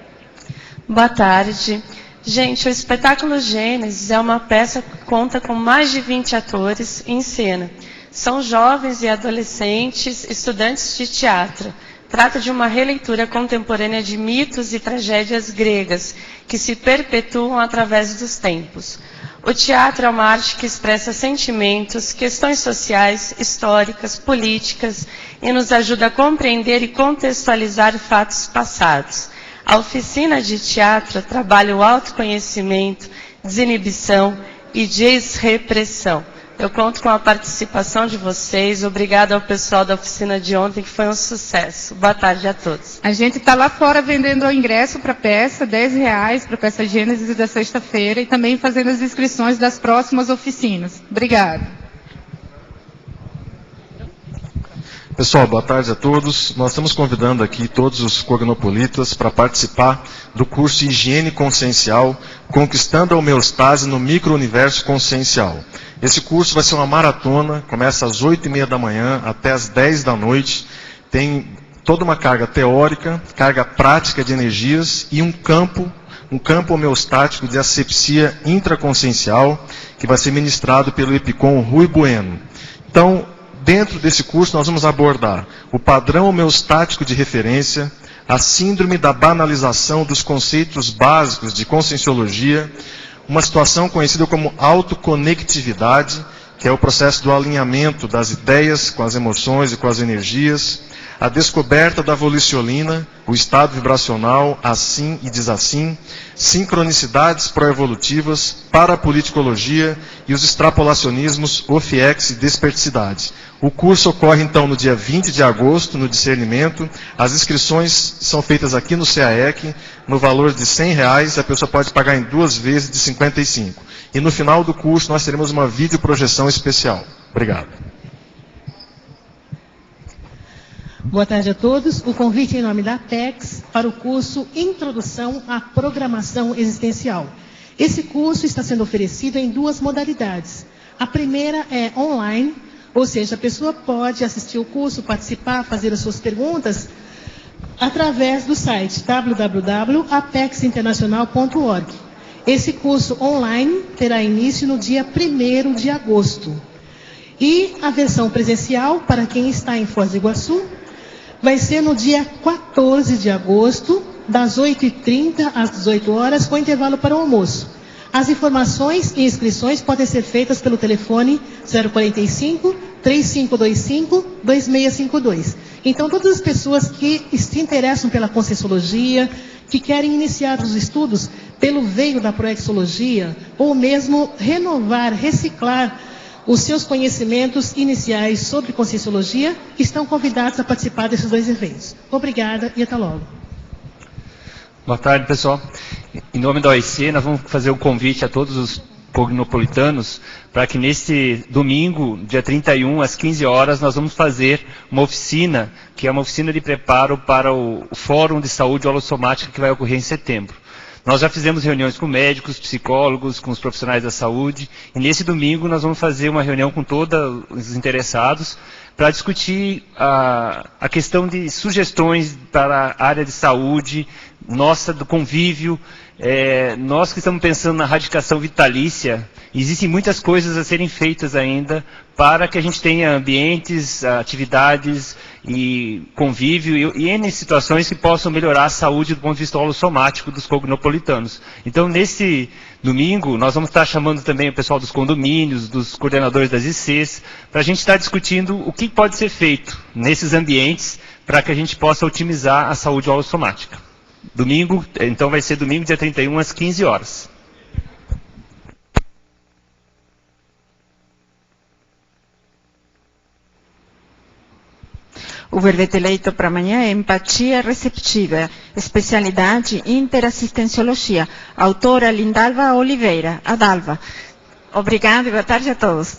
Boa tarde. Gente, o espetáculo Gênesis é uma peça que conta com mais de 20 atores em cena. São jovens e adolescentes, estudantes de teatro. Trata de uma releitura contemporânea de mitos e tragédias gregas, que se perpetuam através dos tempos. O teatro é uma arte que expressa sentimentos, questões sociais, históricas, políticas, e nos ajuda a compreender e contextualizar fatos passados. A oficina de teatro trabalha o autoconhecimento, desinibição e desrepressão. Eu conto com a participação de vocês. Obrigada ao pessoal da oficina de ontem, que foi um sucesso. Boa tarde a todos. A gente está lá fora vendendo o ingresso para a peça, R$10 para a peça Gênesis da sexta-feira, e também fazendo as inscrições das próximas oficinas. Obrigada. Pessoal, boa tarde a todos. Nós estamos convidando aqui todos os cognopolitas para participar do curso Higiene Consciencial, Conquistando a Homeostase no Micro-Universo Consciencial. Esse curso vai ser uma maratona, começa às 8h30 da manhã até às 10 da noite. Tem toda uma carga teórica, carga prática de energias e um campo homeostático de asepsia intraconsciencial, que vai ser ministrado pelo Epicom Rui Bueno. Então, dentro desse curso, nós vamos abordar o padrão homeostático de referência, a síndrome da banalização dos conceitos básicos de conscienciologia, uma situação conhecida como autoconectividade, que é o processo do alinhamento das ideias com as emoções e com as energias, a descoberta da volicionina, o estado vibracional, assim e desassim, sincronicidades pró-evolutivas, parapoliticologia e os extrapolacionismos, OFIEX e desperticidade. O curso ocorre então no dia 20 de agosto, no discernimento. As inscrições são feitas aqui no CAEC, no valor de R$100, a pessoa pode pagar em 2 vezes de 55. E no final do curso nós teremos uma videoprojeção especial. Obrigado. Boa tarde a todos. O convite em nome da Apex para o curso Introdução à Programação Existencial. Esse curso está sendo oferecido em 2 modalidades. A primeira é online, ou seja, a pessoa pode assistir o curso, participar, fazer as suas perguntas através do site www.apexinternacional.org. Esse curso online terá início no dia 1º de agosto. E a versão presencial, para quem está em Foz do Iguaçu, vai ser no dia 14 de agosto, das 8h30 às 18 horas, com intervalo para o almoço. As informações e inscrições podem ser feitas pelo telefone 045-3525-2652. Então, todas as pessoas que se interessam pela Conscienciologia, que querem iniciar os estudos pelo veio da Proexologia, ou mesmo renovar, reciclar os seus conhecimentos iniciais sobre Conscienciologia, estão convidados a participar desses 2 eventos. Obrigada e até logo. Boa tarde, pessoal. Em nome da OIC, nós vamos fazer um convite a todos os cognopolitanos para que neste domingo, dia 31, às 15 horas, nós vamos fazer uma oficina, que é uma oficina de preparo para o Fórum de Saúde Holossomática que vai ocorrer em setembro. Nós já fizemos reuniões com médicos, psicólogos, com os profissionais da saúde, e nesse domingo nós vamos fazer uma reunião com todos os interessados para discutir a questão de sugestões para a área de saúde, nossa, do convívio. Nós que estamos pensando na radicação vitalícia, existem muitas coisas a serem feitas ainda para que a gente tenha ambientes, atividades e convívio e N situações que possam melhorar a saúde do ponto de vista holossomático dos cognopolitanos. Então, nesse domingo, nós vamos estar chamando também o pessoal dos condomínios, dos coordenadores das ICs, para a gente estar discutindo o que pode ser feito nesses ambientes para que a gente possa otimizar a saúde holossomática. Domingo, então vai ser domingo, dia 31, às 15 horas. O verbete eleito para amanhã é Empatia Receptiva, especialidade Interassistenciologia. Autora Lindalva Oliveira. Adalva. Obrigada e boa tarde a todos.